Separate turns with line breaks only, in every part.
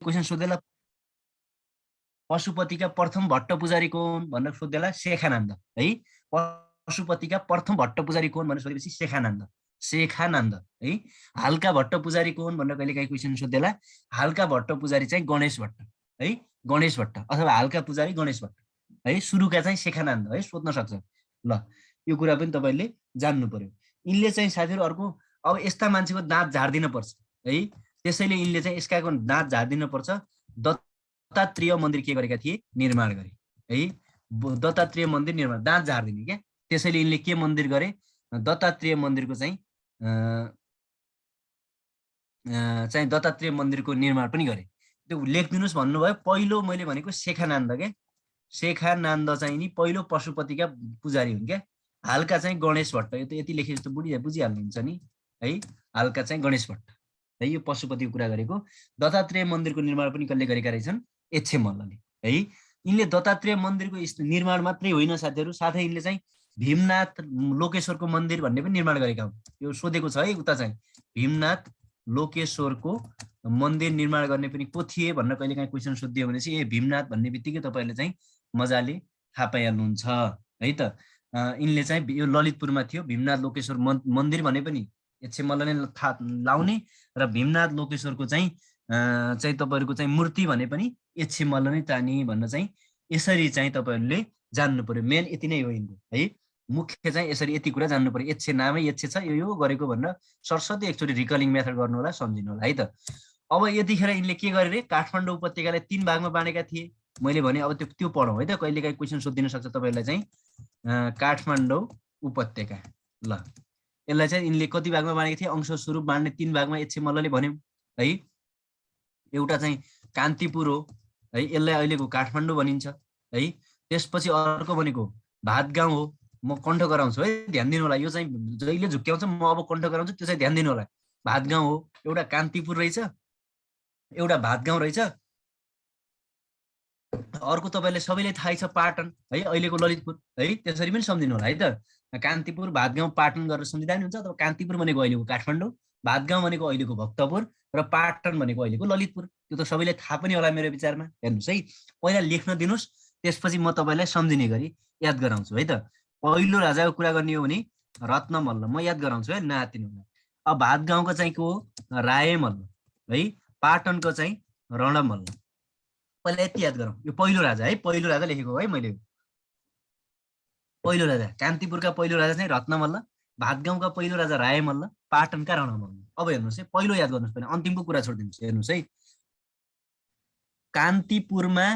Question सोधेला पशुपतिका प्रथम भट्ट पुजारी कोन भनेर सोधेला शेखानन्द है। पशुपतिका प्रथम भट्ट पुजारी कोन भनेर सोधेपछि शेखानन्द है। हालका भट्ट पुजारी कोन भनेर कहिलेकाहीँ क्वेसन सोधेला हालका भट्ट पुजारी चाहिँ गणेश भट्ट है, गणेश भट्ट अथवा हालका पुजारी गणेश भट्ट है। सुरुका चाहिँ शेखानन्द है, सोध्न सक्छ। ल यो कुरा पनि तपाईँले जान्नु पर्यो। यिनले चाहिँ साथीहरू अर्को अब यस्ता मान्छेको दाँत झार्दिन पर्छ है, त्यसैले यिनले चाहिँ यसकाको दाँत झार्दिन पर्छ। दत्तात्रेय मन्दिर के गरेका थिए, निर्माण गरे है। दत्तात्रेय मन्दिर निर्माण, दाँत झार्दिने क्या, त्यसैले यिनले के मन्दिर गरे, दत्तात्रेय मन्दिरको चाहिँ दत्तात्रेय मन्दिरको निर्माण पनि गरे। त्यो लेखिदिनुहोस् भन्नुभयो। पहिलो मैले भनेको शेखानन्द क्या, शेखानन्द चाहिँ नि पहिलो पशुपतिका पुजारी हुन् क्या। हालका चाहिँ गणेश भट्ट, यो त यति लेखे जस्तो बुझिहाल्नुहुन्छ नि है। हालका चाहिँ गणेश भट्ट है, यो पशुपतिको कुरा गरेको। दत्तात्रेय मन्दिरको निर्माण पनि कसले गरेका रहेछन्, एच्छे मल्लले है। यिनले दत्तात्रेय मन्दिरको निर्माण मात्रै होइन साथीहरू, साथै यिनले चाहिँ भीमनाथ लोकेश्वरको मन्दिर भन्ने पनि निर्माण गरेका हुन्। यो सोधेको छ है उता चाहिँ, भीमनाथ लोकेश्वरको मन्दिर निर्माण गर्ने पनि को थिए भनेर कहिलेकाहीँ क्वेसन सोधियो भने चाहिँ भीमनाथ भन्ने बित्तिकै तपाईँहरूले चाहिँ मजाले थाहा पाइहाल्नुहुन्छ है त। यिनले चाहिँ यो ललितपुरमा थियो भीमनाथ लोकेश्वर मन्दिर भने पनि एच्छे मल्लले लाउने, र भीमनाथ लोकेश्वरको चाहिँ तपाईँहरूको चाहिँ मूर्ति भने पनि एच्छे मल्ल नै तानी भन्न चाहिँ यसरी चाहिँ तपाईँहरूले जान्नु पर्यो। मेन यति नै हो यिनको है, मुख्य चाहिँ यसरी यति कुरा जान्नु पर्यो। एच्छे नामै एच्छे छ, यो गरेको भनेर सरस्वती एकचोटि रिकलिङ मेथड गर्नु होला, सम्झिनु होला है त। अब यतिखेर यिनले के गरे, काठमाडौँ उपत्यकालाई 3 भागमा बाँडेका थिए। मैले भने अब त्यो पढौँ है त, कहिलेकाहीँ क्वेसन सोधिदिन सक्छ तपाईँहरूलाई चाहिँ। काठमाडौँ उपत्यका, ल यसलाई चाहिँ यिनले कति भागमा बाँडेका थिए, अंश स्वरूप बाँड्ने 3 भागमा एच्छे मल्लले भन्यौँ है। एउटा चाहिँ कान्तिपुर हो है, यसलाई अहिलेको काठमाडौँ भनिन्छ है। त्यसपछि अर्को भनेको भातगाउँ हो। म कण्ठ गराउँछु है, ध्यान दिनु होला। यो चाहिँ जहिले झुक्क्याउँछ म अब कण्ठ गराउँछु, त्यो चाहिँ ध्यान दिनु होला। भातगाउँ हो, एउटा कान्तिपुर रहेछ, एउटा भातगाउँ रहेछ। अर्को तपाईँले सबैले थाहै छ पाटन है, अहिलेको ललितपुर है, त्यसरी पनि सम्झिनु होला है त। कान्तिपुर भातगाउँ पाटन गरेर सम्झिँदा नि हुन्छ। तर कान्तिपुर भनेको अहिलेको काठमाडौँ, भातगाउँ भनेको अहिलेको भक्तपुर, र पाटन भनेको अहिलेको ललितपुर। त्यो त सबैले थाहा पनि होला मेरो विचारमा। हेर्नुहोस् है, पहिला लेख्न दिनुहोस्, त्यसपछि म तपाईँलाई सम्झिने गरी याद गराउँछु है त। पहिलो राजाको कुरा गर्ने हो भने रत्नमल्ल, म याद गराउँछु है, नआत्तिनु होला। अब भातगाउँको चाहिँ को हो, रायमल्ल है। पाटनको चाहिँ रणमल्ल। पहिला यति याद गरौँ, यो पहिलो राजा है, पहिलो राजा लेखेको है मैले। पहिलो राजा कान्तिपुरका पहिलो राजा चाहिँ रत्नमल्ल, भातगाउँका पहिलो राजा रायमल्ल, पाटनका रणमल्ल। अब हेर्नुहोस् है, पहिलो याद गर्नुहोस्, पहिला अन्तिमको कुरा छोडिदिनुहोस्। हेर्नुहोस् है, कान्तिपुरमा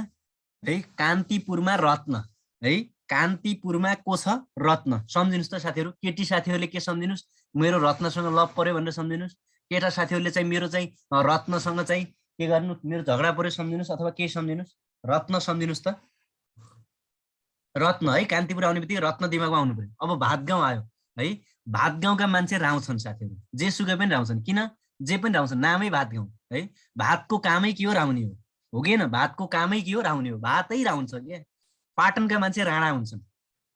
है, कान्तिपुरमा रत्न है, कान्तिपुरमा को छ, रत्न। सम्झिनुहोस् त साथीहरू, केटी साथीहरूले के सम्झिनुहोस्, मेरो रत्नसँग लभ पर्यो भनेर सम्झिनुहोस्। केटा साथीहरूले चाहिँ मेरो चाहिँ रत्नसँग चाहिँ के गर्नु, मेरो झगडा पर्यो सम्झिनुहोस्, अथवा के सम्झिनुहोस्, रत्न सम्झिनुहोस् त। रत्न है, कान्तिपुर आउने बित्तिकै रत्न दिमागमा आउनु पर्यो। अब भातगाउँ आयो है, भातगाउँका मान्छे राउँछन् साथीहरू, जे सुकै पनि राउँछन्। किन, जे पनि राउँछन्, नामै भातगाउँ है। भातको कामै के हो, राउने हो कि होइन, भातको कामै के हो, राउने हो, भातै राउँछ क्या। पाटनका मान्छे राणा हुन्छन्,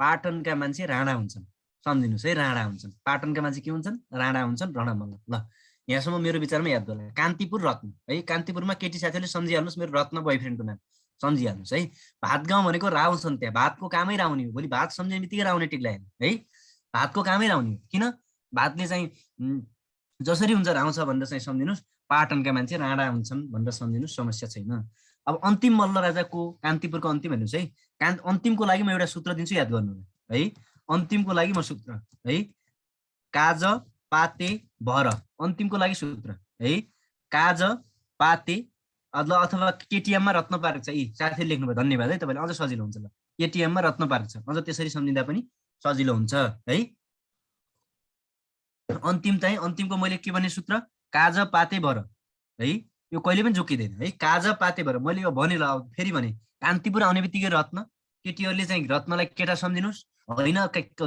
पाटनका मान्छे राणा हुन्छन्, सम्झिनुहोस् है, राणा हुन्छन्। पाटनका मान्छे के हुन्छन्, राणा हुन्छन्, रणमल्ल। ल यहाँसम्म मेरो विचारमा याद गर्नु। कान्तिपुर रत्न है, कान्तिपुरमा केटी साथीहरूले सम्झिहाल्नुहोस्, मेरो रत्न बोयफ्रेन्डको नाम सम्झिहाल्नुहोस् है। भातगाउँ भनेको राउँछन्, त्यहाँ भातको कामै राउने हो। भोलि भात सम्झिने बित्तिकै राउने टिक्लाएन है, भातको कामै राउने हो। किन, भातले चाहिँ जसरी हुन्छ राउँछ भनेर चाहिँ सम्झिनुहोस्। पाटनका मान्छे राणा हुन्छन् भनेर सम्झिनुहोस्, समस्या छैन। अब अन्तिम मल्ल राजाको, कान्तिपुरको अन्तिम हेर्नुहोस् है। अन्तिमको लागि म एउटा सूत्र दिन्छु, याद गर्नु है। अन्तिमको लागि म सूत्र है, काज पाते भर, अन्तिमको लागि सूत्र है, काज पाते अथवा केटिएममा रत्न पार्क छ। यी साथीले लेख्नुभयो, धन्यवाद है तपाईँले, अझ सजिलो हुन्छ। ल केटिएममा रत्न पार्क छ, अझ त्यसरी सम्झिँदा पनि सजिलो हुन्छ है। अन्तिम चाहिँ अन्तिमको मैले के भने सूत्र, काज पाते भर है, यो कहिले पनि जोकिँदैन है। काज पाते भर मैले यो भने, ल फेरि भने, कान्तिपुर आउने बित्तिकै रत्न, केटीहरूले चाहिँ रत्नलाई केटा सम्झिनुहोस् होइन।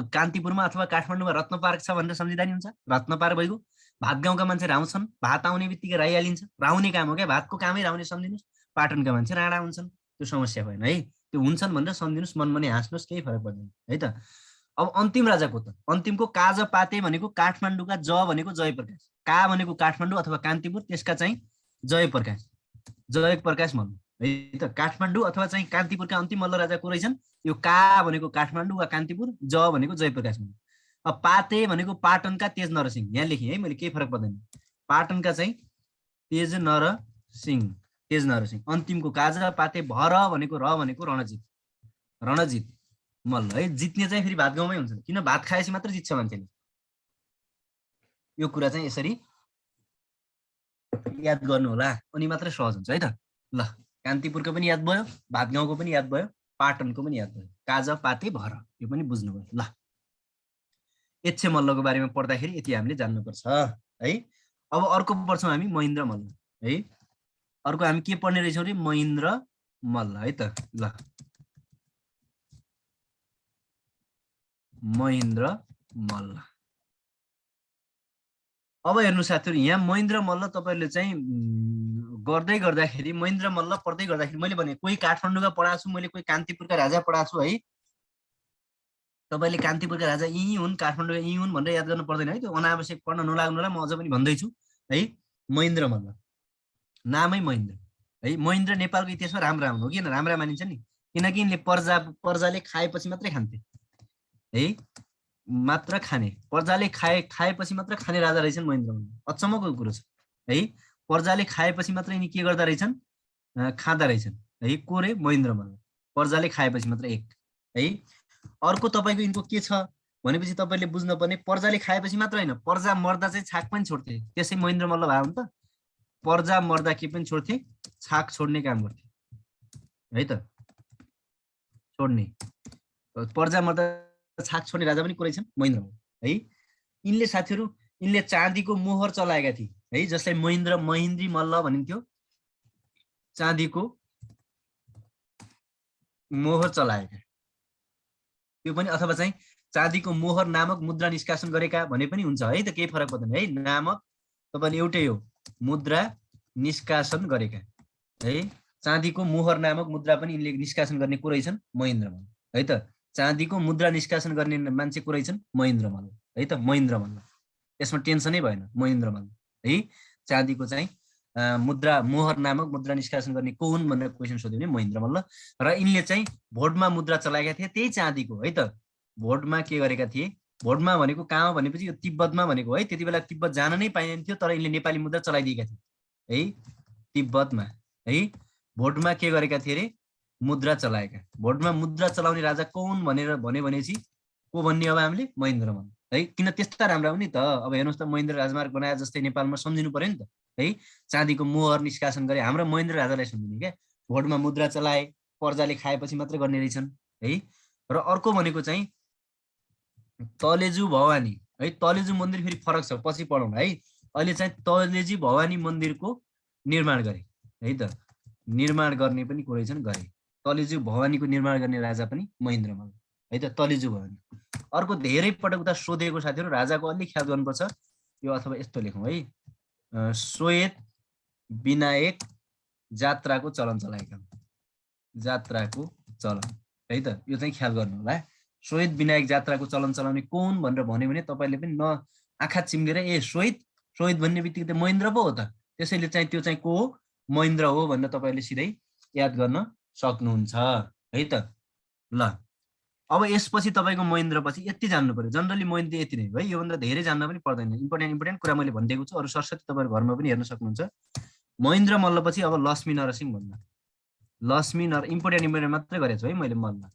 कान्तिपुरमा अथवा काठमाडौँमा रत्न पार्क छ भनेर सम्झिँदा नि हुन्छ, रत्न पार्क भइगयो। भातगाउँका मान्छे राउँछन्, भात आउने बित्तिकै राइहालिन्छ, राउने काम हो क्या, भातको कामै राउने सम्झिनुहोस्। पाटनका मान्छे राणा हुन्छन्, त्यो समस्या भएन है। त्यो हुन्छन् भनेर सम्झिनुहोस्, मनमा नि हाँस्नुहोस्, केही फरक पर्दैन है त। अब अन्तिम राजाको त, अन्तिमको काज पाते भनेको काठमाडौँका, ज भनेको जयप्रकाश, का भनेको काठमाडौँ अथवा कान्तिपुर, त्यसका चाहिँ जयप्रकाश जयप्रकाश मल्ल है त। काठमाडौँ अथवा चाहिँ कान्तिपुरका अन्तिम मल्ल राजा को रहेछन्? यो का भनेको काठमाडौँ वा कान्तिपुर, ज भनेको जयप्रकाश मल्ल। अब पाते भनेको पाटनका तेज नरसिंह, यहाँ लेखेँ है मैले, केही फरक पर्दैन। पाटनका चाहिँ तेज नरसिंह, तेज नरसिंह। अन्तिमको काजा पाते, भर भनेको र भनेको रणजित, रणजित मल्ल है। जित्ने चाहिँ फेरि भात गाउँमै हुन्छ, किन भात खाएपछि मात्र जित्छ मान्छेले। यो कुरा चाहिँ यसरी याद गर्नु होला, अनि मात्रै सहज हुन्छ है त। ल, कान्तिपुरको पनि याद भयो, भात गाउँको पनि याद भयो, पाटनको पनि याद भयो। काजा पाते भर, यो पनि बुझ्नुभयो। ल, एच्छे मल्लको बारेमा पढ्दाखेरि यति हामीले जान्नुपर्छ है। अब अर्को पढ्छौँ हामी महेन्द्र मल्ल है। अर्को हामी के पढ्ने रहेछौँ रे? महेन्द्र मल्ल है त। ल, महेन्द्र मल्ल। अब हेर्नु साथीहरु, यहाँ महेन्द्र मल्ल तपाईहरुले चाहिँ गर्दै गर्दाखेरि, महेन्द्र मल्ल पढ्दै गर्दाखेरि मैले भने कोही काठमाडौँका पढाएको छु मैले, कोही कान्तिपुरका राजा पढाएको छु है। तपाईले कान्तिपुरका राजा यी हुन्, काठमाडौँका यी हुन् भनेर याद गर्नु पर्दैन है, त्यो अनावश्यक पढ्न नलाग्नुलाई म अझ पनि भन्दैछु है। महेन्द्र मल्ल, नामै महेन्द्र है। महेन्द्र नेपालको इतिहासमा राम हो, किन राम्रा मानिन्छ नि? किनकि यिनले पर्जाले खाएपछि मात्रै खान्थे है, मात्र खाने, पर्जाले खाएपछि मात्र खाने राजा रहेछन् महेन्द्र मल्ल। अचम्मको कुरो छ है। पर्जाले खाएपछि मात्र यिनी के गर्दा रहेछन्? खाँदा रहेछन् है। को रे? महेन्द्र मल्ल। पर्जाले खाएपछि मात्र एक है। अर्को तपाईको यिनको के छ भनेपछि तपाईले बुझ्नुपर्ने, पर्जाले खाएपछि मात्र हैन, पर्जा मर्दा चाहिँ छाक पनि छोड्थे, त्यसै महेन्द्र मल्ल भए हुन् त। पर्जा मर्दा के पनि छोड्थे? छाक छोड्ने काम गर्थे है त, छोड्ने। पर्जा मर्दा छाक छोड्ने राजा पनि को रहेछन्? महेन्द्र मल्ल है। यिनले साथीहरु, यिनले चाँदीको मोहर चलाएका थिए है, जसलाई महेन्द्री मल्ल भनिन्थ्यो। चाँदीको मोहर चलाएका, त्यो पनि, अथवा चाहिँ चाँदीको मोहर नामक मुद्रा निष्कासन गरेका भने पनि हुन्छ है त, केही फरक पर्दैन है। नामक तपाईले एउटै हो, मुद्रा निष्कासन गरेका है। चाँदीको मोहर नामक मुद्रा पनि यिनले निष्कासन गर्ने को रहेछन्? महेन्द्र मल्ल है त। चाँदीको मुद्रा निष्कासन गर्ने मान्छे को रहेछन्? महेन्द्र मल्ल है त। महेन्द्र मल्ल, यसमा टेन्सनै भएन, महेन्द्र मल्ल है। चाँदीको चाहिँ मुद्रा, मोहर नामक मुद्रा निष्कासन गर्ने को हुन् भनेर क्वेसन सोध्यो भने महेन्द्र मल्ल। र यिनले चाहिँ भोटमा मुद्रा चलाएका थिए, त्यही चाँदीको है त। भोटमा के गरेका थिए? भोटमा भनेको कहाँ भनेपछि यो तिब्बतमा भनेको है। त्यति बेला तिब्बत जान नै पाइदैन थियो, तर यिनले नेपाली मुद्रा चलाइदिएका थिए है, तिब्बतमा है। भोटमा के गरेका थिए रे? मुद्रा चलाएका। भोटमा मुद्रा चलाउने राजा को हुन् भनेर भनेपछि को भन्ने अब हामीले? महेन्द्र मल्ल है। किन त्यस्ता राम्रा हुन् नि त। अब हेर्नुहोस् त, महेन्द्र राजमार्ग बनाए जस्तै नेपालमा सम्झिनु पर्यो नि त है। चाँदीको मोहर निष्कासन गरे, हाम्रो महेन्द्र राजालाई सम्झिने क्या। भोटमा मुद्रा चलाए, पर्जाले खाएपछि मात्र गर्ने रहेछन् है। र अर्को भनेको चाहिँ तलेजु भवानी है। तलेजु मन्दिर फेरि फरक छ, पछि पढौँ है। अहिले चाहिँ तलेजु भवानी मन्दिरको निर्माण गरे है त। निर्माण गर्ने पनि को रहेछन्? गरे। तलेजु भवानीको निर्माण गर्ने राजा पनि महेन्द्र मल्ल है त, तलेजु भवानी। अर्को धेरै पटक उता सोधेको साथीहरु, राजाको अलि ख्याल गर्नुपर्छ यो, अथवा यस्तो लेखौँ है, श्वेत विनायक जात्राको चलन चलाएका, जात्राको चलन है त, यो चाहिँ ख्याल गर्नु होला। श्वेत विनायक जात्राको चलन चलाउने को हुन् भनेर भन्यो भने तपाईले पनि न आँखा चिम्लेर ए श्वेत भन्ने बित्तिकै त महेन्द्र पो हो त, त्यसैले चाहिँ त्यो चाहिँ को हो? महेन्द्र हो भनेर तपाईले सिधै याद गर्न सक्नुहुन्छ है त। ल, अब यसपछि तपाईको महेन्द्र पछि यति जान्नु पर्यो, जनरली महेन्द्र यति नै है, योभन्दा धेरै जान्न पनि पर्दैन। इम्पोर्टेन्ट कुरा मैले भनिदिएको छु, अरु सरस्वती तपाईहरु घरमा पनि हेर्न सक्नुहुन्छ। महेन्द्र मल्ल पछि अब लक्ष्मी नरसिंह भन्नु, लक्ष्मी इम्पोर्टेन्ट मात्रै गरेको छु है मैले। मल्ल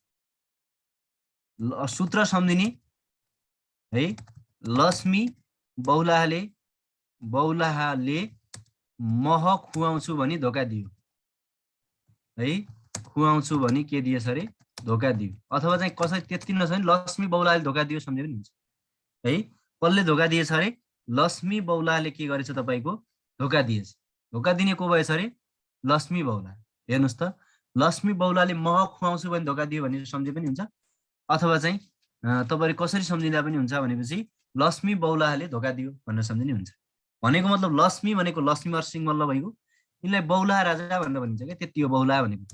सूत्र सम्झिने है, लक्ष्मी बौलाहाले मह खुवाउँछु भनी धोका दियो है। खुवाउँछु भनी के दिएछ अरे? धोका दियो। अथवा चाहिँ कसै त्यति नछ भने लक्ष्मी बौलाले धोका दियो सम्झे पनि हुन्छ है। कसले धोका दिएछ अरे? लक्ष्मी बौलाले के गरेछ तपाईको? धोका दिएछ। धोका दिने को भएछ अरे? लक्ष्मी बौला। हेर्नुस् त, लक्ष्मी बौलाले मह खुवाउँछु भनी धोका दियो भने सम्झे पनि हुन्छ, अथवा चाहिँ तपाईले कसरी सम्झिँदा पनि हुन्छ भनेपछि लक्ष्मी बौलाले धोका दियो भनेर सम्झिने हुन्छ। भनेको मतलब लक्ष्मी भनेको लक्ष्मी नरसिंह मल्ल भइगयो, यिनलाई बौलाहा राजा भनेर भनिन्छ क्या, त्यति हो बौलाहा भनेको,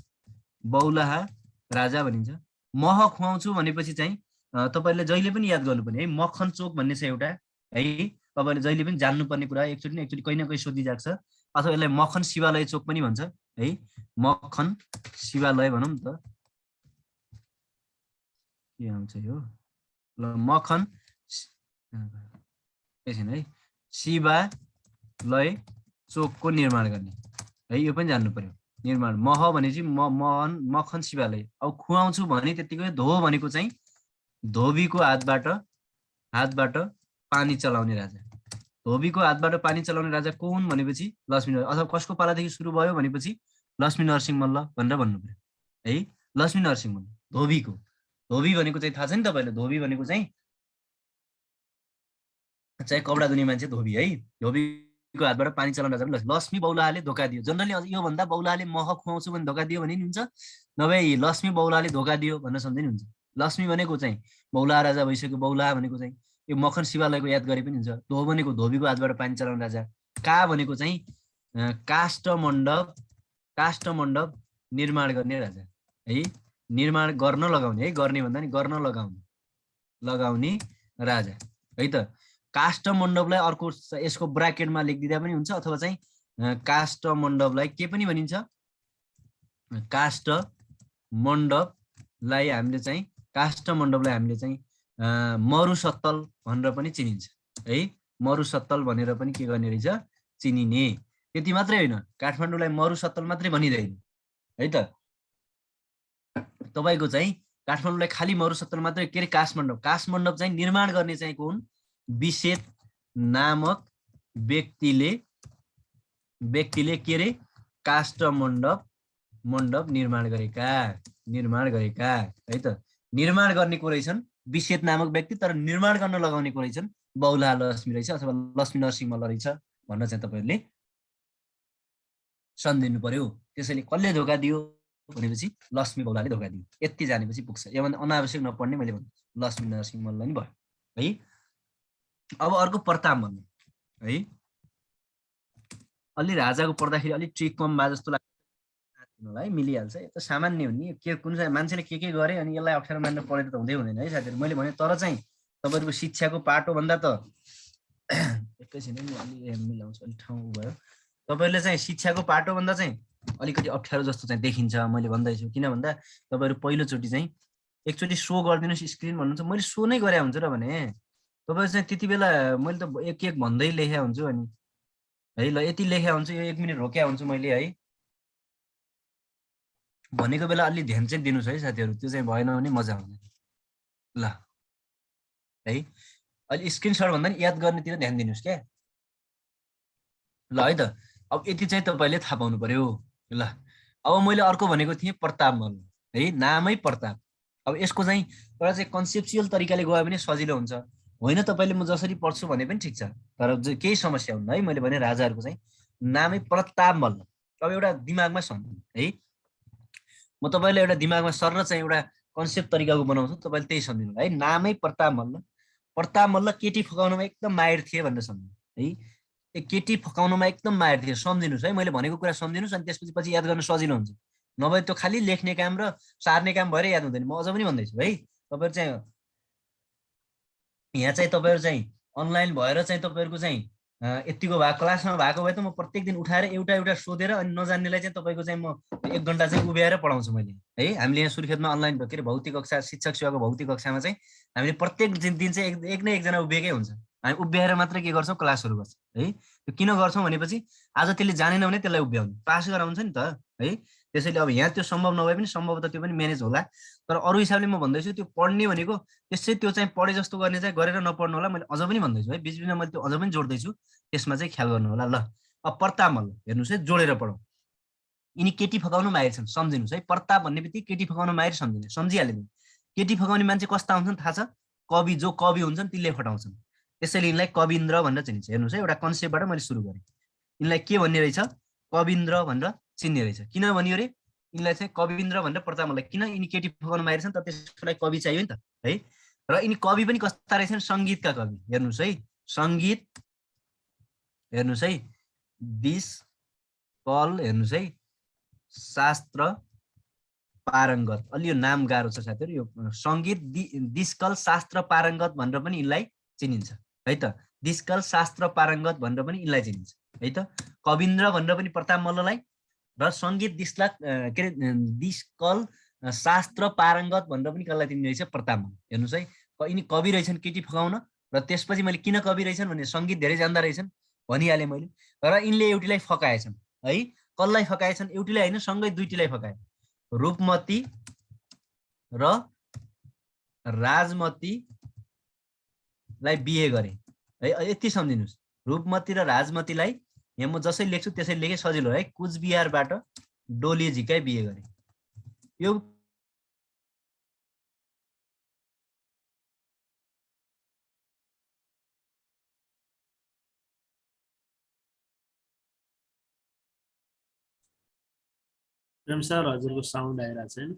बौलाहा राजा भनिन्छ। मह खुवाउँछु भनेपछि चाहिँ तपाईले जहिले पनि याद गर्नुपर्ने है, मक्खन चोक भन्ने छ एउटा है, तपाईले जहिले पनि जान्नुपर्ने कुरा, एकचोटि न एकचोटि कहीँ न कहीँ सोधिरहेको छ। अथवा यसलाई मक्खन शिवालय चोक पनि भन्छ है मक्खन शिवालय भनौँ त के आउँछ यो ल मक्खन एकछिन है शिवालय चोकको निर्माण गर्ने है यो पनि जान्नु पर्यो निर्माण मह भनेपछि महन मक्खन शिवालय अब खुवाउँछु भने त्यतिकै धो भनेको चाहिँ धोबीको हातबाट पानी चलाउने राजा धोबीको हातबाट पानी चलाउने राजा को हुन् भनेपछि लक्ष्मी अथवा कसको पालादेखि सुरु भयो भनेपछि लक्ष्मी नरसिंह मल्ल भनेर भन्नु पर्यो है लक्ष्मी नरसिंह मल्ल धोबीको धोबी भनेको चाहिँ थाहा छ नि तपाईँले धोबी भनेको चाहिँ कपडा धुने मान्छे धोबी है धोबीको हातबाट पानी चलाउने राजा लक्ष्मी बौलाले धोका दियो जनरली योभन्दा बौलाले मह खुवाउँछु भने धोका दियो भने नि हुन्छ नभए लक्ष्मी बौलाले धोका दियो भनेर सम्झिने हुन्छ लक्ष्मी भनेको चाहिँ बौला राजा भइसक्यो बौला भनेको चाहिँ यो मक्खन शिवालयको याद गरे पनि हुन्छ धो भनेको धोबीको हातबाट पानी चलाउने राजा का भनेको चाहिँ काष्ठ मण्डप निर्माण गर्ने राजा है निर्माण गर्न लगाउने है गर्ने भन्दा नि गर्न लगाउने राजा है त काष्ठ मण्डपलाई अर्को यसको ब्राकेटमा लेखिदिँदा पनि हुन्छ अथवा चाहिँ काष्ठ मण्डपलाई के पनि भनिन्छ काष्ठ मण्डपलाई हामीले चाहिँ मरुसत्तल भनेर पनि चिनिन्छ है मरुसत्तल भनेर पनि के गर्ने रहेछ चिनिने त्यति मात्रै होइन काठमाडौँलाई मरुसत्तल मात्रै भनिदैन है त तपाईको चाहिँ काठमाडौँलाई खाली मरुसत्तल मात्रै के रे काठमण्डप चाहिँ निर्माण गर्ने चाहिँ कुन विशेष नामक व्यक्तिले के रे काष्ठ मण्डप निर्माण गरेका है त निर्माण गर्ने को रहेछन् विशेष नामक व्यक्ति तर निर्माण गर्न लगाउने को रहेछन् बौला लक्ष्मी रहेछ अथवा लक्ष्मी नरसिंह मल्ल रहेछ भन्न चाहिँ तपाईहरुले सम्झिनु पर्यो त्यसैले कसले धोका दियो भनेपछि लक्ष्मी बौलाले धोका दियो यति जानेपछि पुग्छ योभन्दा अनावश्यक नपढ्ने मैले भने लक्ष्मी नरसिंह मल्ल नि भयो है अब अर्को प्रताप मल्ल है अलि राजाको पढ्दाखेरि अलि ट्रिक कम बा जस्तो लाग्छ है मिलिहाल्छ यो त सामान्य हो नि के कुन चाहिँ मान्छेले के गरे अनि यसलाई अप्ठ्यारो मान्न पढेर त हुँदै हुँदैन है साथीहरु मैले भने तर चाहिँ तपाईहरुको शिक्षाको पाटो भन्दा त एकैछिन नि अलि मिलाउँछ अलि ठाउँ भयो तपाईहरुले चाहिँ शिक्षाको पाटो भन्दा चाहिँ अलिकति अप्ठ्यारो जस्तो चाहिँ देखिन्छ मैले भन्दैछु किन भन्दा तपाईहरु पहिलो चोटी चाहिँ एकचोटी शो गर्दिनुस् स्क्रिन भन्नुहुन्छ मैले शो नै गरे हुन्छ र भने तपाईहरु चाहिँ त्यतिबेला मैले त एक एक भन्दै लेख्या हुन्छु अनि है ल यति लेख्या हुन्छु यो 1 मिनेट रोक्या हुन्छु मैले है भनेको बेला अलि ध्यान चाहिँ दिनुस् है साथीहरु त्यो चाहिँ भएन भने मजा आउँदैन ल है अलि स्क्रिनशट भन्दा नि याद गर्नेतिर ध्यान दिनुस् के ल है त अब यति चाहिँ तपाईले थाहा पाउनु पर्यो ल अब मैले अर्को भनेको थिएँ प्रताप मल्ल है नामै प्रताप अब यसको चाहिँ एउटा चाहिँ कन्सेप्चुअल तरिकाले गयो भने सजिलो हुन्छ होइन तपाईले म जसरी पढ्छु भने पनि ठीक छ तर केही समस्या हुन्न है मैले भने राजाहरुको चाहिँ नामै प्रताप मल्ल अब एउटा दिमागमा सम्झनु है म तपाईलाई एउटा दिमागमा सर्र चाहिँ एउटा कन्सेप्ट तरिकाको बनाउँछु तपाईले त्यही सम्झिनु है नामै प्रताप मल्ल केटी फकाउनमा एकदम माहिर थिए भनेर सम्झिनु है केटी फकाउनमा एकदम माहिर थिए सम्झिनुस् है मैले भनेको कुरा सम्झिनुस् अनि त्यसपछि पछि याद गर्न सजिलो हुन्छ नभए त्यो खाली लेख्ने काम र सार्ने काम भएर याद हुँदैन म अझ पनि भन्दैछु है तपाईहरु चाहिँ यहाँ चाहिँ तपाईहरु चाहिँ अनलाइन भएर चाहिँ तपाईहरुको चाहिँ यतिको क्लासमा भएको भए त म प्रत्येक दिन उठाएर एउटा सोधेर अनि नजान्नेलाई चाहिँ तपाईको चाहिँ म 1 घण्टा चाहिँ उभ्याएर पढाउँछु मैले है हामीले यहाँ सुर्खेतमा अनलाइन के रे भौतिक कक्षा शिक्षक सेवाको भौतिक कक्षामा चाहिँ हामीले प्रत्येक दिन चाहिँ एक न एकजना उभिएकै हुन्छ हामी उभ्याएर मात्र के गर्छौं क्लासहरु गर्छौं है त्यो किन गर्छौं भनेपछि आज त्यसले जानेन भने त्यसलाई उभ्याउनु पास गराउँछ नि त है त्यसैले अब यहाँ त्यो सम्भव नभए पनि सम्भवतः त्यो पनि म्यानेज होला तर अरु हिसाबले म भन्दैछु त्यो पढ्ने भनेको त्यसै त्यो चाहिँ पढे जस्तो गर्ने चाहिँ गरेर नपढ्नु होला मैले अझ पनि भन्दैछु है बीचबीचमा मैले त्यो अझ पनि जोड्दैछु त्यसमा चाहिँ ख्याल गर्नु होला ल अब प्रताप मल्ल हेर्नुस् है जोडेर पढौं यिनी केटी फकाउन माहिर छन् सम्झिनुस् है प्रताप भन्ने बित्तिकै केटी फकाउन माहिर सम्झिहाल्नु केटी फकाउने मान्छे कस्ता हुन्छन् थाहा छ कवि जो कवि हुन्छन् तिनले फटाउँछन् त्यसैले यिनलाई कविन्द्र भनेर चिनिन्छ हेर्नुस् है एउटा कन्सेप्टबाट मैले सुरु गरेँ यिनलाई के भन्ने रहेछ कविन्द्र भनेर चिन्ने रहेछ किन भनियो रे यिनलाई चाहिँ कविन्द्र भनेर प्रताप मल्ल किन यिनी केटी फकाउन माहिर छन् त त्यसको लागि कवि चाहियो नि त है र यिनी कवि पनि कस्ता रहेछन् संगीतका कवि हेर्नुस् है संगीत हेर्नुस् है दिस कल हेर्नुस् है शास्त्र पारङ्गत अलि यो नाम गाह्रो छ साथीहरु यो संगीत दिस्कल शास्त्र पारङ्गत भनेर पनि यिनलाई चिनिन्छ है त दिस्कल शास्त्र पारङ्गत भनेर पनि यिनलाई चिनिन्छ है त कविन्द्र भनेर पनि प्रताप मल्ललाई र सङ्गीत दिशलाख के अरे दिशकल शास्त्र पारङ्गत भनेर पनि कसलाई दिने रहेछ प्रतापमा। हेर्नुहोस् है, यिनी कवि रहेछन् केटी फकाउन, र त्यसपछि मैले किन कवि रहेछन् भने सङ्गीत धेरै जान्दा रहेछन् भनिहालेँ मैले। र यिनले एउटीलाई फकाएछन् है। कसलाई फकाएछन्? एउटीलाई होइन, सँगै दुईटीलाई फकाए। रूपमती र राजमतीलाई बिहे गरे है। यति सम्झिनुहोस्, रूपमती र राजमतीलाई यहाँ म जसरी लेख्छु त्यसरी लेखेँ सजिलो है। कुचबिहारबाट डोली झिकाई बिहे गरे। यो
प्रेम सर हजुरको साउन्ड आइरहेको छैन।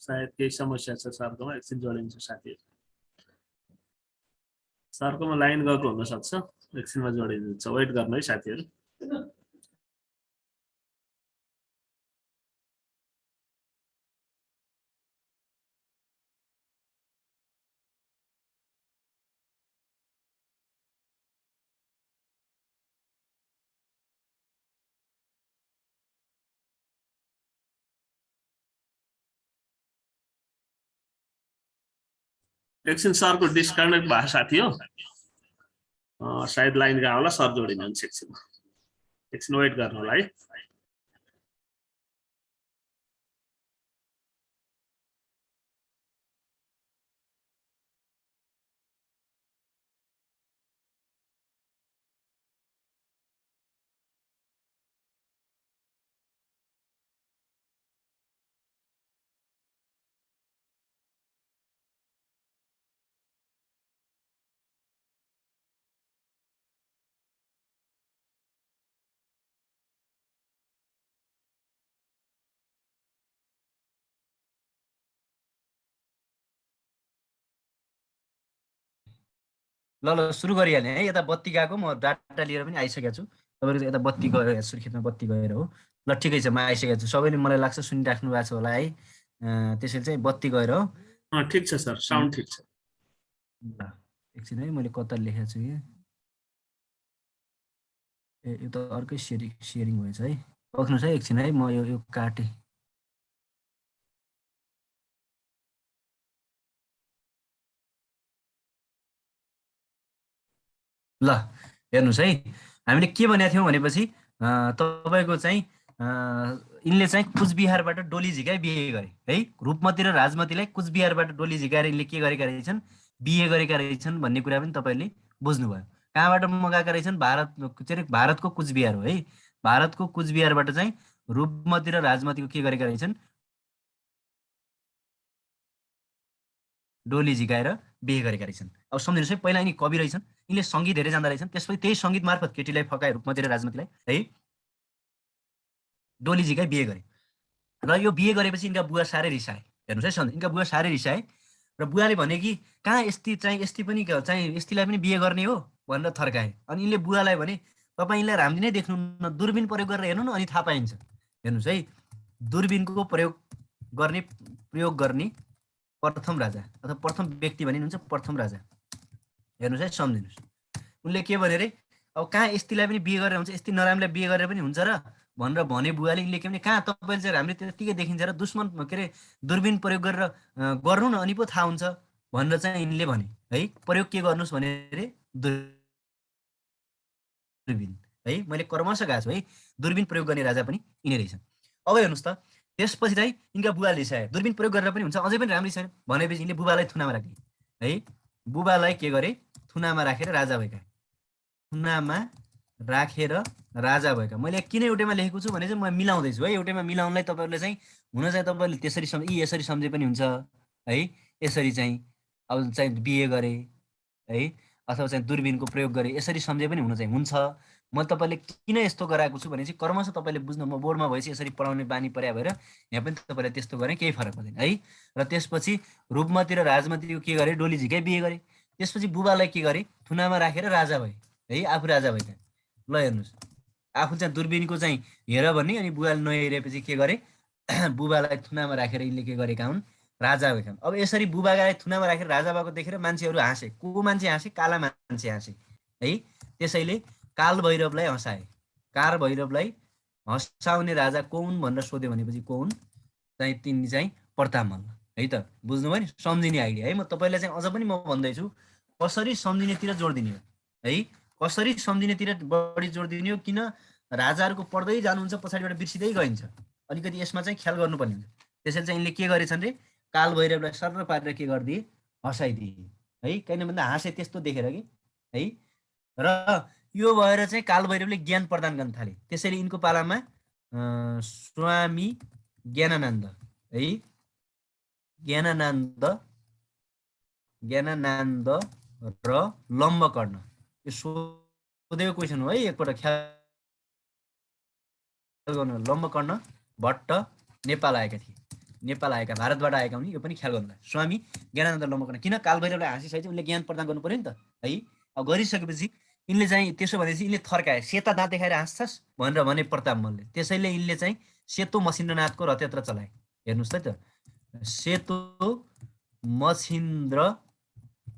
सायद केही समस्या छ सरकोमा, एकछिन जोडिन्छ साथीहरू। सरकोमा लाइन गएको हुनसक्छ, एकछिनमा जोडिन्छ, वेट गर्नु है साथीहरू। एकछिन सरको डिस्कनेक्ट भएको साथी हो, सायद लाइन गयो होला, सर जोडिनुहुन्छ एकछिन वेट गर्नु होला है।
ल ल सुरु गरिहालेँ है। यता बत्ती गएको, म डाटा लिएर पनि आइसकेको छु। तपाईँको यता बत्ती गयो, सुर्खेतमा बत्ती गएर हो। ल ठिकै छ, म आइसकेको छु। सबैले मलाई लाग्छ सुनिराख्नु भएको छ होला है। त्यसैले चाहिँ बत्ती गएर हो।
ठिक छ सर, साउन्ड ठिक छ।
ल एकछिन है, मैले कता लेखेको छु कि यो त अर्कै सेयरिङ भएछ है। पर्खिनुहोस् है एकछिन है, म यो काटेँ। ल हेर्नुहोस् है, हामीले के भनेको थियौँ भनेपछि तपाईँको चाहिँ यिनले चाहिँ कुचबिहारबाट डोली झिकाई बिहे गरे है। रूपमती र राजमतीलाई कुचबिहारबाट डोली झिकाएर यिनले के गरेका रहेछन्? बिहे गरेका रहेछन् भन्ने कुरा पनि तपाईँले बुझ्नुभयो। कहाँबाट मगाएका रहेछन्? भारतको कुचबिहार हो है। भारतको कुचबिहारबाट चाहिँ रूपमती र राजमतीको के गरेका रहेछन्? डोली झिकाएर बिहे गरेका रहेछन्। अब सम्झिनुहोस् है, पहिला यिनी कवि रहेछन्, यिनले सङ्गीत धेरै जान्दा रहेछन्। त्यसपछि त्यही सङ्गीत मार्फत केटीलाई फकाए, रूपमती र राजमतीलाई है, डोली झिकाई बिहे गरे। र यो बिहे गरेपछि यिनका बुवा साह्रै रिसाए। हेर्नुहोस् है, यिनका बुवा साह्रै रिसाए र बुवाले भने कि कहाँ यस्ती पनि चाहिँ यस्तीलाई पनि बिहे गर्ने हो भनेर थर्काए। अनि यिनले बुवालाई भने तपाईँ यिनलाई राम्री नै देख्नु न, दूरबिन प्रयोग गरेर हेर्नु न, अनि थाहा पाइन्छ। हेर्नुहोस् है, दूरबिनको प्रयोग गर्ने प्रथम राजा अथवा प्रथम व्यक्ति भनिनुहुन्छ प्रथम राजा। हेर्नुहोस् है, सम्झिनुहोस्। उनले के भने रे, अब कहाँ यस्तीलाई पनि बिहे गरेर हुन्छ, यस्ती नराम्रोलाई बिहे गरेर पनि हुन्छ र भनेर भने बुवाले। यिनले के भने कहाँ तपाईँले चाहिँ राम्रै त्यतिकै देखिन्छ र दुश्मन के अरे दूरबिन प्रयोग गरेर गर्नु न, अनि पो थाहा हुन्छ भनेर चाहिँ यिनले भने है। प्रयोग के गर्नुहोस् भने रे, दूरबिन है। मैले कर्मश गएको छु है, दूरबिन प्रयोग गर्ने राजा पनि यिनै रहेछन्। अब हेर्नुहोस् त, त्यसपछि चाहिँ यिनका बुबाले रिसाए, दूरबिन प्रयोग गरेर पनि हुन्छ, अझै पनि राम्रै छैन भनेपछि यिनले बुबालाई थुनामा राखे है। बुबालाई के गरे? थुनामा राखेर राजा भएका। थुनामा राखेर राजा भएका। मैले किन एउटैमा लेखेको छु भने चाहिँ म मिलाउँदैछु है। एउटैमा मिलाउनलाई तपाईँहरूले चाहिँ हुन चाहिँ तपाईँले त्यसरी यसरी सम्झे पनि हुन्छ है। यसरी चाहिँ अब चाहिँ बिहे गरे है, अथवा चाहिँ दूरबिनको प्रयोग गरे, यसरी सम्झे पनि हुन चाहिँ हुन्छ। म तपाईँले किन यस्तो गराएको छु भने चाहिँ कर्मश तपाईँले बुझ्नु, म बोर्डमा भएपछि यसरी पढाउने बानी पर्या भएर यहाँ पनि तपाईँलाई त्यस्तो गरेँ, केही फरक पर्दैन है। र त्यसपछि रूपमती र राजमतीको के गरे? डोली झिकाई बिहे गरे। त्यसपछि बुबालाई के गरे? थुनामा राखेर राजा भए है, आफू राजा भएका। ल हेर्नुहोस्, आफू चाहिँ दूरबिनको चाहिँ हेर भन्ने, अनि बुबाले नहेरेपछि के गरे? बुबालाई थुनामा राखेर यिनले के गरेका हुन्? राजा भएको अब यसरी बुबागालाई थुनामा राखेर राजा भएको देखेर मान्छेहरू हाँसे। को मान्छे हाँसे? काला मान्छे हाँसे है। त्यसैले काल भैरवलाई हँसाए। काल भैरवलाई हँसाउने राजा को हुन् भनेर सोध्यो भनेपछि को हुन् चाहिँ तिनी चाहिँ प्रताप मल्ल है त। बुझ्नुभयो नि सम्झिने आइडिया है। म तपाईँलाई चाहिँ अझ पनि म भन्दैछु कसरी सम्झिनेतिर जोड दिने हो है। कसरी सम्झिनेतिर बढी जोड दिने हो, किन राजाहरूको पढ्दै जानुहुन्छ पछाडिबाट बिर्सिँदै गइन्छ। अलिकति यसमा चाहिँ ख्याल गर्नुपर्ने हुन्छ। त्यसैले चाहिँ यिनले के गरेछन् रे, काल भैरवलाई सर्र पारेर के गरिदिए, हँसाइदिए है। किन भन्दा हाँसे त्यस्तो देखेर कि है। र यो भएर चाहिँ काल भैरवले ज्ञान प्रदान गर्न थाले। त्यसैले यिनको पालामा स्वामी ज्ञानानन्द है, ज्ञानानन्द र लम्बकर्ण, यो सोधेको क्वेसन हो है, एकपल्ट ख्याल गर्नु। लम्बकर्ण भट्ट नेपाल आएका थिए, नेपाल आएका, भारतबाट आएका हुन्। यो पनि ख्याल गर्नु। स्वामी ज्ञानानन्द लम्बकर्ण किन काल भैरवलाई हाँसिसकेपछि उनले ज्ञान प्रदान गर्नु पर्यो नि त है। अब गरिसकेपछि यिनले चाहिँ त्यसो भनेपछि यिनले थर्काए, सेता दाँत देखाएर हाँस्छस् भनेर भने प्रताप मल्लले। त्यसैले यिनले चाहिँ सेतो मसिन्द्रनाथको रथयात्रा चलाए। हेर्नुहोस् त, सेतो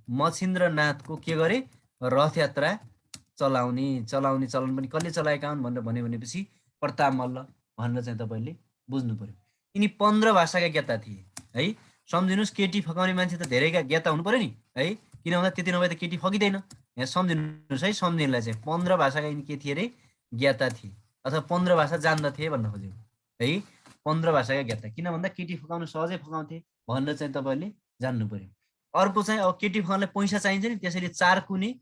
मछिन्द्रनाथको के गरे, रथयात्रा चलाउने चलन पनि कसले चलाएका हुन् भनेर भन्यो भनेपछि प्रताप मल्ल भनेर चाहिँ तपाईँले बुझ्नु पर्यो। यिनी 15 भाषाका ज्ञाता थिए है। सम्झिनुहोस्, केटी फकाउने मान्छे त धेरैका ज्ञाता हुनु पर्यो नि है। किन भन्दा त्यति नभए त केटी फकिँदैन। यहाँ सम्झिनुहोस् है, सम्झिनुलाई चाहिँ 15 भाषाका यिनी के थिए अरे, ज्ञाता थिए, अथवा 15 भाषा जान्दथे भन्न खोजेको है। 15 भाषाका ज्ञाता, किन भन्दा केटी फकाउनु सहजै फकाउँथे भनेर चाहिँ तपाईँले जान्नु पर्यो। अर्को चाहिँ अब केटी फकाउनलाई पैसा चाहिन्छ नि, त्यसैले 4 कुने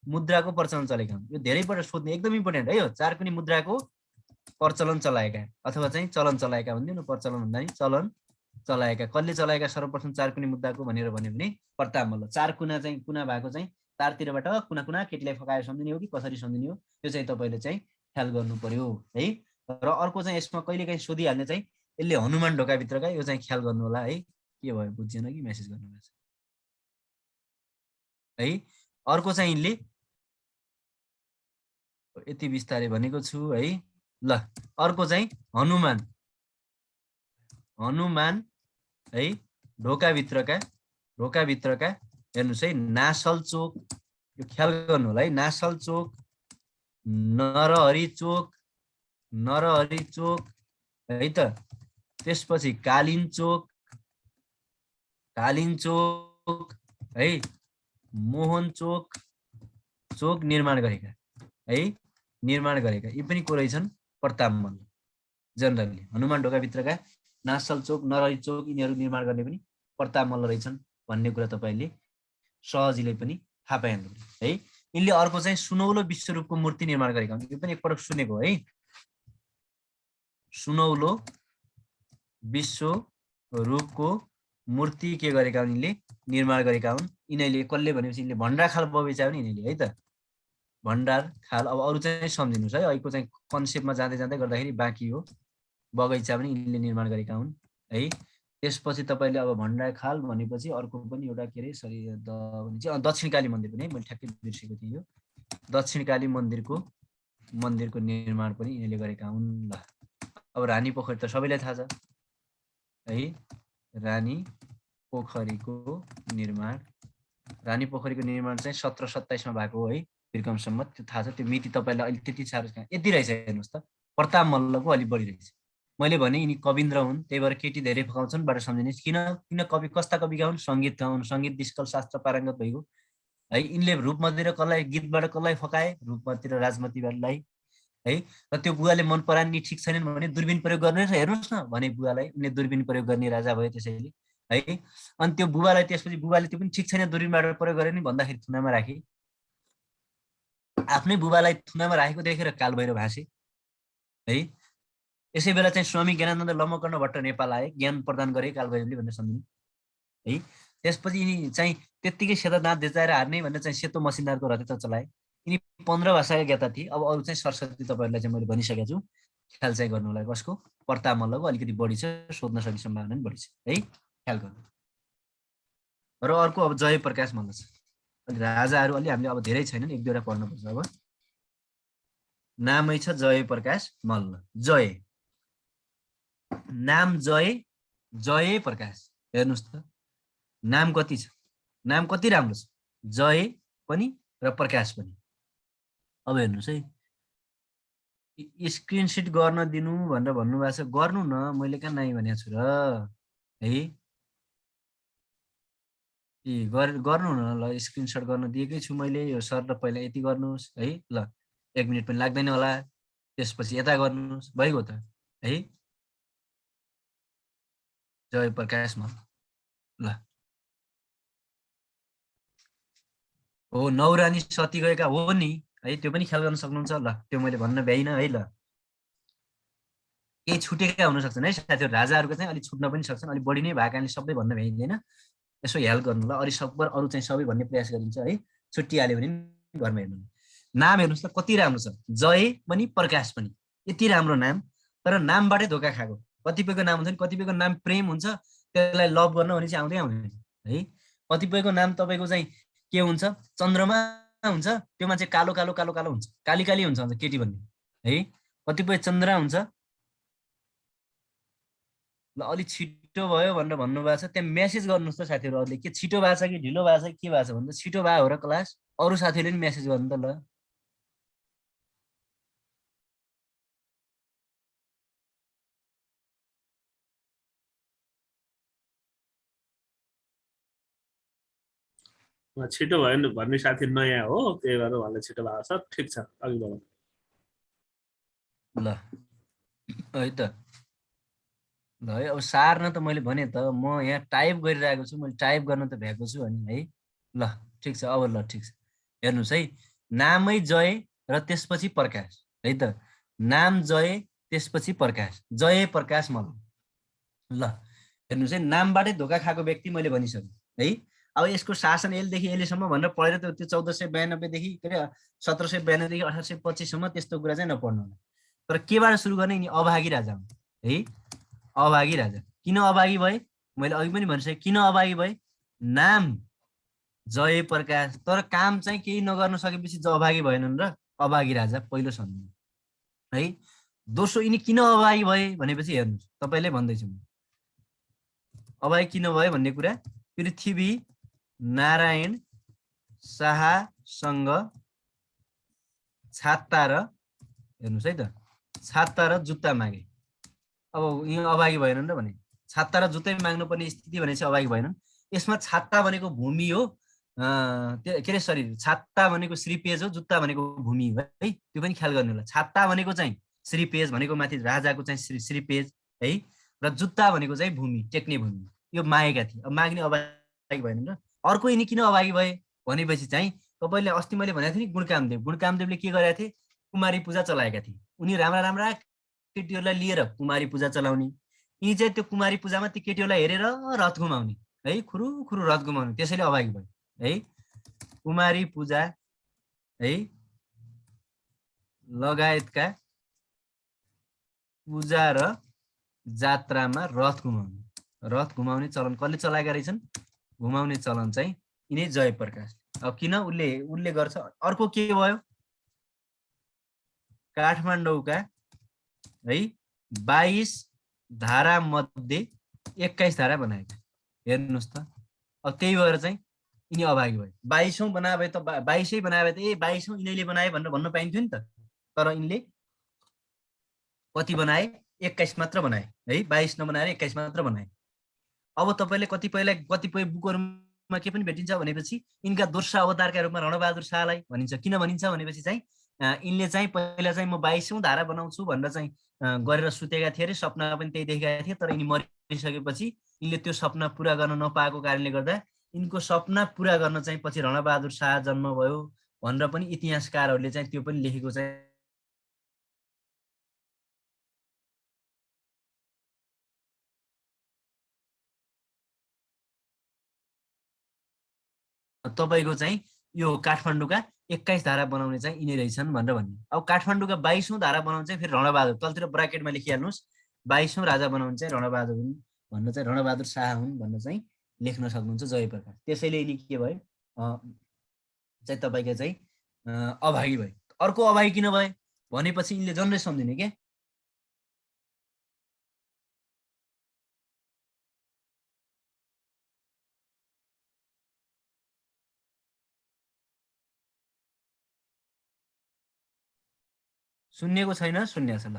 मुद्राको प्रचलन चलेका हुन्। यो धेरैपल्ट सोध्ने एकदम इम्पोर्टेन्ट है। यो 4 कुने मुद्राको प्रचलन चलाएका अथवा चाहिँ चलन चलाएका भन्दिनँ न, प्रचलन भन्दा नि चलन चलाएका। कसले चलाएका सर्वप्रथम 4 कुने मुद्दाको भनेर भन्यो भने प्रताप मल्ल। 4 कुना चाहिँ कुना भएको चाहिँ तारतिरबाट कुना केटीलाई फकाएर सम्झिने हो कि कसरी सम्झिने हो, त्यो चाहिँ तपाईँले चाहिँ ख्याल गर्नु पर्यो है। र अर्को चाहिँ यसमा कहिलेकाहीँ सोधिहाल्ने चाहिँ यसले हनुमान ढोकाभित्रका, यो चाहिँ ख्याल गर्नु होला है। के भयो, बुझ्दैन कि मेसेज गर्नुभएको छ है। अर्को चाहिँ यिनले यति बिस्तारै भनेको छु है। ल अर्को चाहिँ हनुमान है, ढोकाभित्रका हेर्नुहोस् है, नासल चोक, यो ख्याल गर्नु होला है। नासल चोक, नरहरि चोक है त। त्यसपछि कालिन चोक है, मोहन चोक निर्माण गरेका है, यी पनि को रहेछन्, प्रताप मल्ल। जनरली हनुमान ढोकाभित्रका नासल चोक, नरहरि चोक यिनीहरू निर्माण गर्ने पनि प्रताप मल्ल रहेछन् भन्ने कुरा तपाईँले सहजिलै पनि थाहा पाइहाल्नु है। यिनले अर्को चाहिँ सुनौलो विश्वरूपको मूर्ति निर्माण गरेका हुन्। यो पनि एकपटक सुनेको है। सुनौलो विश्वरूपको मूर्ति के गरेका हुन्, यिनले निर्माण गरेका हुन्। यिनीहरूले कसले भनेपछि यिनले भण्डार खाल बगैँचा पनि यिनीहरूले है त, भण्डार खाल। अब अरू चाहिँ सम्झिनुहोस् है, अहिलेको चाहिँ कन्सेप्टमा जाँदै गर्दाखेरि बाँकी हो। बगैँचा पनि यिनले निर्माण गरेका हुन् है। त्यसपछि तपाईँले अब भण्डार खाल भनेपछि अर्को पनि एउटा के अरे, सरी दक्षिणकाली मन्दिर पनि है, मैले ठ्याक्कै बिर्सेको थिएँ। यो दक्षिणकाली मन्दिरको निर्माण पनि यिनीहरूले गरेका हुन्। ल अब रानी पोखरी त सबैलाई थाहा छ है। रानी पोखरीको निर्माण चाहिँ 1727 मा भएको हो है, विक्रम सम्मत। त्यो थाहा छ, त्यो मिति तपाईँलाई अहिले त्यति साह्रो यति रहेछ। हेर्नुहोस् त, प्रताप मल्लको अलिक बढी रहेछ। मैले भने यिनी कविन्द्र हुन्, त्यही भएर केटी धेरै फकाउँछन् बाट सम्झिनुहोस्। किन कवि, कस्ता कविका हुन्, सङ्गीतका हुन्, सङ्गीत दिस्कल शास्त्र पारङ्गत भइगयो है। यिनले रूपमतीर कसलाई, गीतबाट कसलाई फकाए, रूपमती र राजमतीलाई है। र त्यो बुवाले मन परानी ठिक छैनन् भने दूरबीन प्रयोग गर्ने, हेर्नुहोस् न भने बुवालाई, उनले दूरबीन प्रयोग गर्ने राजा भयो त्यसैले है। अनि त्यो बुबालाई त्यसपछि बुबाले त्यो पनि ठिक छैन दूरबीनबाट प्रयोग गरे नि भन्दाखेरि थुनामा राखे। आफ्नै बुबालाई थुनामा राखेको देखेर काल भैरव हाँसे है। यसै बेला चाहिँ स्वामी ज्ञानानन्द लम्बकर्ण भट्ट नेपाल आए, ज्ञान प्रदान गरे काल भैरवले भनेर सम्झिनु है। त्यसपछि यिनी चाहिँ त्यत्तिकै सेतो दाँत देचाएर हार्ने भनेर चाहिँ सेतो मसिन्द्रनाथको रथयात्रा चलाए। यिनी 15 भाषाका ज्ञाता थिए। अब अरू चाहिँ सरस्वती तपाईँहरूलाई चाहिँ मैले भनिसकेको छु, ख्याल चाहिँ गर्नु होला। कसको, प्रताप मल्लको अलिकति बढी छ, सोध्न सक्ने सम्भावना पनि बढी छ है, ख्याल गर्नु। र अर्को अब जयप्रकाश मल्ल छ। अलि राजाहरू अलि हामीले अब धेरै छैनन्, एक दुईवटा पढ्नुपर्छ। अब नामै छ जयप्रकाश मल्ल। जय नाम जय प्रकाश हेर्नुहोस् त नाम कति छ, नाम कति राम्रो छ, जय पनि र प्रकाश पनि। अब हेर्नुहोस् है, स्क्रिनसिट गर्न दिनु भनेर भन्नुभएको छ, गर्नु न, मैले कहाँ नाइ भनेको छु र है। गर्नु न ल, स्क्रिनसट गर्न दिएकै छु मैले। यो सरलाई पहिला यति गर्नुहोस् है, ल 1 मिनट पनि लाग्दैन होला, त्यसपछि यता गर्नुहोस्, भइगयो त है। जय प्रकाश मल्ल, ल हो नौरानी सती गएका हो नि है, त्यो पनि ख्याल गर्न सक्नुहुन्छ। ल त्यो मैले भन्न भ्याइन है। ल केही छुटेका हुनसक्छन् है साथीहरू, राजाहरूको चाहिँ अलिक छुट्न पनि सक्छन्, अलिक बढी नै भएको कारणले सबै भन्न भ्याइँदैन। यसो हेल्प गर्नु ल, अलिक सकभर अरू चाहिँ सबै भन्ने प्रयास गरिन्छ है। छुट्टिहाल्यो भने घरमा हेर्नु। नाम हेर्नुहोस् त कति राम्रो छ, जय पनि प्रकाश पनि, यति राम्रो नाम। तर नामबाटै धोका खाएको। कतिपयको नाम हुन्छ नि, कतिपयको नाम प्रेम हुन्छ, त्यसलाई लभ गर्न भने चाहिँ आउँदै आउँदैन है। कतिपयको नाम तपाईँको चाहिँ के हुन्छ, चन्द्रमा हुन्छ, त्यो मान्छे कालो कालो कालो कालो हुन्छ, काली काली हुन्छ केटी भन्ने है। कतिपय चन्द्र हुन्छ। ल अलिक छिटो भयो भनेर भन्नुभएको छ, त्यहाँ मेसेज गर्नुहोस् त साथीहरू। अरूले के छिटो भएको छ कि ढिलो भएको छ कि के भएको छ भन्दा छिटो भयो हो र क्लास, अरू साथीहरूले पनि मेसेज गर्नु त ल।
छिटो भयो भन्ने साथी नयाँ हो, त्यही भएर उहाँलाई छिटो भएको छ। ठिक छ, अघि बढौँ।
ल है त, ल है। अब सार्न त मैले भने त, म यहाँ टाइप गरिरहेको छु, मैले टाइप गर्न त भ्याएको छु अनि है। ल ठिक छ, अब ल ठिक छ। हेर्नुहोस् है, नामै जय र त्यसपछि प्रकाश है त, नाम जय त्यसपछि प्रकाश, जय प्रकाश मल्ल। ल हेर्नुहोस् है, नामबाटै धोका खाएको व्यक्ति मैले भनिसकेँ है। अब यसको शासन एलदेखि एलेसम्म भनेर पढेर त त्यो 1492देखि के अरे 1792देखि 1825सम्म त्यस्तो कुरा चाहिँ नपढ्नु होला। तर केबाट सुरु गर्ने, यिनी अभागी राजा हुन् है। अभागी राजा किन अभागी भए, मैले अघि पनि भनिसकेँ किन अभागी भए। नाम जय प्रकाश, तर काम चाहिँ केही नगर्न सकेपछि अभागी भएनन् र अभागी राजा पहिलो सम्झिनु है। दोस्रो यिनी किन अभागी भए भनेपछि हेर्नुहोस्, तपाईँले भन्दैछु म अभागी किन भयो भन्ने कुरा। पृथ्वी नारायण शाहसँग छाता र, हेर्नुहोस् है त, छाता र जुत्ता मागे। अब यहाँ अभागी भएनन् र भने, छाता र जुत्तै माग्नु पर्ने स्थिति भनेपछि अभागी भएनन्। यसमा छाता भनेको भूमि हो, के अरे शरीर, छाता भनेको श्रीपेज हो, जुत्ता भनेको भूमि हो है, त्यो पनि ख्याल गर्नु होला। छाता भनेको चाहिँ श्रीपेज भनेको माथि राजाको चाहिँ श्रीपेज है, र जुत्ता भनेको चाहिँ भूमि, टेक्ने भूमि, यो मागेका थिए। अब माग्ने अभागी भएनन् र। अर्को यिनी किन अभागी भए भनेपछि चाहिँ तपाईँले अस्ति मैले भनेको थिएँ नि, गुणकामदेवले के गरेका थिए, कुमारी पूजा चलाएका थिए। उनी राम्रा राम्रा केटीहरूलाई लिएर कुमारी पूजा चलाउने, यिनी चाहिँ त्यो कुमारी पूजामा ती केटीहरूलाई हेरेर रथ घुमाउने है, खुरु खुरु रथ घुमाउने, त्यसैले अभागी भयो है। कुमारी पूजा है लगायतका पूजा र जात्रामा रथ घुमाउने चलन कसले चलाएका रहेछन्, घुमाउने चलन चाहिँ यिनै जय प्रकाश। अब किन उसले गर्छ। अर्को के भयो, काठमाडौँका है 22 धारा मध्ये 21 धारा बनाएका। हेर्नुहोस् त, अब त्यही भएर चाहिँ यिनी अभागी भए। 22औं बनाए भए त 22 बनाए भए त 22औं यिनीले बनाए भनेर भन्न पाइन्थ्यो नि त। तर यिनले कति बनाए, 21 मात्र बनाए है, 22 नबनाएर 21 मात्र बनाए। अब तपाईँले कतिपय बुकहरूमा के पनि भेटिन्छ भनेपछि यिनका दोस्रो अवतारका रूपमा रणबहादुर शाहलाई भनिन्छ। किन भनिन्छ भनेपछि चाहिँ यिनले चाहिँ पहिला चाहिँ म 22औं धारा बनाउँछु भनेर चाहिँ गरेर सुतेका थिए अरे, सपना पनि त्यही देखेका थिए। तर यिनी मरिसकेपछि यिनले त्यो सपना पुरा गर्न नपाएको कारणले गर्दा यिनको सपना पुरा गर्न चाहिँ पछि रणबहादुर शाह जन्म भयो भनेर पनि इतिहासकारहरूले चाहिँ त्यो पनि लेखेको चाहिँ तपाईँको चाहिँ यो काठमाडौँका 21 धारा बनाउने चाहिँ यिनै रहेछन् भनेर भन्ने। अब काठमाडौँका 22औं धारा बनाउने चाहिँ फेरि रणबहादुर, तलतिर ब्राकेटमा लेखिहाल्नुहोस्, 22औं राजा बनाउने चाहिँ रणबहादुर हुन् भन्न चाहिँ रणबहादुर शाह हुन् भन्न चाहिँ लेख्न सक्नुहुन्छ जय प्रकाश। त्यसैले यिनी के भए चाहिँ तपाईँको चाहिँ अभागी भए। अर्को अभागी किन भए भनेपछि यिनले जन्मै सम्झिने के, सुन्निएको छैन, सुन्या छ। ल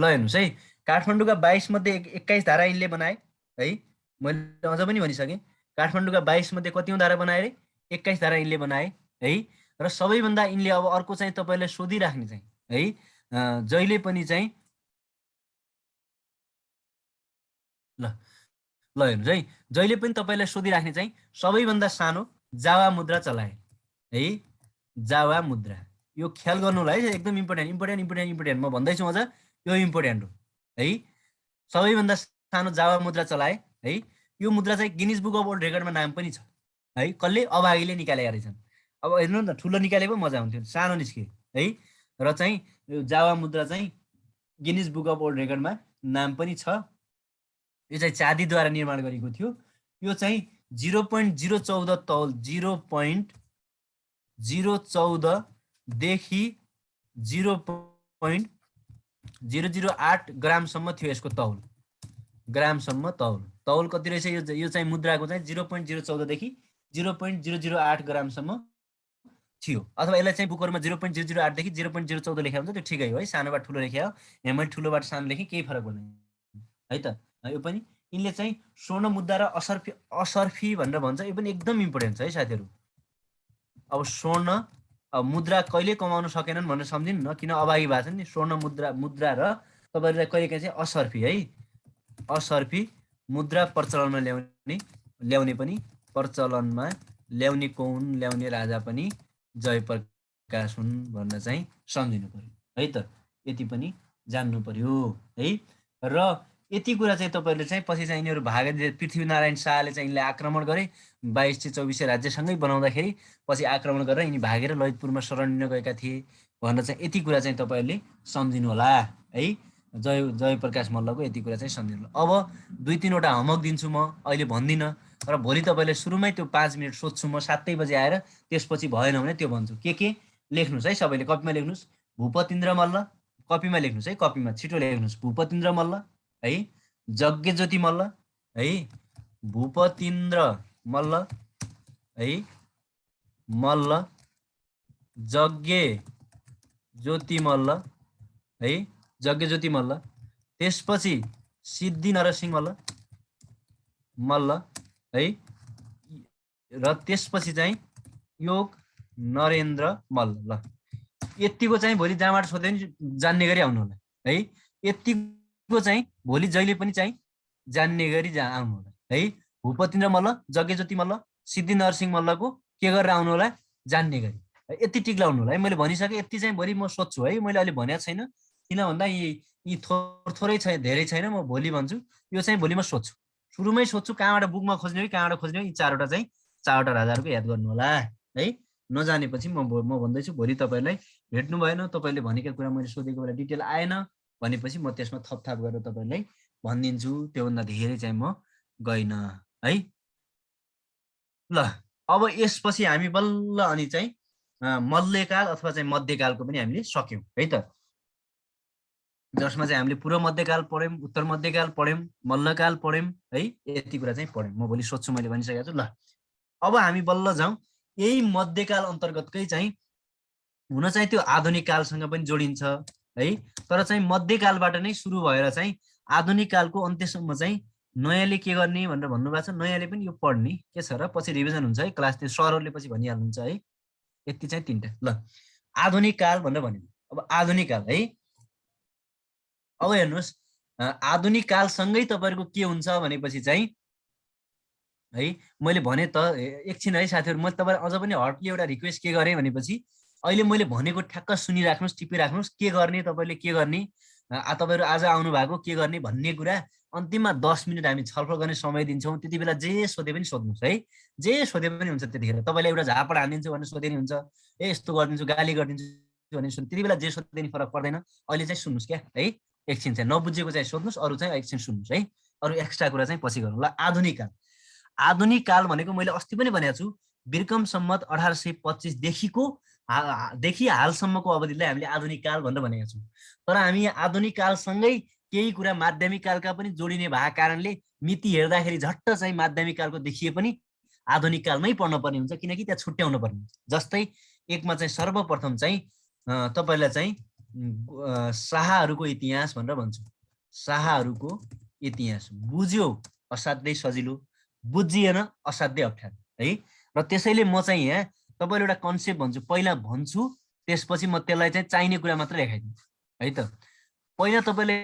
हेर्नुहोस् है, काठमाडौँका 22 मध्ये 21 धारा यिनले बनाए है। मैले अझ पनि भनिसकेँ, काठमाडौँका 22 मध्ये कतिौँ धारा बनाए रे? 21 धारा यिनले बनाए है। र सबैभन्दा यिनले अब अर्को चाहिँ तपाईँलाई सोधिराख्ने चाहिँ है, जहिले पनि चाहिँ ल ल हेर्नुहोस् है, जहिले पनि तपाईँलाई सोधिराख्ने चाहिँ सबैभन्दा सानो जावा मुद्रा चलाए है। जावा मुद्रा, यो ख्याल गर्नु होला है, एकदम इम्पोर्टेन्ट इम्पोर्टेन्ट इम्पोर्टेन्ट इम्पोर्टेन्ट। म भन्दैछु अझ, यो इम्पोर्टेन्ट हो है। सबैभन्दा सानो जावा मुद्रा चलाए है। यो मुद्रा चाहिँ गिनिज बुक अफ वर्ल्ड रेकर्डमा नाम पनि छ है। कसले? अभागीले निकालेका रहेछन्। अब हेर्नु न, ठुलो निकाले पो मजा हुन्थ्यो, सानो निस्के है। र चाहिँ यो जावा मुद्रा चाहिँ गिनिज बुक अफ वर्ल्ड रेकर्डमा नाम पनि छ। यो चाहिँ चाँदीद्वारा निर्माण गरेको थियो। यो चाहिँ 0.014 तौल, 0.014 देखि 0.008 ग्रामसम्म थियो यसको तौल, ग्रामसम्म तौल। तौल कति रहेछ यो चाहिँ मुद्राको चाहिँ 0.014 देखि 0.008 ग्रामसम्म थियो। अथवा यसलाई चाहिँ बुकहरुमा 0.008 देखि 0.014 लेखेको हुन्छ, त्यो ठिकै हो है। सानोबाट ठुलो लेखे हो, यहाँ मैले ठुलोबाट सानो लेखेँ, केही फरक पर्दैन है त। यो पनि यिनले चाहिँ स्वर्ण मुद्रा र असर्फी भनेर भन्छ, यो पनि एकदम इम्पोर्टेन्ट छ है साथीहरु। अब स्वर्ण मुद्रा कहिले कमाउन सकेनन् भनेर सम्झिनु न, किन अभागी भएको छ नि। स्वर्ण मुद्रा र तपाईहरुलाई कहिलेकाहीँ चाहिँ असर्फी है, असर्फी मुद्रा प्रचलनमा ल्याउने पनि, प्रचलनमा ल्याउने कौन, ल्याउने राजा पनि जयप्रकाश हुन् भनेर चाहिँ सम्झिनु पर्यो है त। यति पनि जान्नु पर्यो है। र यति कुरा चाहिँ तपाईहरुले चाहिँ पछि चाहिँ यिनीहरु भागे, पृथ्वीनारायण शाहले चाहिँ यिनलाई आक्रमण गरे, 2224 राज्यसँगै बनाउँदाखेरि पछि आक्रमण गरेर यिनी भागेर ललितपुरमा शरण लिन गएका थिए भनेर चाहिँ यति कुरा चाहिँ तपाईहरुले सम्झिनु होला है। जयप्रकाश मल्लको यति कुरा चाहिँ सम्झिनु होला। अब 2-3 वटा होमवर्क दिन्छु म, अहिले भन्दिनँ, र भोलि तपाईले सुरुमै त्यो 5 मिनेट सोध्छु म 7 बजे आएर, त्यसपछि भएन भने त्यो भन्छु। के लेख्नुस् है, सबैले कपीमा लेख्नुस्। भूपतिन्द्र मल्ल, कपीमा लेख्नुस् है, कपीमा छिटो लेख्नुस्। भूपतिन्द्र मल्ल है, यज्ञज्योति मल्ल है, भूपतिन्द्र मल्ल है, मल्ल, यज्ञज्योति मल्ल है, यज्ञज्योति मल्ल। त्यसपछि सिद्धि नरसिंह मल्ल है, र त्यसपछि चाहिँ योग नरेन्द्र मल्ल। ल यतिको चाहिँ भोलि जहाँबाट सोध्यो नि जान्ने गरी आउनु होला है। यतिको चाहिँ भोलि जहिले पनि चाहिँ जान्ने गरी आउनु होला है। भूपतिन्द्र मल्ल, यज्ञज्योति मल्ल, सिद्धि नरसिंह मल्लको के गरेर आउनु होला, जान्ने गरी। यति टिक लाउनु होला है। मैले भनिसकेँ, यति चाहिँ भोलि म सोध्छु है। मैले अहिले भनेको छैन, किन भन्दा यी थोरै छैन, धेरै छैन। म भोलि भन्छु, यो चाहिँ भोलि म सोध्छु, सुरुमै सोध्छु। कहाँबाट बुकमा खोज्ने हो कि कहाँबाट खोज्ने हो, यी 4वटा चाहिँ 4वटा राजाहरूको याद गर्नु होला है। नजानेपछि म भन्दैछु, भोलि तपाईहरुलाई भेट्नु भएन, तपाईले भनेको कुरा मैले सोधेको बेला डिटेल आएन भनेपछि म त्यसमा थपथाप गरेर तपाईहरुलाई भनिदिन्छु। त्योभन्दा धेरै चाहिँ म गइन है। ल अब यसपछि हामी बल्ल अनि चाहिँ मल्लकाल अथवा चाहिँ मध्यकालको पनि हामीले सक्यौं है त, जसमा चाहिँ हामीले पूर्व मध्यकाल पढ्यौं, उत्तर मध्यकाल पढ्यौं, मल्लकाल पढ्यौं है। यति कुरा चाहिँ पढ्यौं, म भोलि सोध्छु, मैले भनिसकेको छु। ल अब हामी बल्ल जाउँ यही मध्यकाल अन्तर्गतकै चाहिँ, हुन चाहिँ त्यो आधुनिक कालसँग पनि जोडिन्छ है, तर चाहिँ मध्यकालबाट नै सुरु भएर चाहिँ आधुनिक कालको अन्त्यसम्म चाहिँ नयाँले के गर्ने भनेर भन्नुभएको छ। नयाँले पनि यो पढ्ने के छ र, पछि रिभिजन हुन्छ है, क्लास 10 सरहरूले पछि भनिहाल्नुहुन्छ है। यति चाहिँ 3टा। ल आधुनिक काल भनेर भन्यो। अब आधुनिक काल है, अब हेर्नुहोस्, आधुनिक कालसँगै तपाईहरुको के हुन्छ भनेपछि चाहिँ है, मैले भने त एकछिन है साथीहरु, म तपाईहरुलाई अझ पनि हटली एउटा रिक्वेस्ट के गरेँ भनेपछि, अहिले मैले भनेको ठ्याक्क सुनिराख्नुस्, टिपिराख्नुस्। के गर्ने, तपाईले के गर्ने, तपाईहरु आज आउनु भएको के गर्ने भन्ने कुरा अन्तिममा 10 मिनेट हामी छलफल गर्ने समय दिन्छौँ। त्यति बेला जे सोधे पनि सोध्नुस् है, जे सोधे पनि हुन्छ। त्यतिखेर तपाईले एउटा झापड हानिदिन्छु भने सोधे नि हुन्छ, यस्तो गरिदिन्छु, गाली गरिदिन्छु भने त्यति बेला जे सोधे नि फरक पर्दैन। अहिले चाहिँ सुन्नुस् क्या है, एकछिन चाहिँ नबुझेको चाहिँ सोध्नुस्, अरु चाहिँ एकछिन सुन्नुस् है, अरु एक्स्ट्रा कुरा चाहिँ पछि गरौँ। ल आधुनिक काल, आधुनिक काल भनेको मैले अस्ति पनि भनेको छु, विक्रम सम्वत 1825 देखि हालसम्मको अवधिलाई हामीले आधुनिक काल भनेर भनेका छौँ। तर हामी आधुनिक कालसँगै केही कुरा माध्यमिक कालका पनि जोडिने भएको कारणले मिति हेर्दाखेरि झट्ट चाहिँ माध्यमिक कालको देखिए पनि आधुनिक कालमै पढ्न पर्ने हुन्छ, किनकि त्यहाँ छुट्याउनु पर्ने हुन्छ। जस्तै एकमा चाहिँ सर्वप्रथम चाहिँ तपाईलाई चाहिँ शाहहरूको इतिहास भनेर भन्छु। शाहहरूको इतिहास बुझ्यो असाध्यै सजिलो, बुझिएन असाध्यै अप्ठ्यारो है। र त्यसैले म चाहिँ यहाँ तपाईँले एउटा कन्सेप्ट भन्छु, पहिला भन्छु त्यसपछि म त्यसलाई चाहिँ चाहिने कुरा मात्र लेखाइदिन्छु है त। पहिला तपाईँले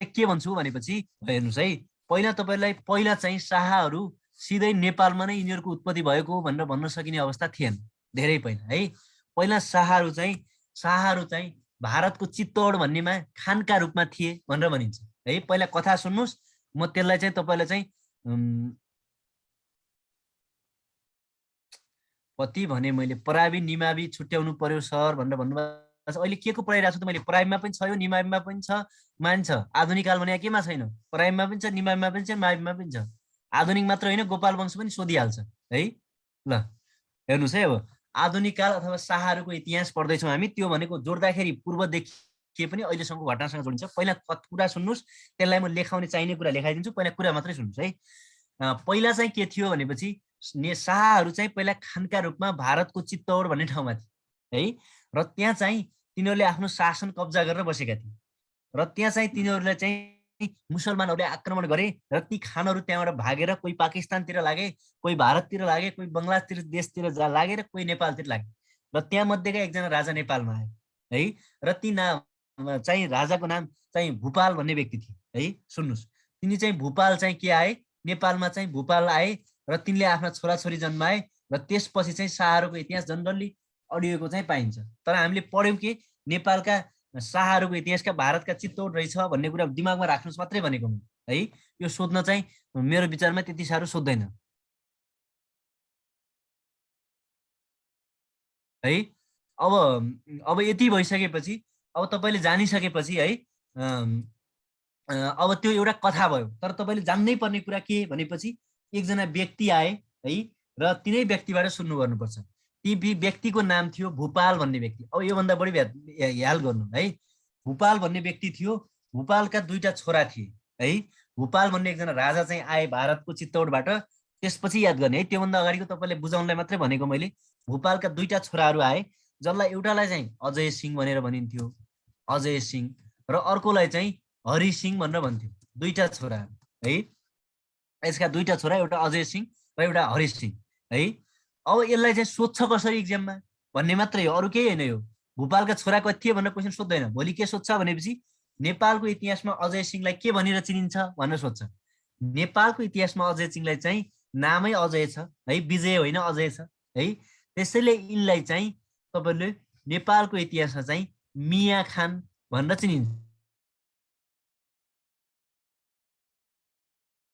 के भन्छु भनेपछि हेर्नुहोस् है, पहिला तपाईँलाई पहिला चाहिँ शाहहरू सिधै नेपालमा नै यिनीहरूको उत्पत्ति भएको भनेर भन्न सकिने अवस्था थिएन, धेरै पहिला है। पहिला शाहहरू चाहिँ भारतको चित्तौड भन्नेमा खानका रूपमा थिए भनेर भनिन्छ है। पहिला कथा सुन्नुहोस्, म त्यसलाई चाहिँ तपाईँलाई चाहिँ कति भने मैले पराबी निमावि छुट्याउनु पर्यो सर भनेर भन्नुभएको छ। अहिले के को पढाइरहेको छु त मैले? पराबीमा पनि छ, यो निमाविमा पनि छ, मान्छ। आधुनिक काल भने केमा छैन? पराबीमा पनि छ, निमाविमा पनि छ, माविमा पनि छ। आधुनिक मात्र होइन, गोपाल वंश पनि सोधिहाल्छ है। ल हेर्नुहोस् है, अब आधुनिक काल अथवा शाहहरूको इतिहास पढ्दैछौँ हामी। त्यो भनेको जोड्दाखेरि पूर्वदेखि पनि अहिलेसम्मको घटनासँग जोडिन्छ। पहिला कुरा सुन्नुहोस्, त्यसलाई म लेखाउने चाहिने कुरा लेखाइदिन्छु, पहिला कुरा मात्रै सुन्नुहोस् है। पहिला चाहिँ के थियो भनेपछि शाहहरू चाहिँ पहिला खानका रूपमा भारतको चित्तौड भन्ने ठाउँमा थिए है। र त्यहाँ चाहिँ तिनीहरूले आफ्नो शासन कब्जा गरेर बसेका थिए। र त्यहाँ चाहिँ तिनीहरूलाई चाहिँ मुसलमानहरूले आक्रमण गरे र ती खानहरू त्यहाँबाट भागेर कोही पाकिस्तानतिर लागे, कोही भारततिर लागे, कोही बङ्गलादेश देशतिर लागे र कोही नेपालतिर लागे। र त्यहाँ मध्येका एकजना राजा नेपालमा आए है। र ती नाम चाहिँ राजाको नाम चाहिँ भूपाल भन्ने व्यक्ति थिए है। सुन्नुहोस्, तिनी चाहिँ भूपाल चाहिँ के आए, नेपालमा चाहिँ भूपाल आए र तिनले आफ्ना छोराछोरी जन्माए। र त्यसपछि चाहिँ शाहहरूको इतिहास जनरली अडिएको चाहिँ पाइन्छ। तर हामीले पढ्यौँ कि नेपालका शाहहरूको इतिहासका भारतका चित्तौड रहेछ भन्ने कुरा दिमागमा राख्नुहोस् मात्रै भनेको है। यो सोध्न चाहिँ मेरो विचारमा त्यति साह्रो सोध्दैन है। अब यति भइसकेपछि, अब तपाईँले जानिसकेपछि है, अब त्यो एउटा कथा भयो। तर तपाईँले जान्नै पर्ने कुरा के भनेपछि एकजना व्यक्ति आए है, र तिनै व्यक्तिबाट सुन्नु गर्नुपर्छ। ती व्यक्तिको नाम थियो भूपाल भन्ने व्यक्ति। अब योभन्दा बढी ह्याल गर्नु है। भूपाल भन्ने व्यक्ति थियो, भूपालका दुईटा छोरा थिए है। भूपाल भन्ने एकजना राजा चाहिँ आए भारतको चित्तौडबाट। त्यसपछि याद गर्ने है, त्योभन्दा अगाडिको तपाईँले बुझाउनलाई मात्रै भनेको मैले। भूपालका दुईटा छोराहरू आए, जसलाई एउटालाई चाहिँ अजय सिंह भनेर भनिन्थ्यो, अजय सिंह, र अर्कोलाई चाहिँ हरि सिंह भनेर भन्थ्यो। दुईटा छोरा है, यसका दुईटा छोरा, एउटा अजय सिंह र एउटा हरि सिंह है। अब यसलाई चाहिँ सोध्छ कसरी इक्जाममा भन्ने मात्रै हो, अरू केही होइन। यो भूपालका छोरा कति थिए भनेर क्वेसन सोध्दैन। भोलि के सोध्छ भनेपछि नेपालको इतिहासमा अजय सिंहलाई के भनेर चिनिन्छ भनेर सोध्छ। नेपालको इतिहासमा अजय सिंहलाई चाहिँ नामै अजय छ है, विजय होइन अजय छ है। त्यसैले यिनलाई चाहिँ तपाईँले नेपालको इतिहासमा चाहिँ मिया खान भनेर चिनिन्छ,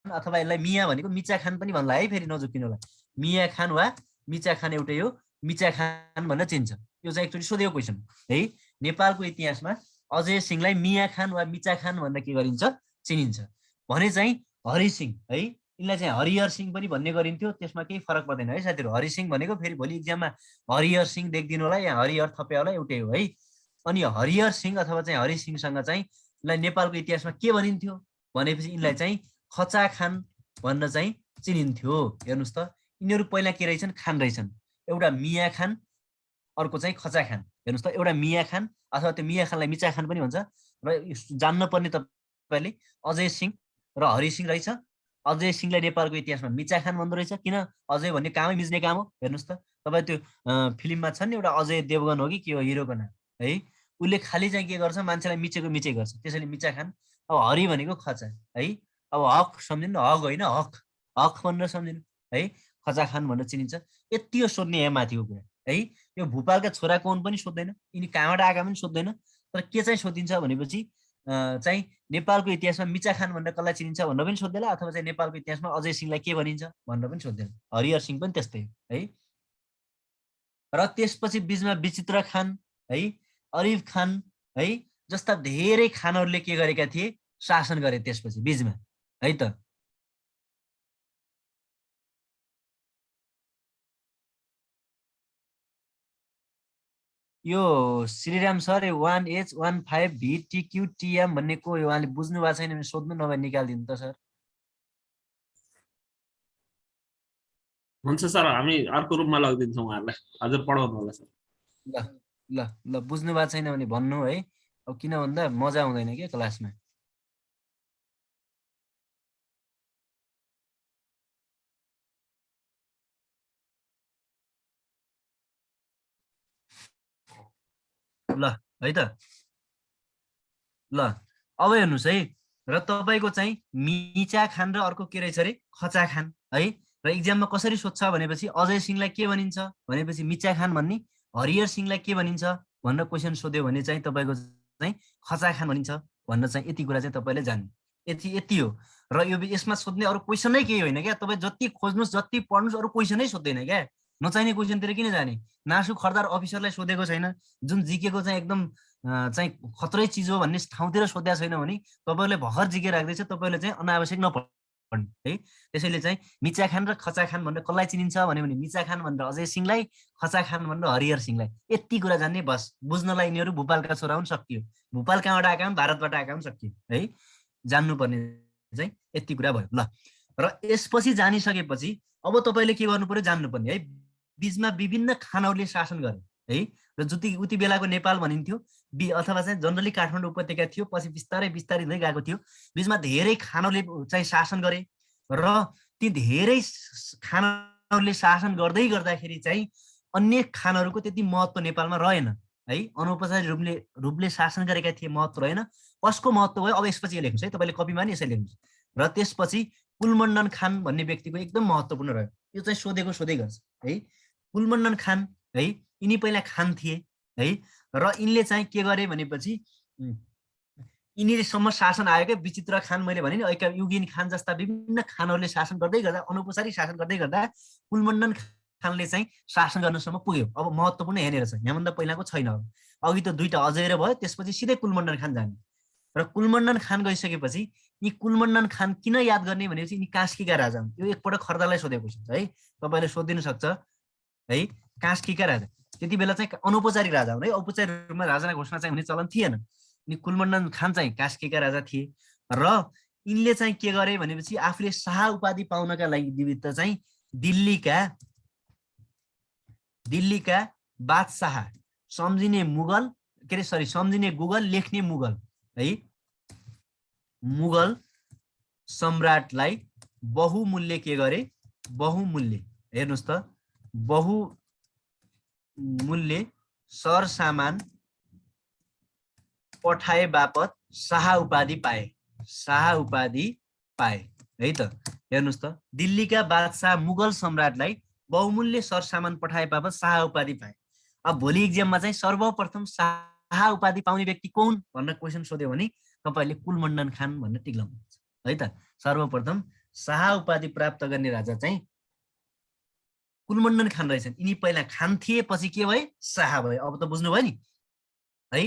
अथवा यसलाई मिया भनेको मिचा खान पनि भन्ला है, फेरि नजुकिनु होला। मिया खान वा मिचा खान एउटै हो, मिचा खान भनेर चिन्छ। यो चाहिँ एकचोटि सोधेको क्वेसन है। नेपालको इतिहासमा अजय सिंहलाई मिया खान वा मिचा खान भनेर के गरिन्छ, चिनिन्छ भने चाहिँ हरि सिंह है। यिनलाई चाहिँ हरिहर सिंह पनि भन्ने गरिन्थ्यो, त्यसमा केही फरक पर्दैन है साथीहरू। हरि सिंह भनेको फेरि भोलि इक्जाममा हरिहर सिंह देख्दिनु होला, यहाँ हरिहर थप्या होला, एउटै हो है। अनि हरिहर सिंह अथवा चाहिँ हरि सिंहसँग चाहिँ यिनलाई नेपालको इतिहासमा के भनिन्थ्यो भनेपछि यिनलाई चाहिँ खचा खान भनेर चाहिँ चिनिन्थ्यो। हेर्नुहोस् त, यिनीहरू पहिला के रहेछन्, खान रहेछन्। एउटा मिया खान, अर्को चाहिँ खचा खान। हेर्नुहोस् त, एउटा मिया खान अथवा त्यो मिया खानलाई मिचा खान पनि भन्छ। र जान्नुपर्ने तपाईँले अजय सिंह र हरि सिंह रहेछ। अजय सिंहलाई नेपालको इतिहासमा मिचा खान भन्दो रहेछ, किन? अजय भन्ने कामै मिच्ने काम हो। हेर्नुहोस् त, तपाईँ त्यो फिल्ममा छ नि एउटा अजय देवगन हो कि के हो हिरोको नाम है, उसले खालि चाहिँ के गर्छ, मान्छेलाई मिचेको मिचै गर्छ, त्यसैले मिचा खान। अब हरि भनेको खचा है। अब हक सम्झिनु, हक होइन हक, हक भनेर सम्झिनु है। खचा खान भनेर चिनिन्छ। यति हो सोध्ने यहाँ माथिको कुरा है। यो भूपालका छोरा कौन पनि सोध्दैन, यिनी कहाँबाट आएका पनि सोध्दैन। तर के चाहिँ सोधिन्छ भनेपछि चाहिँ नेपालको इतिहासमा मिचा खान भनेर कसलाई चिनिन्छ भनेर पनि सोध्दैन, अथवा चाहिँ नेपालको इतिहासमा अजय सिंहलाई के भनिन्छ भनेर पनि सोध्दैन। हरिहर सिंह पनि त्यस्तै है। र त्यसपछि बिचमा विचित्र खान है, अरिफ खान है जस्ता धेरै खानहरूले के गरेका थिए, शासन गरे त्यसपछि बिचमा है त। यो श्रीराम सर 1H15VTQTM भन्नेको यो उहाँले बुझ्नु भएको छैन भने सोध्नु, नभए निकालिदिनु त सर।
हुन्छ सर, हामी अर्को रुममा लगिदिन्छौँ उहाँहरूलाई। हजुर पढाउनु होला सर।
ल ल ल बुझ्नु भएको छैन भने भन्नु है। अब किन भन्दा मजा आउँदैन के क्लासमा। ल है त, ल अब हेर्नुहोस् है, र तपाईँको चाहिँ मिचा खान र अर्को के रहेछ अरे खचा खान है। र इक्जाममा कसरी सोध्छ भनेपछि अजय सिंहलाई के भनिन्छ भनेपछि मिचा खान भन्ने, हरिहर सिंहलाई के भनिन्छ भनेर क्वेसन सोध्यो भने चाहिँ तपाईँको चाहिँ खचा खान भनिन्छ भनेर चाहिँ यति कुरा चाहिँ तपाईँले जान्नु, यति यति हो। र यो यसमा सोध्ने अरू क्वेसनै केही होइन क्या, तपाईँ जति खोज्नुहोस् जति पढ्नुहोस् अरू क्वेसनै सोध्दैन क्या, नचाहिने क्वेसनतिर किन जाने। नासु खर्दार अफिसरलाई सोधेको छैन, जुन जिकेको चाहिँ एकदम चाहिँ खत्रै चिज हो भन्ने ठाउँतिर सोधेको छैन भने तपाईँले भर्खर जिके राख्दैछ, तपाईँले चाहिँ अनावश्यक नपढ्ने है। त्यसैले चाहिँ मिचा खान र खचा खान भनेर कसलाई चिनिन्छ भने मिचा खान भनेर अजय सिंहलाई, खचा खान भनेर हरिहर सिंहलाई, यति कुरा जान्ने बस। बुझ्नलाई यिनीहरू भोपालका छोरा हुन्, सकियो। भोपाल कहाँबाट आएका हुन्, भारतबाट आएका हुन्, सकियो है। जान्नुपर्ने चाहिँ यति कुरा भयो। ल र यसपछि जानिसकेपछि अब तपाईँले के गर्नु पर्यो, जान्नुपर्ने है बिचमा विभिन्न खानहरूले शासन गरे है। र उति बेलाको नेपाल भनिन्थ्यो अथवा चाहिँ जनरली काठमाडौँ उपत्यका थियो, पछि बिस्तारै बिस्तारै हुँदै गएको थियो। बिचमा धेरै खानहरूले चाहिँ शासन गरे र ती धेरै खानहरूले शासन गर्दै गर्दाखेरि चाहिँ अन्य खानहरूको त्यति महत्त्व नेपालमा रहेन है। अनौपचारिक रूपले शासन गरेका थिए, महत्त्व रहेन। कसको महत्त्व भयो अब यसपछि लेख्नुहोस् है, तपाईँले कपीमा नि यसरी लेख्नुहोस्। र त्यसपछि कुलमण्डन खान भन्ने व्यक्तिको एकदम महत्त्वपूर्ण रह्यो, यो चाहिँ सोधेको सोधै गर्छ है। कुलमण्डन खान है, यिनी पहिला खान थिए है। र यिनले चाहिँ के गरे भनेपछि यिनीसम्म शासन आयो क्या, विचित्र खान मैले भने नि, ऐका युगिन खान जस्ता विभिन्न खानहरूले शासन गर्दै गर्दा, अनौपचारिक शासन गर्दै गर्दा कुलमण्डन खानले चाहिँ शासन गर्नसम्म पुग्यो। अब महत्त्वपूर्ण यहाँनिर छ, यहाँभन्दा पहिलाको छैन। अब अघि त दुईटा अजय र भयो, त्यसपछि सिधै कुलमण्डन खान जाने। र कुलमण्डन खान गइसकेपछि यी कुलमण्डन खान किन याद गर्ने भनेपछि यिनी कास्कीका राजा हुन्। यो एकपटक खर्दालाई सोधेको छ है, तपाईँले सोधिदिनु सक्छ है। कास्कीका राजा त्यति बेला चाहिँ अनौपचारिक राजा हुन् है, औपचारिक रूपमा राजा घोषणा चाहिँ हुने चलन थिएन। यिनी कुलमण्डन खान चाहिँ कास्कीका राजा थिए। र यिनले चाहिँ के गरे भनेपछि आफूले शाह उपाधि पाउनका लागि चाहिँ दिल्लीका बादशाह, सम्झिने मुगल के अरे सम्झिने गुगल, लेख्ने मुगल है, मुगल सम्राटलाई बहुमूल्य के गरे, बहुमूल्य हेर्नुहोस् त, बहुमूल्य सरसामान पठाए बापत शाह उपाधि पाए, शाह उपाधि पाए है त। हेर्नुहोस् त, दिल्लीका बादशाह मुगल सम्राटलाई बहुमूल्य सरसामान पठाए बापत शाह उपाधि पाए। अब भोलि इक्जाममा चाहिँ सर्वप्रथम शाह उपाधि पाउने व्यक्ति कौन भनेर क्वेसन सोध्यो भने तपाईँले कुलमण्डन खान भनेर टिक लाउनुहुन्छ है त। सर्वप्रथम शाह उपाधि प्राप्त गर्ने राजा चाहिँ कुलमण्डन खान रहेछन्। यिनी पहिला खान थिए, पछि के भए, शाह भए। अब त बुझ्नुभयो नि है।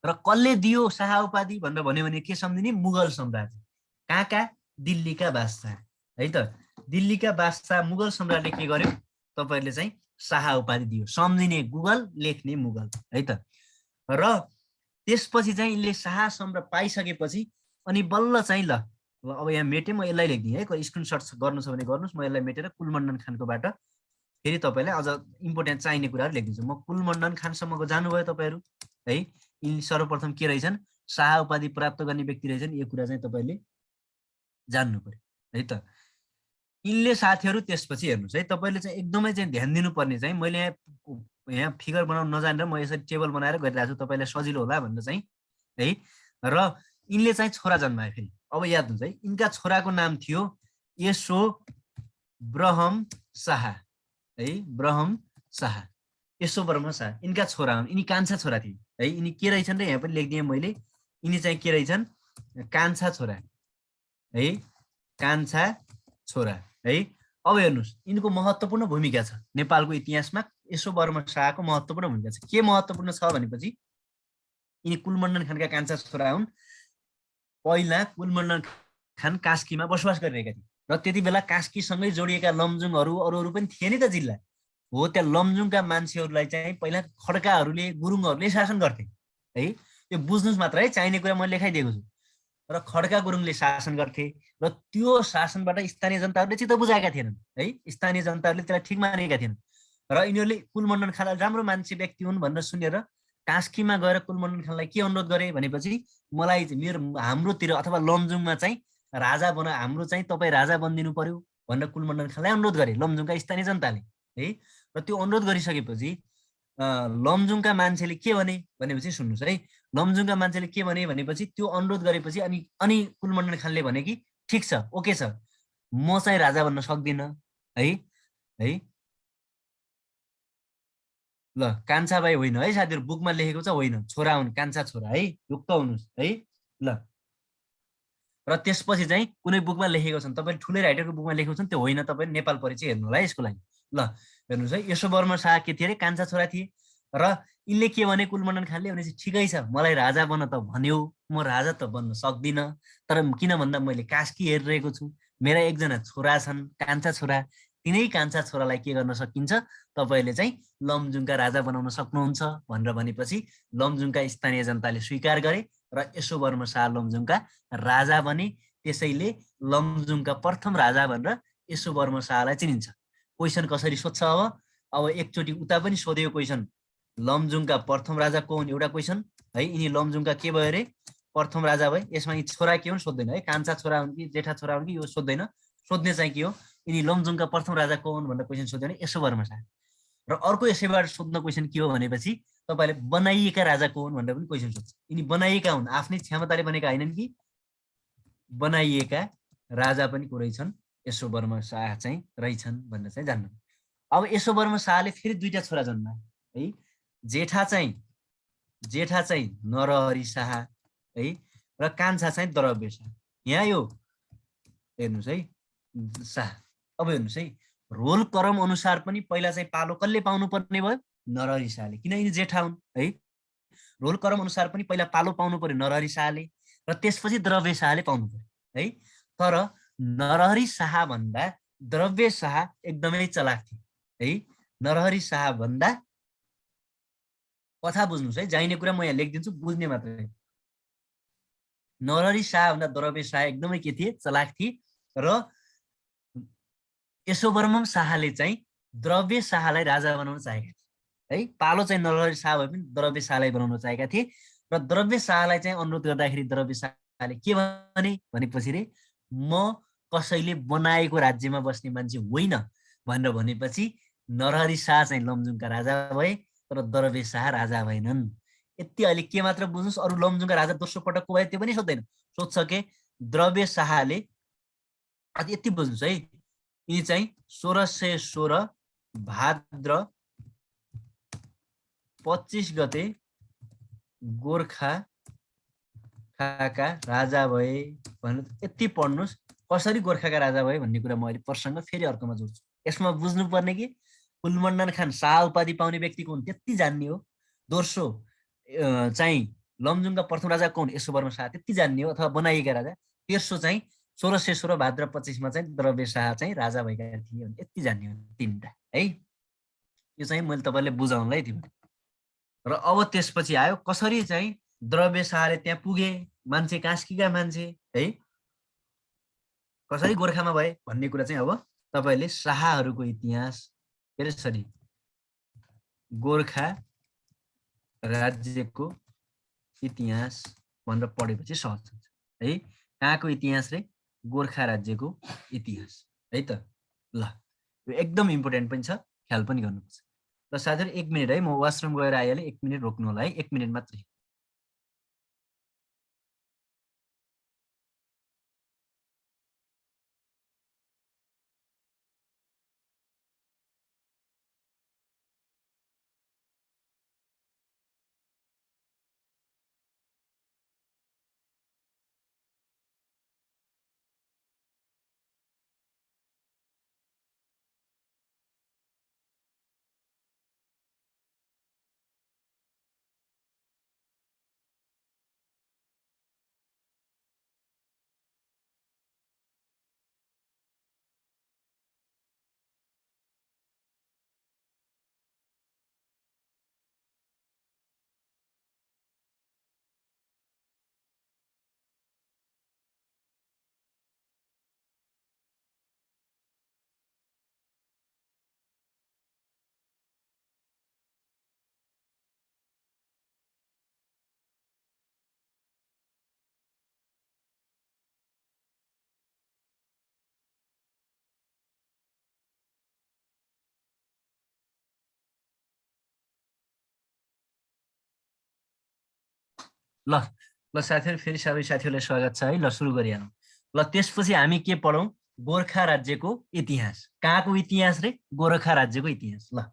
र कसले दियो शाह उपाधि भनेर भन्यो भने के सम्झिने, मुगल सम्राट, कहाँका, दिल्लीका बादशाह है त। दिल्लीका बादशाह मुगल सम्राटले के गर्यो, तपाईँहरूले चाहिँ शाह उपाधि दियो, सम्झिने गुगल, लेख्ने मुगल है त। र त्यसपछि चाहिँ यिनले शाह सम्राट पाइसकेपछि अनि बल्ल चाहिँ ल अब यहाँ मेटेँ, म यसलाई लेखिदिएँ है, स्क्रिनसट गर्नु छ भने गर्नुहोस्। म यसलाई मेटेर कुलमण्डन खानकोबाट फेरि तपाईँलाई अझ इम्पोर्टेन्ट चाहिने कुराहरू लेखिदिन्छु। म कुलमण्डन खानसम्मको जानुभयो तपाईँहरू है। यिनी सर्वप्रथम के रहेछन्, शाह उपाधि प्राप्त गर्ने व्यक्ति रहेछन्, यो कुरा चाहिँ तपाईँले जान्नु पर्यो है त। यिनले साथीहरू त्यसपछि हेर्नुहोस् है, तपाईँले चाहिँ एकदमै चाहिँ ध्यान दिनुपर्ने चाहिँ, मैले यहाँ फिगर बनाउन नजानेर म यसरी टेबल बनाएर गरिरहेको छु तपाईँलाई सजिलो होला भनेर चाहिँ है। र यिनले चाहिँ छोरा जन्माए फेरि, अब याद हुन्छ है। यिनका छोराको नाम थियो यसो ब्रह्म शाह है, ब्रह्म शाह, यसो ब्रह्म शाह यिनका छोरा हुन्। यिनी कान्छा छोरा थिए है। यिनी के रहेछन् र यहाँ पनि लेखिदिएँ मैले, यिनी चाहिँ के रहेछन्, कान्छा छोरा है, कान्छा छोरा है। अब हेर्नुहोस्, यिनको महत्त्वपूर्ण भूमिका छ नेपालको इतिहासमा। यसो वर्म शाहको महत्त्वपूर्ण भूमिका छ। के महत्त्वपूर्ण छ भनेपछि यिनी कुलमण्डन खानका कान्छा छोरा हुन्। पहिला कुलमण्डन खान कास्कीमा बसोबास गरिरहेका थिए र त्यति बेला कास्कीसँगै जोडिएका लमजुङहरू अरू पनि थिए नि त जिल्ला हो। त्यहाँ लमजुङका मान्छेहरूलाई चाहिँ पहिला खड्काहरूले, गुरुङहरूले शासन गर्थे है। यो बुझ्नुहोस् मात्र है, चाहिने कुरा मैले लेखाइदिएको छु। र खड्का गुरुङले शासन गर्थे र त्यो शासनबाट स्थानीय जनताहरूले चित्त बुझाएका थिएनन् है। स्थानीय जनताहरूले त्यसलाई ठिक मानेका थिएनन् र यिनीहरूले कुलमण्डन खानलाई राम्रो मान्छे व्यक्ति हुन् भनेर सुनेर कास्कीमा गएर कुलमण्डल खानलाई के अनुरोध गरेँ भनेपछि मलाई मेरो हाम्रोतिर अथवा लमजुङमा चाहिँ राजा हाम्रो चाहिँ तपाईँ राजा बनिदिनु पर्यो भनेर कुलमण्डल खानलाई अनुरोध गरे लमजुङका स्थानीय जनताले है। र त्यो अनुरोध गरिसकेपछि लमजुङका मान्छेले के भनेपछि सुन्नुहोस् है, लमजुङका मान्छेले के भनेपछि त्यो अनुरोध गरेपछि अनि कुलमण्डल खानले भने कि ठिक छ, ओके छ, म चाहिँ राजा बन्न सक्दिनँ है है। ल कान्छा भाइ होइन है साथीहरू, बुकमा लेखेको छ होइन, छोरा हुन्, कान्छा छोरा है, ढुक्क हुनुहोस् है। ल र त्यसपछि चाहिँ कुनै बुकमा लेखेको छ तपाईँ ठुलै राइटरको बुकमा लेखेको छ त्यो होइन, तपाईँ नेपाल परिचय हेर्नु होला है यसको लागि। ल हेर्नुहोस् है, यशोवर्मन शाह के थिए अरे, कान्छा छोरा थिए र यिनले के भने कुलमण्डल खानले भनेपछि ठिकै छ, मलाई राजा बन्न त भन्यो, म राजा त बन्न सक्दिनँ, तर किन भन्दा मैले कास्की हेरिरहेको छु, मेरा एकजना छोरा छन्, कान्छा छोरा, तिनै कान्छा छोरालाई के गर्न सकिन्छ, तपाईँले चाहिँ लमजुङका राजा बनाउन सक्नुहुन्छ भनेर भनेपछि लमजुङका स्थानीय जनताले स्वीकार गरे र यशोवर्मन शाह लमजुङका राजा बने। त्यसैले लमजुङका प्रथम राजा भनेर यशोवर्मन शाहलाई चिनिन्छ। क्वेसन कसरी सोध्छ अब एकचोटि उता पनि सोध्यो क्वेसन, लमजुङका प्रथम राजा को हुन् एउटा क्वेसन है, यिनी लमजुङका के भयो अरे प्रथम राजा भए, यसमा यी छोरा के हुन् सोध्दैन है, कान्छा छोरा हुन् कि जेठा छोरा हुन् कि यो सोध्दैन, सोध्ने चाहिँ के हो, यिनी लमजुङका प्रथम राजा को हुन् भनेर क्वेसन सोध्यो भने यशोवर्मन शाह। र अर्को यसैबाट सोध्न क्वेसन के हो भनेपछि तपाईँले बनाइएका राजा को हुन् भनेर पनि क्वेसन सोध्छ, यिनी बनाइएका हुन्, आफ्नै क्षमताले बनेका होइनन् कि बनाइएका राजा पनि को रहेछन्, यशोवर्मन शाह चाहिँ रहेछन् भनेर चाहिँ जान्नु। अब यशोवर्मन शाहले फेरि दुईटा छोरा जन्माए है, जेठा चाहिँ नरहरि शाह है र कान्छा चाहिँ द्रव्य शाह। यहाँ यो हेर्नुहोस् है शाह, अब हेर्नुहोस् है, रोल क्रम अनुसार पनि पहिला चाहिँ पालो कसले पाउनु पर्ने भयो, नरहरि शाहले, किन यिनी जेठा हुन् है। रोल क्रम अनुसार पनि पहिला पालो पाउनु पर्यो नरहरि शाहले र त्यसपछि द्रव्य शाहले पाउनु पर्यो है। तर नरहरि शाह भन्दा द्रव्य शाह एकदमै चलाक थिए है। नरहरि शाह भन्दा, कथा बुझ्नुहोस् है, जाइने कुरा म यहाँ लेखिदिन्छु, बुझ्ने मात्रै। नरहरि शाह भन्दा द्रव्य शाह एकदमै के थिए, चलाक थिए र यशोवर्मन शाहले चाहिँ द्रव्य शाहलाई राजा बनाउन चाहेका थिए है। पालो चाहिँ नरहरि शाह भए पनि द्रव्य शाहलाई बनाउन चाहेका थिए र द्रव्य शाहलाई चाहिँ अनुरोध गर्दाखेरि द्रव्य शाहले के भनेपछि रे, म कसैले बनाएको राज्यमा बस्ने मान्छे होइन भनेर भनेपछि नरहरि शाह चाहिँ लमजुङका राजा भए तर द्रव्य शाह राजा भएनन्। यति अहिले के मात्र बुझ्नुहोस्, अरू लमजुङका राजा दोस्रो पटक को भए त्यो पनि सोध्दैन, सोध्छ के द्रव्य शाहले, यति बुझ्नुहोस् है, यिनी चाहिँ 1616 भाद्र 25 गते गोर्खा खाका राजा भए भनेर यति पढ्नुहोस्। कसरी गोर्खाका राजा भए भन्ने कुरा म अहिले प्रसङ्ग फेरि अर्कोमा जोड्छु। यसमा बुझ्नुपर्ने कि कुलमण्डन खान शाह उपाधि पाउने व्यक्ति कुन त्यति जान्ने हो, दोस्रो चाहिँ लमजुङका प्रथम राजा कौन, यशोवर्मन शाह त्यति जान्ने हो अथवा बनाइएका राजा, तेस्रो चाहिँ 1616 भाद्र 25 चाहिँ द्रव्य शाह चाहिँ राजा भएका थिए, यति जान्ने हो, तिनवटा है। यो चाहिँ मैले तपाईँले बुझाउनलाई थियो। र अब त्यसपछि आयो कसरी चाहिँ द्रव्य शाहले त्यहाँ पुगे, मान्छे कास्कीका मान्छे है, कसरी गोर्खामा भए भन्ने कुरा चाहिँ अब तपाईँले शाहहरूको इतिहास के अरे सरी गोर्खा राज्यको इतिहास भनेर पढेपछि सहज हुन्छ है। कहाँको इतिहास रे, गोर्खा राज्यको इतिहास है त। ल यो एकदम इम्पोर्टेन्ट पनि छ, ख्याल पनि गर्नुपर्छ। र साथीहरू 1 मिनट है, म वासरुम गएर आइहालेँ, 1 मिनट रोक्नु होला है, 1 मिनट मात्रै। ल ल साथीहरु फेरि सबै साथीहरुलाई स्वागत छ है। ल सुरु गरिहालौँ। ल त्यसपछि हामी के पढौँ? गोर्खा राज्यको इतिहास। कहाँको इतिहास रे? गोर्खा राज्यको इतिहास। ल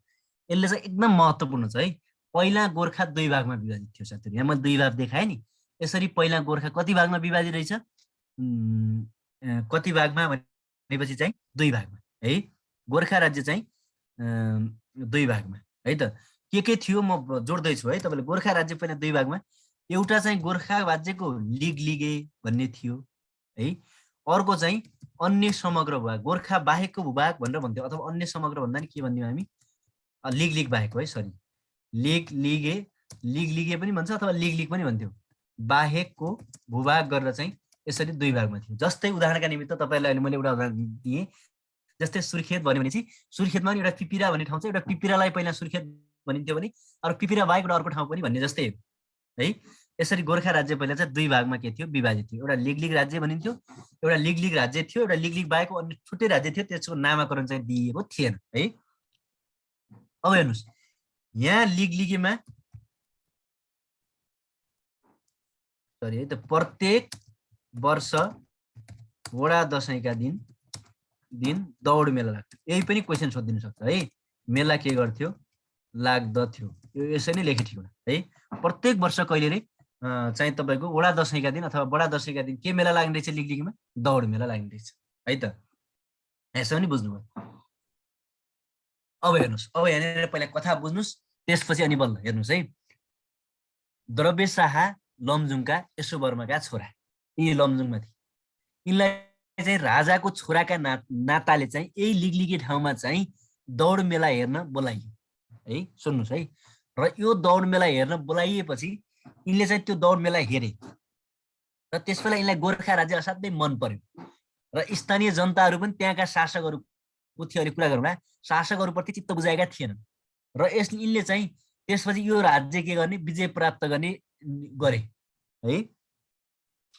यसले चाहिँ एकदम महत्त्वपूर्ण छ है। पहिला गोर्खा दुई भागमा विभाजित थियो साथीहरु। यहाँ मैले दुई भाग देखाएँ नि। यसरी पहिला गोर्खा कति भागमा विभाजित रहेछ? कति भागमा भनेपछि चाहिँ दुई भागमा है। गोर्खा राज्य चाहिँ दुई भागमा है त। के थियो म जोड्दैछु है तपाईँले। गोर्खा राज्य पहिला दुई भागमा। एउटा चाहिँ गोर्खा राज्यको लिगलिगे भन्ने थियो है। अर्को चाहिँ अन्य समग्र भूभाग, गोर्खा बाहेकको भूभाग भनेर भन्थ्यो, अथवा अन्य समग्र भन्दा नि के भन्थ्यौँ हामी? लिग बाहेकको है, सरी, लिग पनि भन्छ अथवा लिग पनि भन्थ्यो। बाहेकको भूभाग गरेर चाहिँ यसरी दुई भागमा थियो। जस्तै उदाहरणका निमित्त तपाईँलाई अहिले मैले एउटा उदाहरण दिएँ। जस्तै सुर्खेत भन्यो भने चाहिँ सुर्खेतमा पनि एउटा पिपिरा भन्ने ठाउँ छ। एउटा पिपिरालाई पहिला सुर्खेत भनिन्थ्यो भने अरू पिपिरा बाहेक एउटा अर्को ठाउँ पनि भन्ने जस्तै है। यसरी गोर्खा राज्य पहिला चाहिँ दुई भागमा के थियो? विभाजित थियो। एउटा लिग राज्य भनिन्थ्यो, एउटा लिग राज्य थियो, एउटा लिग बाहेकको अन्य छुट्टै राज्य थियो, त्यसको नामाकरण चाहिँ दिएको थिएन है। अब हेर्नुहोस्, यहाँ लिगमा सरी है त, प्रत्येक वर्ष वडा दशैंका दिन दौड मेला लाग्थ्यो। यही पनि क्वेसन सोधिदिन सक्छ है। मेला के गर्थ्यो? लाग्दथ्यो। यो यसरी नै लेखे ठिक होला है। प्रत्येक वर्ष कहिले रे चाहिँ तपाईँको वडा दशैंका दिन अथवा बडा दशैंका दिन के मेला लाग्ने रहेछ? लिगमा दौड मेला लाग्ने रहेछ है त। यसो नि बुझ्नुभयो। अब हेर्नुहोस्, अब यहाँनिर पहिला कथा बुझ्नुहोस्, त्यसपछि अनि बल्ल हेर्नुहोस् है। द्रव्य शाह लमजुङका यसो वर्माका छोरा, यी लमजुङमा थिए। यिनलाई चाहिँ राजाको छोराका नाताले चाहिँ यही लिगलिगे ठाउँमा चाहिँ दौड मेला हेर्न बोलाइयो है। सुन्नुहोस् है। र यो दौड मेला हेर्न बोलाइएपछि यिनले चाहिँ त्यो दौड मेला हेरे र त्यसबेला यिनलाई गोर्खा राज्य असाध्यै मन पर्यो। र स्थानीय जनताहरू पनि त्यहाँका शासकहरूको थियो। अहिले कुरा गरौँला, शासकहरूप्रति चित्त बुझाएका थिएनन्। र यिनले चाहिँ त्यसपछि यो राज्य के गर्ने? विजय प्राप्त गरे है।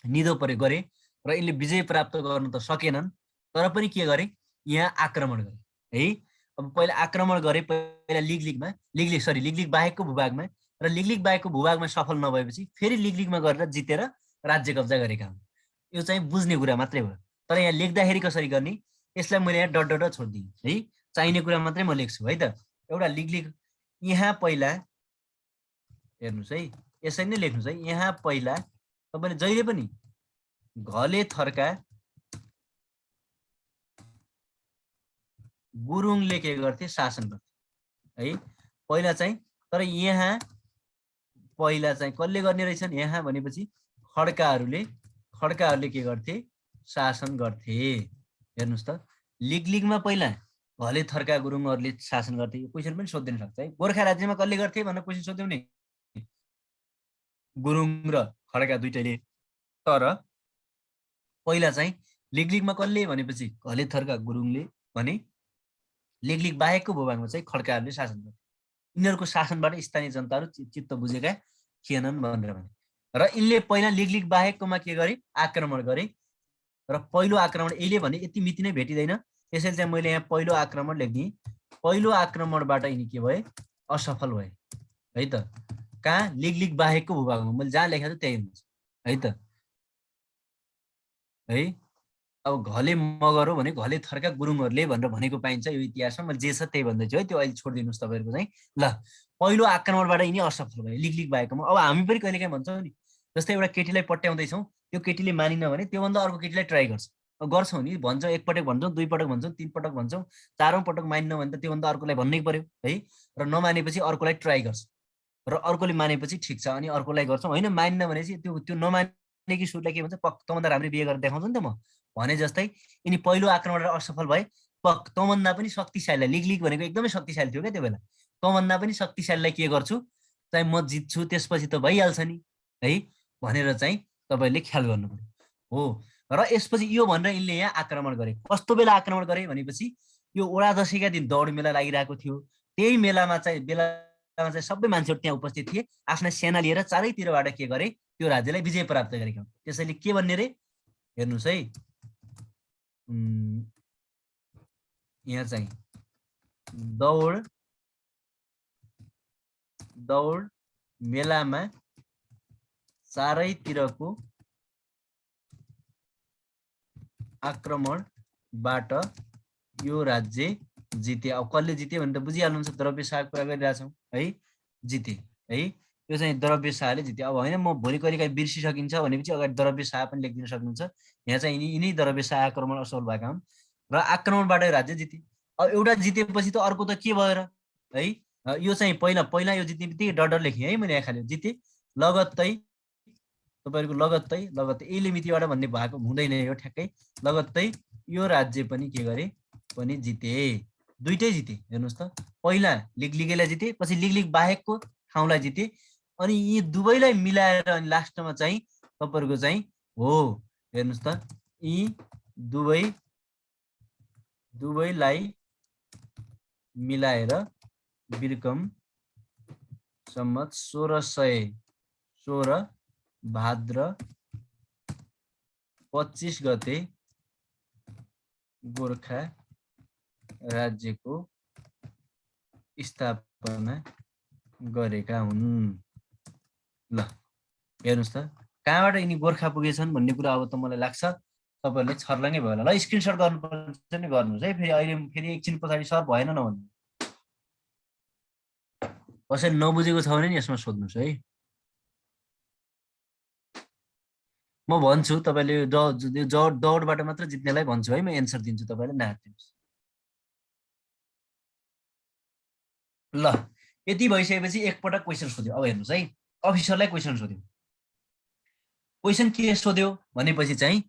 निधो परे गरे र यिनले विजय प्राप्त गर्न त सकेनन्, तर पनि के गरे? यहाँ आक्रमण गरे है। अब पहिला आक्रमण गरे पहिला लिग बाहेकको भूभागमा, र लिग बाहेकको भूभागमा सफल नभएपछि फेरि लिगमा गरेर जितेर राज्य कब्जा गरेका हुन्। यो चाहिँ बुझ्ने कुरा मात्रै हो। तर यहाँ लेख्दाखेरि कसरी गर्ने? यसलाई मैले यहाँ डट छोडिदिएँ है। चाहिने कुरा मात्रै म लेख्छु है त। एउटा लिग यहाँ पहिला हेर्नुहोस् है, यसरी नै लेख्नुहोस् है। यहाँ पहिला तपाईँले जहिले पनि घले थर्का गुरुङले के गर्थे? शासन गर्थे है पहिला चाहिँ। तर यहाँ पहिला चाहिँ कसले गर्ने रहेछन्? यहाँ भनेपछि खड्काहरूले के गर्थे? शासन गर्थे। हेर्नुहोस् त, लिगमा पहिला घले थर्का गुरुङहरूले शासन गर्थे। यो क्वेसन पनि सोधिदिन सक्छ है। गोर्खा राज्यमा कसले गर्थे भनेर क्वेसन सोध्यौ नि, गुरुङ र खड्का दुइटैले। तर पहिला चाहिँ लिगमा कसले भनेपछि घले थर्का गुरुङले भने, लिग बाहेकको भूभागमा चाहिँ खड्काहरूले शासन गर्थे। यिनीहरूको शासनबाट स्थानीय जनताहरू चित्त बुझेका थिएनन् भनेर भने। र यिनले पहिला लिग बाहेककोमा के गरे? आक्रमण गरे। र पहिलो आक्रमण यहीले भने यति मिति नै भेटिँदैन, त्यसैले चाहिँ मैले यहाँ पहिलो आक्रमण लेखिदिएँ। पहिलो आक्रमणबाट यिनी के भए? असफल भए है त। कहाँ? लिग बाहेकको भूभागमा। मैले जहाँ लेखेको छु त्यही हुन्छ है त है। अब घले मगर हो भने घले थर्का गुरुङहरूले भनेर भनेको पाइन्छ यो इतिहासमा। मैले जे छ त्यही भन्दैछु है। त्यो अहिले छोडिदिनुहोस् तपाईँहरूको चाहिँ। ल, पहिलो आक्रमणबाट यिनी असफल भए लिग बाहेकमा। अब हामी पनि कहिलेकाहीँ भन्छौँ नि, जस्तै एउटा केटीलाई पट्याउँदैछौँ, त्यो केटीले मानिन भने त्योभन्दा अर्को केटीलाई ट्राई गर्छौँ नि, भन्छौँ, एकपटक भन्छौँ, दुई पटक भन्छौँ, तीन पटक भन्छौँ, चारौँ पटक मानिन भने त त्योभन्दा अर्कोलाई भन्नै पर्यो है। र नमानेपछि अर्कोलाई ट्राई गर्छ, र अर्कोले मानेपछि ठिक छ अनि अर्कोलाई गर्छौँ होइन। मानिन भनेपछि त्यो नमानेकी सुरलाई के भन्छ? तँभन्दा राम्रै बिहे गरेर देखाउँछु नि त म भने जस्तै। यिनी पहिलो आक्रमणबाट असफल भए। तँभन्दा पनि शक्तिशालीलाई, लिग भनेको एकदमै शक्तिशाली थियो क्या त्यो बेला, तँभन्दा पनि शक्तिशालीलाई के गर्छु चाहिँ म जित्छु, त्यसपछि त भइहाल्छ नि है भनेर चाहिँ तपाईँले ख्याल गर्नु पर्यो हो। र यसपछि यो भनेर यिनले यहाँ आक्रमण गरे। कस्तो बेला आक्रमण गरे भनेपछि यो वडा दशैंका दिन दौड मेला लागिरहेको थियो। त्यही बेलामा चाहिँ सबै मान्छेहरू त्यहाँ उपस्थित थिए। आफ्ना सेना लिएर चारैतिरबाट के गरे? त्यो राज्यलाई विजय प्राप्त गरेका हुन्। त्यसैले के भन्ने रे? हेर्नुहोस् है, यहाँ चाहिँ दौड मेलामा चारैतिरको आक्रमणबाट यो राज्य जिते। अब कसले जिते भने त बुझिहाल्नुहुन्छ, द्रव्य शाह कुरा गरिरहेछौँ है, जिते है। यो चाहिँ द्रव्य शाहले जिते। अब होइन म भोलि कहिलेकाहीँ बिर्सिसकिन्छ भनेपछि अगाडि द्रव्य शाह पनि लेखिदिन सक्नुहुन्छ। यहाँ चाहिँ यिनै द्रव्य शाह आक्रमण असफल भएका हुन् र आक्रमणबाट राज्य जिते। अब एउटा जितेपछि त अर्को त के भयो र है। यो चाहिँ पहिला यो जित्ने बित्तिकै डर लेखेँ है मैले, यहाँ खाली जिते लगत्तै तपाईँहरूको लगत्तै यसले मितिबाट भन्ने भएको हुँदैन यो ठ्याक्कै। लगत्तै यो राज्य पनि के गरे पनि जिते, दुइटै जिते। हेर्नुहोस् त, पहिला लिगलिगेलाई जिते, पछि लिगलिग बाहेकको ठाउँलाई जिते, अनि यी दुवैलाई मिलाएर अनि लास्टमा चाहिँ तपाईँहरूको चाहिँ हो, हेर्नुहोस् त, यी दुवैलाई मिलाएर बिर्कम सम्मत 1616 भाद्र 25 गते गोर्खा राज्यको स्थापना गरेका हुन्। ल हेर्नुहोस् त, कहाँबाट यिनी गोर्खा पुगेछन् भन्ने कुरा अब त मलाई लाग्छ तपाईँहरूले छर्लङ्गै भयो होला। ल स्क्रिनसट गर्नुपर्छ नि गर्नुहोस् है, फेरि अहिले फेरि एकछिन पछाडि सर भएन नभन्नु। कसैले नबुझेको छ भने नि यसमा सोध्नुहोस् है, म भन्छु। तपाईँले दौडबाट मात्र जित्नेलाई भन्छु है, म एन्सर दिन्छु, तपाईँले नहातिनुहोस्। ल यति भइसकेपछि एकपटक क्वेसन सोध्यो। अब हेर्नुहोस् है, अफिसरलाई क्वेसन सोध्यो। क्वेसन के सोध्यो भनेपछि चाहिँ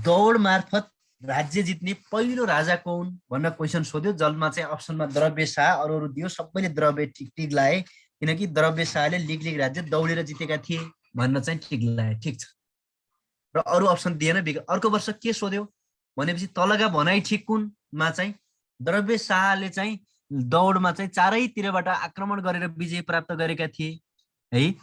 दौड मार्फत राज्य जित्ने पहिलो राजा कौन भनेर क्वेसन सोध्यो, जसमा चाहिँ अप्सनमा द्रव्य शाह अरू दियो। सबैले द्रव्य टिक लाए, किनकि द्रव्य शाहले लिग राज्य दौडेर जितेका थिए भन्न चाहिँ टिक लाए। ठिक छ, र अरू अप्सन दिएन। अर्को वर्ष के सोध्यो भनेपछि तलका भनाइ ठिक कुनमा चाहिँ द्रव्य शाहले चाहिँ दौडमा चाहिँ चारैतिरबाट आक्रमण गरेर विजय प्राप्त गरेका थिए है।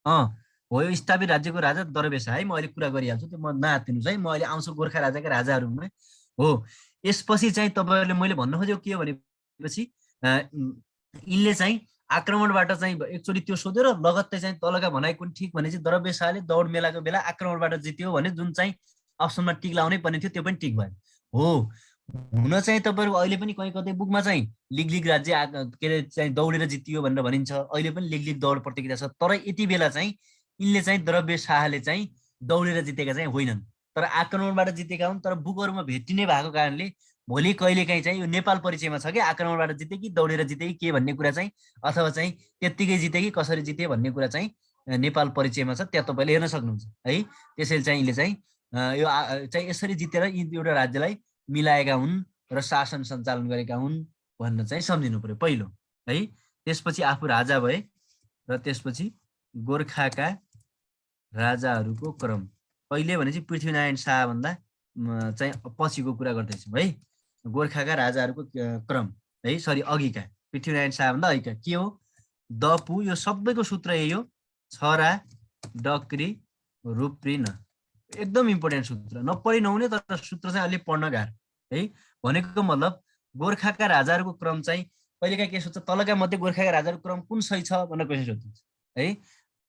हो, यो स्थापित राज्यको राजा द्रव्य शाह है। म अहिले कुरा गरिहाल्छु, त्यो म नहातिनुहोस् है। म अहिले आउँछु गोर्खा राजाका राजाहरूमा हो। यसपछि चाहिँ तपाईँहरूले मैले भन्न खोजेको के हो भनेपछि यिनले चाहिँ आक्रमणबाट चाहिँ एकचोटि त्यो सोध्यो र लगत्तै चाहिँ तलका भनाइ कुन ठिक भने चाहिँ द्रव्य शाहले दौड मेलाको बेला आक्रमणबाट जित्यो भने जुन चाहिँ अप्सनमा टिक लाउनै पर्ने थियो त्यो पनि टिक भयो हो। हुन चाहिँ तपाईँहरू अहिले पनि कहीँ कतै बुकमा चाहिँ लिग राज्य के अरे चाहिँ दौडेर जितियो भनेर भनिन्छ। अहिले पनि लिग दौड प्रतियोगिता छ, तर यति बेला चाहिँ यिनले चाहिँ द्रव्य शाहले चाहिँ दौडेर जितेका चाहिँ होइनन्, तर आक्रमणबाट जितेका हुन्। तर बुकहरूमा भेटिने भएको कारणले भोलि कहिलेकाहीँ चाहिँ यो नेपाल परिचयमा छ कि आक्रमणबाट जिते कि दौडेर जिते कि के भन्ने कुरा चाहिँ, अथवा चाहिँ त्यत्तिकै जिते कि कसरी जिते भन्ने कुरा चाहिँ नेपाल परिचयमा छ, त्यहाँ तपाईँले हेर्न सक्नुहुन्छ है। त्यसैले चाहिँ यिनले चाहिँ यो चाहिँ यसरी जितेर एउटा राज्यलाई मिलाएका हुन् र शासन सञ्चालन गरेका हुन् भन्न चाहिँ सम्झिनु पर्यो पहिलो है। त्यसपछि आफू राजा भए र त्यसपछि गोर्खाका राजाहरूको क्रम। पहिले भनेपछि पृथ्वीनारायण शाह भन्दा चाहिँ पछिको कुरा गर्दैछौँ है। गोर्खाका राजाहरूको क्रम है, सरी अघिका, पृथ्वीनारायण शाह भन्दा अघिका के हो? दपु, यो सबैको सूत्र यही हो, छरा डक्री रुप्री न। एकदम इम्पोर्टेन्ट सूत्र, नपढि नहुने तर सूत्र चाहिँ अलिक पढ्न गाह्रो है। भनेको मतलब गोर्खाका राजाहरूको क्रम चाहिँ कहिलेकाहीँ के सोध्छ, तलका मध्ये गोर्खाका राजाहरूको क्रम कुन सही छ भनेर क्वेसन सोध्छ है।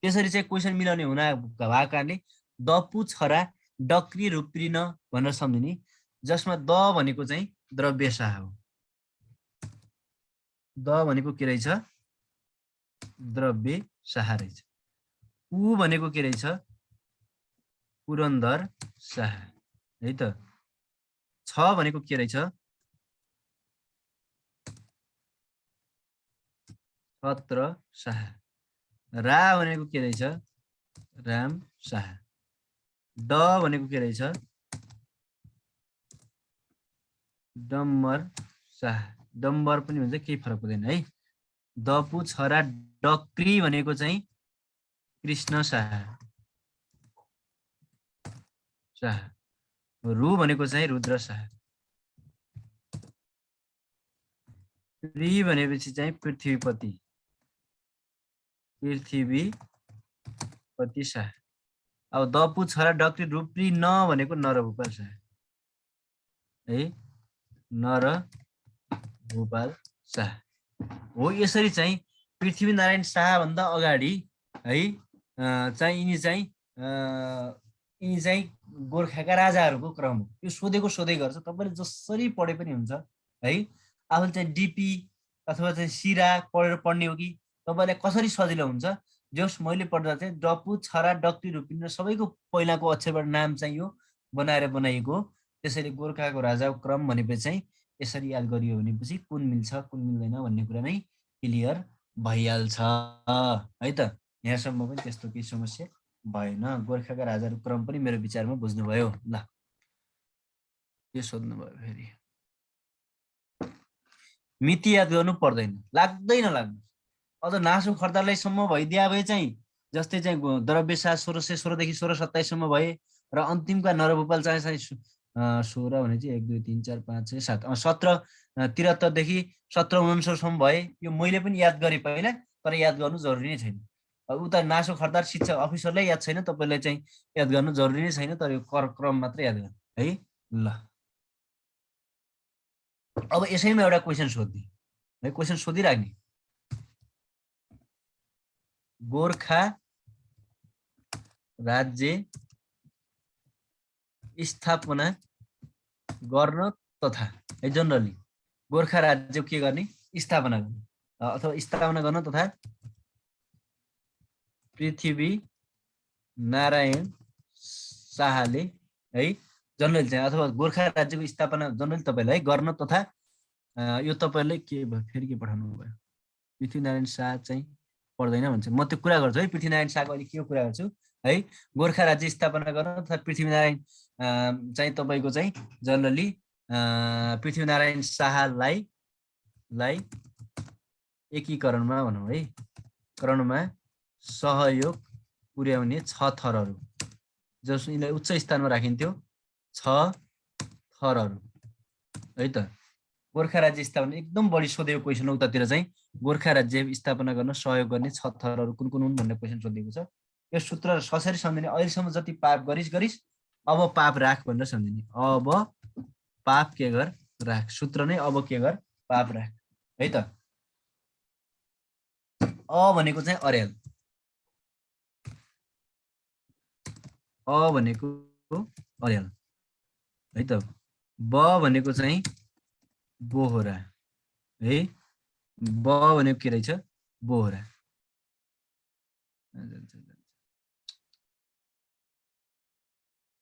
त्यसरी चाहिँ क्वेसन मिलाउने हुन भएको कारणले दपु छरा डक्री रुप्री न भनेर सम्झिने, जसमा द भनेको चाहिँ द्रव्य शाह हो। द भनेको के रहेछ? द्रव्य शाह रहेछ। उ भनेको के रहेछ? पुरन्दर शाह है त। छ भनेको के रहेछ? छत्र शाह। रा भनेको के रहेछ? राम शाह। ड भनेको के रहेछ? डम्बर शाह। डम्बर पनि भन्छ, केही फरक पर्दैन है। दपु छरा डक्री भनेको चाहिँ कृष्ण शाह। शाह। रु भनेको चाहिँ रुद्र शाह। री भनेपछि चाहिँ पृथ्वीपति, पृथ्वीपति शाह। अब दपु छरा डक्री रुप्री न भनेको नरभूपाल शाह है। नरभूपाल गोपाल शाह हो। यसरी चाहिँ पृथ्वीनारायण शाहभन्दा अगाडि है चाहिँ यिनी चाहिँ गोर्खाका राजाहरूको क्रम हो। यो सोधेको सोधै गर्छ, तपाईँले जसरी पढे पनि हुन्छ है। आफूले चाहिँ डिपी अथवा चाहिँ सिरा पढेर पढ्ने हो कि तपाईँलाई कसरी सजिलो हुन्छ, जस मैले पढ्दा चाहिँ डपु छरा डक्टी रुपिन सबैको पहिलाको अक्षरबाट नाम चाहिँ यो बनाएर बनाइएको हो। त्यसैले गोर्खाको राजाको क्रम भनेपछि चाहिँ यसरी याद गरियो भनेपछि कुन मिल्छ कुन मिल्दैन भन्ने कुरा नै क्लियर भइहाल्छ है त। यहाँसम्म पनि त्यस्तो केही समस्या भएन। गोर्खाका राजाहरूको क्रम पनि मेरो विचारमा बुझ्नुभयो। ल के सोध्नुभयो फेरि? मिति याद गर्नु पर्दैन, लाग्दैन लाग्नु। अझ नासु खर्दारलाईसम्म भइदिया भए चाहिँ जस्तै चाहिँ द्रव्यसा 1616 देखि 1627सम्म भए र अन्तिमका नरभूपाल चाहिँ 16 भने चाहिँ 1 2 3 4 5 6 7 1773 देखि 1769सम्म भए। यो मैले पनि याद गरेँ पहिला, तर याद गर्नु जरुरी नै छैन। उता नासो खर्दार शिक्षा अफिसरलाई याद छैन, तपाईँलाई चाहिँ याद गर्नु जरुरी नै छैन, तर यो क्रम मात्र याद गर्नु है। ल अब यसैमा एउटा क्वेसन सोध्ने है, क्वेसन सोधिराख्ने। गोर्खा राज्य स्थापना गर्न तथा है, जनरली गोर्खा राज्य के गर्ने? स्थापना गर्ने अथवा स्थापना गर्न तथा पृथ्वी नारायण शाहले है जनरली चाहिँ अथवा गोर्खा राज्यको स्थापना जनरली तपाईँलाई गर्न तथा यो तपाईँले के भयो फेरि के पठाउनु भयो? पृथ्वीनारायण शाह चाहिँ पर्दैन भन्छ। म त्यो कुरा गर्छु है, पृथ्वीनारायण शाहको अहिले के कुरा गर्छु है। गोर्खा राज्य स्थापना गर्न तथा पृथ्वीनारायण चाहिँ तपाईँको चाहिँ जनरली पृथ्वीनारायण शाहलाई एकीकरणमा भनौँ है, करणमा सहयोग पुर्याउने 6 थरहरू, जस यिनलाई उच्च स्थानमा राखिन्थ्यो 6 थरहरू है त। गोर्खा राज्य स्थापना एकदम बढी सोधेको क्वेसन हो उतातिर चाहिँ। गोर्खा राज्य स्थापना गर्न सहयोग गर्ने 6 थरहरू कुन कुन हुन् भन्ने क्वेसन सोधेको छ। यो सूत्र कसरी सम्झिने? अहिलेसम्म जति पाप गरिस् अब पाप राख भनेर सम्झिने। अब पाप के गर राख, सूत्र नै अब के गर पाप राख है त। अ भनेको चाहिँ अर्याल, अ भनेको अर्याल है त। ब भनेको चाहिँ बोहरा है, ब भनेको के रहेछ? बोहरा।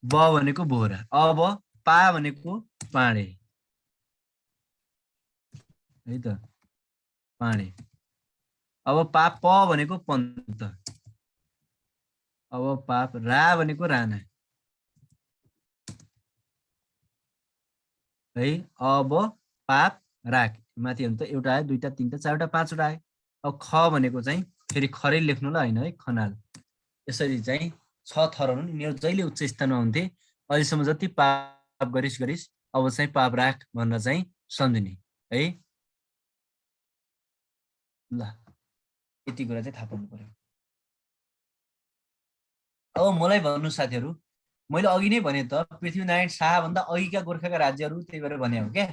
ब भनेको बोहरा। अब पा भनेको पाडे है त, पाडे। अब पाप प भनेको पन्त, अब पाप रा भनेको राणा है। अब पाप राख, माथि अन्त एउटा आयो, दुईटा, तीनटा, चारवटा, पाँचवटा आयो। अब ख भनेको चाहिँ फेरि खरै लेख्नु ल होइन है, खनाल। यसरी चाहिँ 6 थरहरू यिनीहरू जहिले उच्च स्थानमा हुन्थे। अहिलेसम्म जति पाप गरिस् अब चाहिँ पाप राख भनेर चाहिँ सम्झिने है। ल यति कुरा चाहिँ थाहा पाउनु पर्यो। अब मलाई भन्नु साथीहरू, मैले अघि नै भने त पृथ्वीनारायण शाहभन्दा अघिका गोर्खाका राज्यहरू, त्यही भएर भने हो क्या।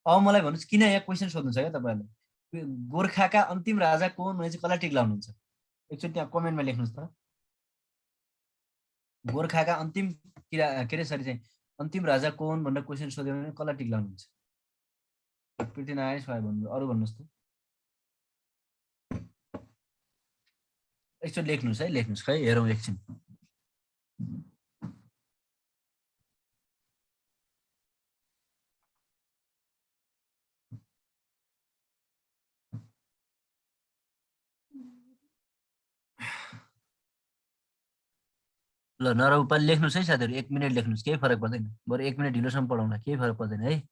अब मलाई भन्नुहोस् किन यहाँ क्वेसन सोध्नु छ क्या तपाईँहरूले? गोर्खाका अन्तिम राजा को हुन् भने चाहिँ कसलाई टिक लाउनुहुन्छ? एकचोटि त्यहाँ कमेन्टमा लेख्नुहोस् त। गोर्खाका अन्तिम के अरे सरी चाहिँ अन्तिम राजा को हुन् भनेर क्वेसन सोध्यो भने कसलाई टिक लाउनुहुन्छ? पृथ्वीनारायण शाह भन्नु, अरू भन्नुहोस् त। एकचोटि लेख्नुहोस् है, लेख्नुहोस् खै हेरौँ एकछिन। ल नरउपाल लेख्नुहोस् है साथीहरू, 1 मिनट लेख्नुहोस्, केही फरक पर्दैन। बरु 1 मिनट ढिलोसम्म पढाउँला, केही फरक पर्दैन है।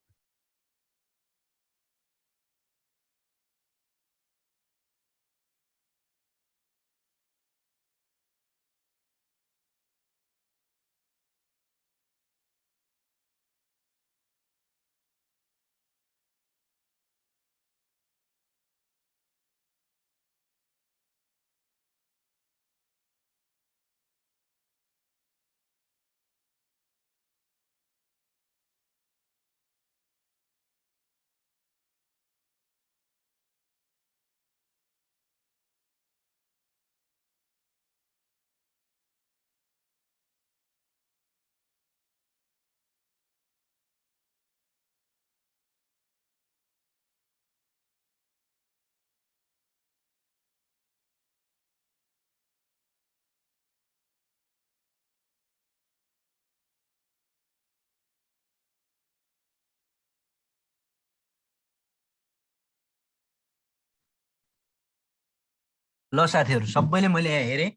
ल साथीहरू सबैले मैले यहाँ हेरेँ,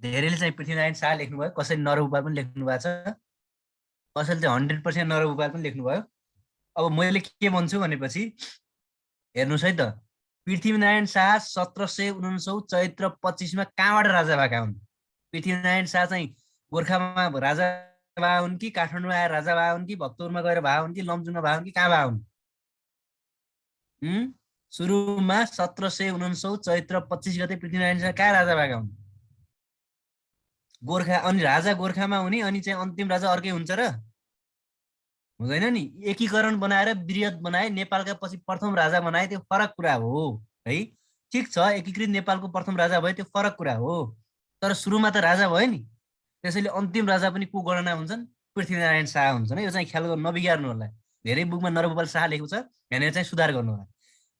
धेरैले चाहिँ पृथ्वीनारायण शाह लेख्नुभयो, कसैले नरभूपाल पनि लेख्नु भएको छ, कसैले चाहिँ 100% नरभूपाल पनि लेख्नुभयो। अब मैले के भन्छु भनेपछि हेर्नुहोस् है त, पृथ्वीनारायण शाह 1749 चैत्र 25मा कहाँबाट राजा भएका हुन्? पृथ्वीनारायण शाह चाहिँ गोर्खामा राजा भए हुन् कि काठमाडौँमा आएर राजा भए हुन् कि भक्तपुरमा गएर भए हुन् कि लमजुङमा भए हुन् कि कहाँ भए हुन्? सुरुमा 1749 चैत्र 25 गते पृथ्वीनारायण शाह कहाँ राजा भएका हुन्? गोर्खा। अनि राजा गोर्खामा हुने अनि चाहिँ अन्तिम राजा अर्कै हुन्छ र? हुँदैन नि। एकीकरण बनाएर वृहत बनाए, नेपालका पछि प्रथम राजा बनाए, त्यो फरक कुरा हो है। ठिक छ, एकीकृत नेपालको प्रथम राजा भयो, त्यो फरक कुरा हो, तर सुरुमा त राजा भयो नि। त्यसैले अन्तिम राजा पनि को गणना हुन्छन्? पृथ्वीनारायण शाह हुन्छन्। यो चाहिँ ख्याल गर्नु, नबिगार्नु होला। धेरै बुकमा नरभूपाल शाह लेखेको छ, यहाँनिर चाहिँ सुधार गर्नु होला।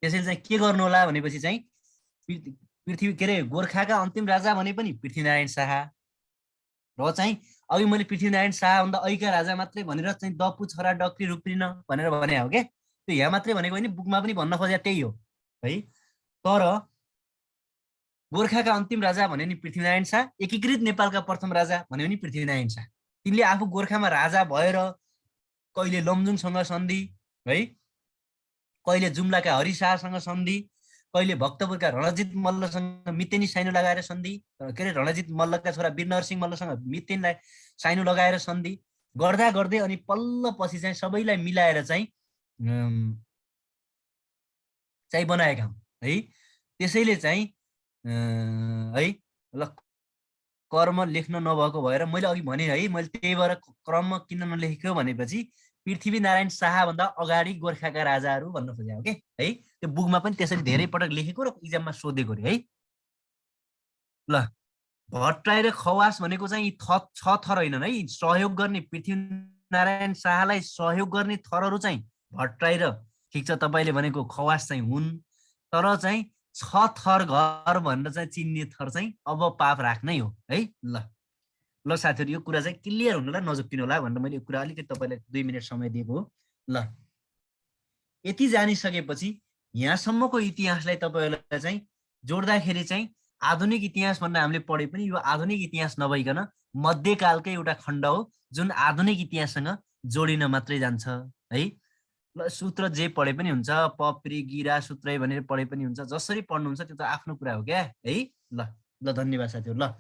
त्यसैले चाहिँ के गर्नु होला भनेपछि चाहिँ पृथ्वी के अरे गोर्खाका अन्तिम राजा भने पनि पृथ्वीनारायण शाह र चाहिँ अघि मैले पृथ्वीनारायण शाहभन्दा अघिका राजा मात्रै भनेर चाहिँ दपु छोरा डक्री रुप्रिन भनेर भने हो क्या। त्यो यहाँ मात्रै भनेको होइन, बुकमा पनि भन्न खोजेको त्यही हो है। तर गोर्खाका अन्तिम राजा भने नि पृथ्वीनारायण शाह, एकीकृत नेपालका प्रथम राजा भन्यो नि पृथ्वीनारायण शाह। तिनले आफू गोर्खामा राजा भएर कहिले लमजुङसँग सन्धि है, कहिले जुम्लाका हरिशाहसँग सन्धि, कहिले भक्तपुरका रणजित मल्लसँग मितेनी साइनो लगाएर सन्धि, के अरे रणजित मल्लका छोरा वीरनरसिंह मल्लसँग मितेनीलाई साइनो लगाएर सन्धि गर्दा गर्दै अनि पल्ल पछि चाहिँ सबैलाई मिलाएर चाहिँ बनाएका हुन् है। त्यसैले चाहिँ है ल कर्म लेख्न नभएको भएर मैले अघि भने है, मैले त्यही भएर क्रम किन नलेखेको भनेपछि पृथ्वीनारायण शाहभन्दा अगाडि गोर्खाका राजाहरू भन्न खोजेको के है। त्यो बुकमा पनि त्यसरी धेरै पटक लेखेको र इक्जाममा सोधेको रे है। ल भट्टराई र खवास भनेको चाहिँ छ थर होइनन् है, सहयोग गर्ने पृथ्वीनारायण शाहलाई सहयोग गर्ने थरहरू चाहिँ भट्टराई र ठिक छ तपाईँले भनेको खवास चाहिँ हुन्, तर चाहिँ छ थर घर भनेर चाहिँ चिन्ने थर चाहिँ अब पाप राख्नै हो है। ल साथीहरू यो कुरा चाहिँ क्लियर हुनु होला, नजुक्किनु होला भनेर मैले यो कुरा अलिकति तपाईँलाई 2 मिनट समय दिएको हो। ल यति जानिसकेपछि यहाँसम्मको इतिहासलाई तपाईँहरूलाई चाहिँ जोड्दाखेरि चाहिँ आधुनिक इतिहास भनेर हामीले पढे पनि यो आधुनिक इतिहास नभइकन मध्यकालकै एउटा खण्ड हो जुन आधुनिक इतिहाससँग जोडिन मात्रै जान्छ है। ल सूत्र जे पढे पनि हुन्छ, पप्री गिरा सूत्रै भनेर पढे पनि हुन्छ, जसरी पढ्नुहुन्छ त्यो त आफ्नो कुरा हो क्या है। ल धन्यवाद साथीहरू। ल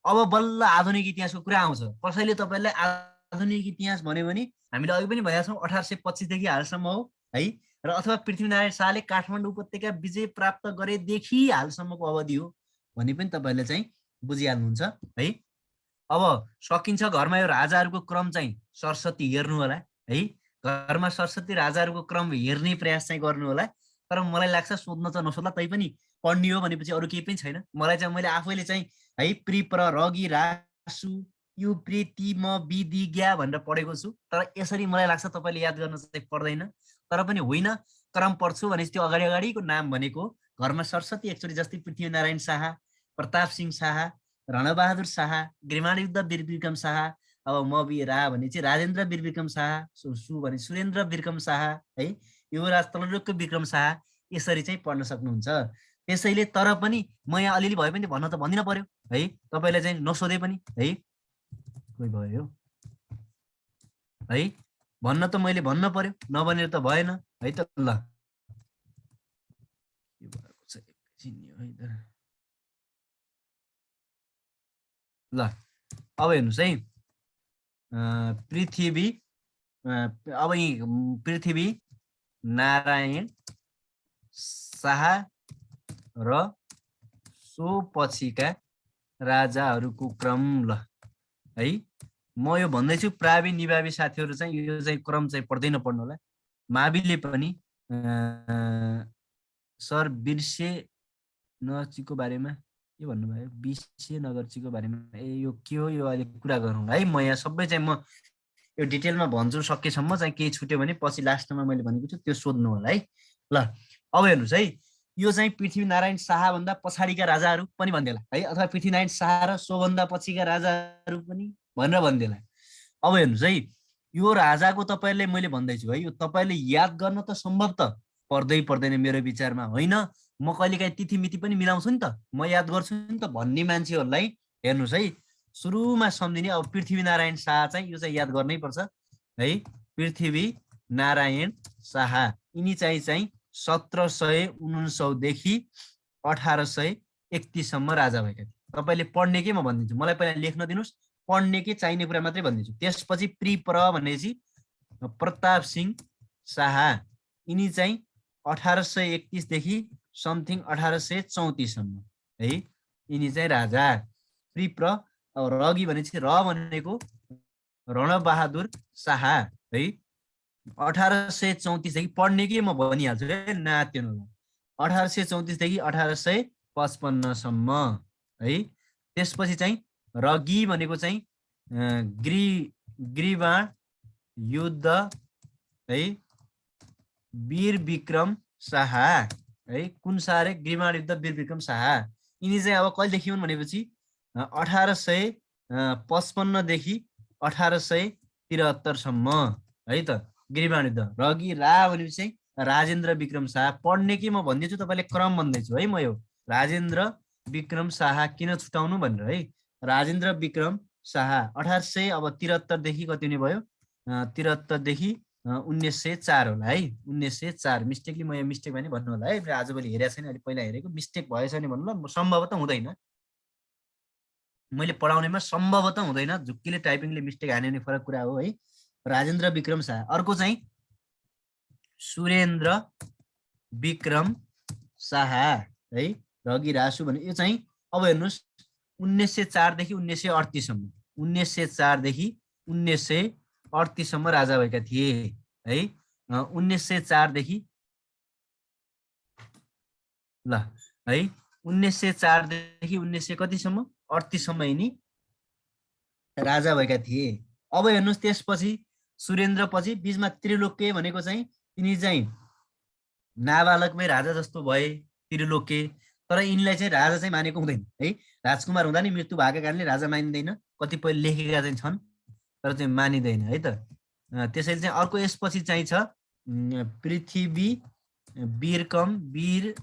अब बल्ल आधुनिक इतिहासको कुरा आउँछ। कसैले तपाईँलाई आधुनिक इतिहास भन्यो भने हामीले अघि पनि भनेका छौँ 1825 देखि हालसम्म हो है, र अथवा पृथ्वीनारायण शाहले काठमाडौँ उपत्यका विजय प्राप्त गरेदेखि हालसम्मको अवधि हो भने पनि तपाईँहरूले चाहिँ बुझिहाल्नुहुन्छ है। अब सकिन्छ घरमा यो राजाहरूको क्रम चाहिँ सरस्वती हेर्नु होला है, घरमा सरस्वती राजाहरूको क्रम हेर्ने प्रयास चाहिँ गर्नु होला। तर मलाई लाग्छ सोध्न त नसोध्ला, तैपनि पढ्ने हो भनेपछि अरू केही पनि छैन। मलाई चाहिँ मैले आफैले चाहिँ है प्रिप्र रगी रासु यु प्रीति म विधि ज्ञा भनेर पढेको छु, तर यसरी मलाई लाग्छ तपाईँले याद गर्न चाहिँ पर्दैन। तर पनि होइन, क्रम पढ्छु भनेपछि त्यो अगाडि अगाडिको नाम भनेको घरमा सरस्वती एकचोटि जस्तै पृथ्वीनारायण शाह, प्रताप सिंह शाह, रणबहादुर शाह, गृहयुद्ध वीरविक्रम शाह, अब म रा भने चाहिँ राजेन्द्र वीरविक्रम शाह, सु भने सुरेन्द्र विक्रम शाह है, युवराज तलरुकको विक्रम शाह, यसरी चाहिँ पढ्न सक्नुहुन्छ। त्यसैले तर पनि म यहाँ अलिअलि भए पनि भन्न त भनिदिन पर्यो है, तपाईँले चाहिँ नसोधे पनि है, कोही भयो है, भन्न त मैले भन्न पर्यो, नभनेर त भएन है त। ल ल अब हेर्नुहोस् है, पृथ्वी अब पृथ्वी नारायण शाह र सो पछिका राजाहरूको क्रम। ल है म यो भन्दैछु प्रावि निभावी साथीहरू चाहिँ यो चाहिँ क्रम चाहिँ पढ्दै नपढ्नु होला। माविले पनि सर बिर्से नगर्चीको बारेमा के भन्नुभयो, बिर्से नगर्चीको बारेमा यो के हो, यो अहिले कुरा गरौँ है। म यहाँ सबै चाहिँ म यो डिटेलमा भन्छु, सकेसम्म चाहिँ केही छुट्यो भने पछि लास्टमा मैले भनेको छु त्यो सोध्नु होला है। ल अब हेर्नुहोस् है, यो चाहिँ पृथ्वीनारायण शाहभन्दा पछाडिका राजाहरू पनि भनिदेला है, अथवा पृथ्वीनारायण शाह र सोभन्दा पछिका राजाहरू पनि भनेर भनिदेला। अब हेर्नुहोस् है, यो राजाको तपाईँहरूले मैले भन्दैछु है, यो तपाईँहरूले याद गर्न त सम्भव त पर्दैन मेरो विचारमा होइन, म कहिलेकाहीँ तिथि मिति पनि मिलाउँछु नि त, म याद गर्छु नि त भन्ने मान्छेहरूलाई हेर्नुहोस् है, सुरुमा सम्झिने अब पृथ्वीनारायण शाह चाहिँ यो चाहिँ याद गर्नै पर्छ है। पृथ्वीनारायण शाह यिनी चाहिँ 1749 देखि 1831सम्म राजा भएका थिए। तपाईँले पढ्ने के म भनिदिन्छु, मलाई पहिला लेख्न दिनुहोस्, पढ्ने के चाहिने कुरा मात्रै भनिदिन्छु। त्यसपछि प्रिप्र भनेपछि प्रताप सिंह शाह यिनी चाहिँ 1831 देखि समथिङ 1834सम्म है, यिनी चाहिँ राजा। प्रिप्र अब रगी भनेपछि र भनेको रणबहादुर शाह है। 1834 देखि पढ्ने के म भनिहाल्छु है, नात्यनु 1834 देखि 1855सम्म है। त्यसपछि चाहिँ रगी भनेको चाहिँ ग्रीवाण युद्ध है, वीर विक्रम शाह है। कुन शाह रे? ग्रीवाण युद्ध वीर विक्रम शाह। यिनी चाहिँ अब कहिलेदेखि हुन् भनेपछि 1855 देखि 1873सम्म है त, ग्रीवाण युद्ध। रगी रा भनेपछि चाहिँ राजेन्द्र विक्रम शाह। पढ्ने के म भनिदिन्छु, तपाईँले क्रम भन्दैछु है म। यो राजेन्द्र विक्रम शाह किन छुटाउनु भनेर है। राजेन्द्र विक्रम शाह 1873 देखि कति हुने भयो, 73 देखि 1904 होला है। 1904 मिस्टेकली म यहाँ मिस्टेक भने भन्नु होला है, आजभोलि हेरेको छैन, अहिले पहिला हेरेको, मिस्टेक भएछ भने भन्नु ल, सम्भवतः हुँदैन, मैले पढाउनेमा सम्भवतः हुँदैन, झुक्कीले टाइपिङले मिस्टेक हान्यो भने फरक कुरा हो है। राजेन्द्र विक्रम शाह। अर्को चाहिँ सुरेन्द्र विक्रम शाह है, रगी रासु भने यो चाहिँ अब हेर्नुहोस् 1904 देखि 1938सम्म, 1904 देखि 1938सम्म राजा भएका थिए है। 1904 देखि ल है, 1904 देखि 1900 कतिसम्म, 38सम्म यिनी राजा भएका थिए। अब हेर्नुहोस् त्यसपछि सुरेन्द्र पछि बीचमा त्रिलोक्य भनेको चाहिँ यिनी चाहिँ नाबालकमै राजा जस्तो भए त्रिलोक्य, तर यिनलाई चाहिँ राजा चाहिँ मानेको हुँदैन है। राजकुमार हुँदा नि मृत्यु भएको कारणले राजा मानिँदैन, कतिपय लेखेका चाहिँ छन् तर चाहिँ मानिँदैन है त। त्यसैले चाहिँ अर्को यसपछि चाहिँ छ पृथ्वी वीर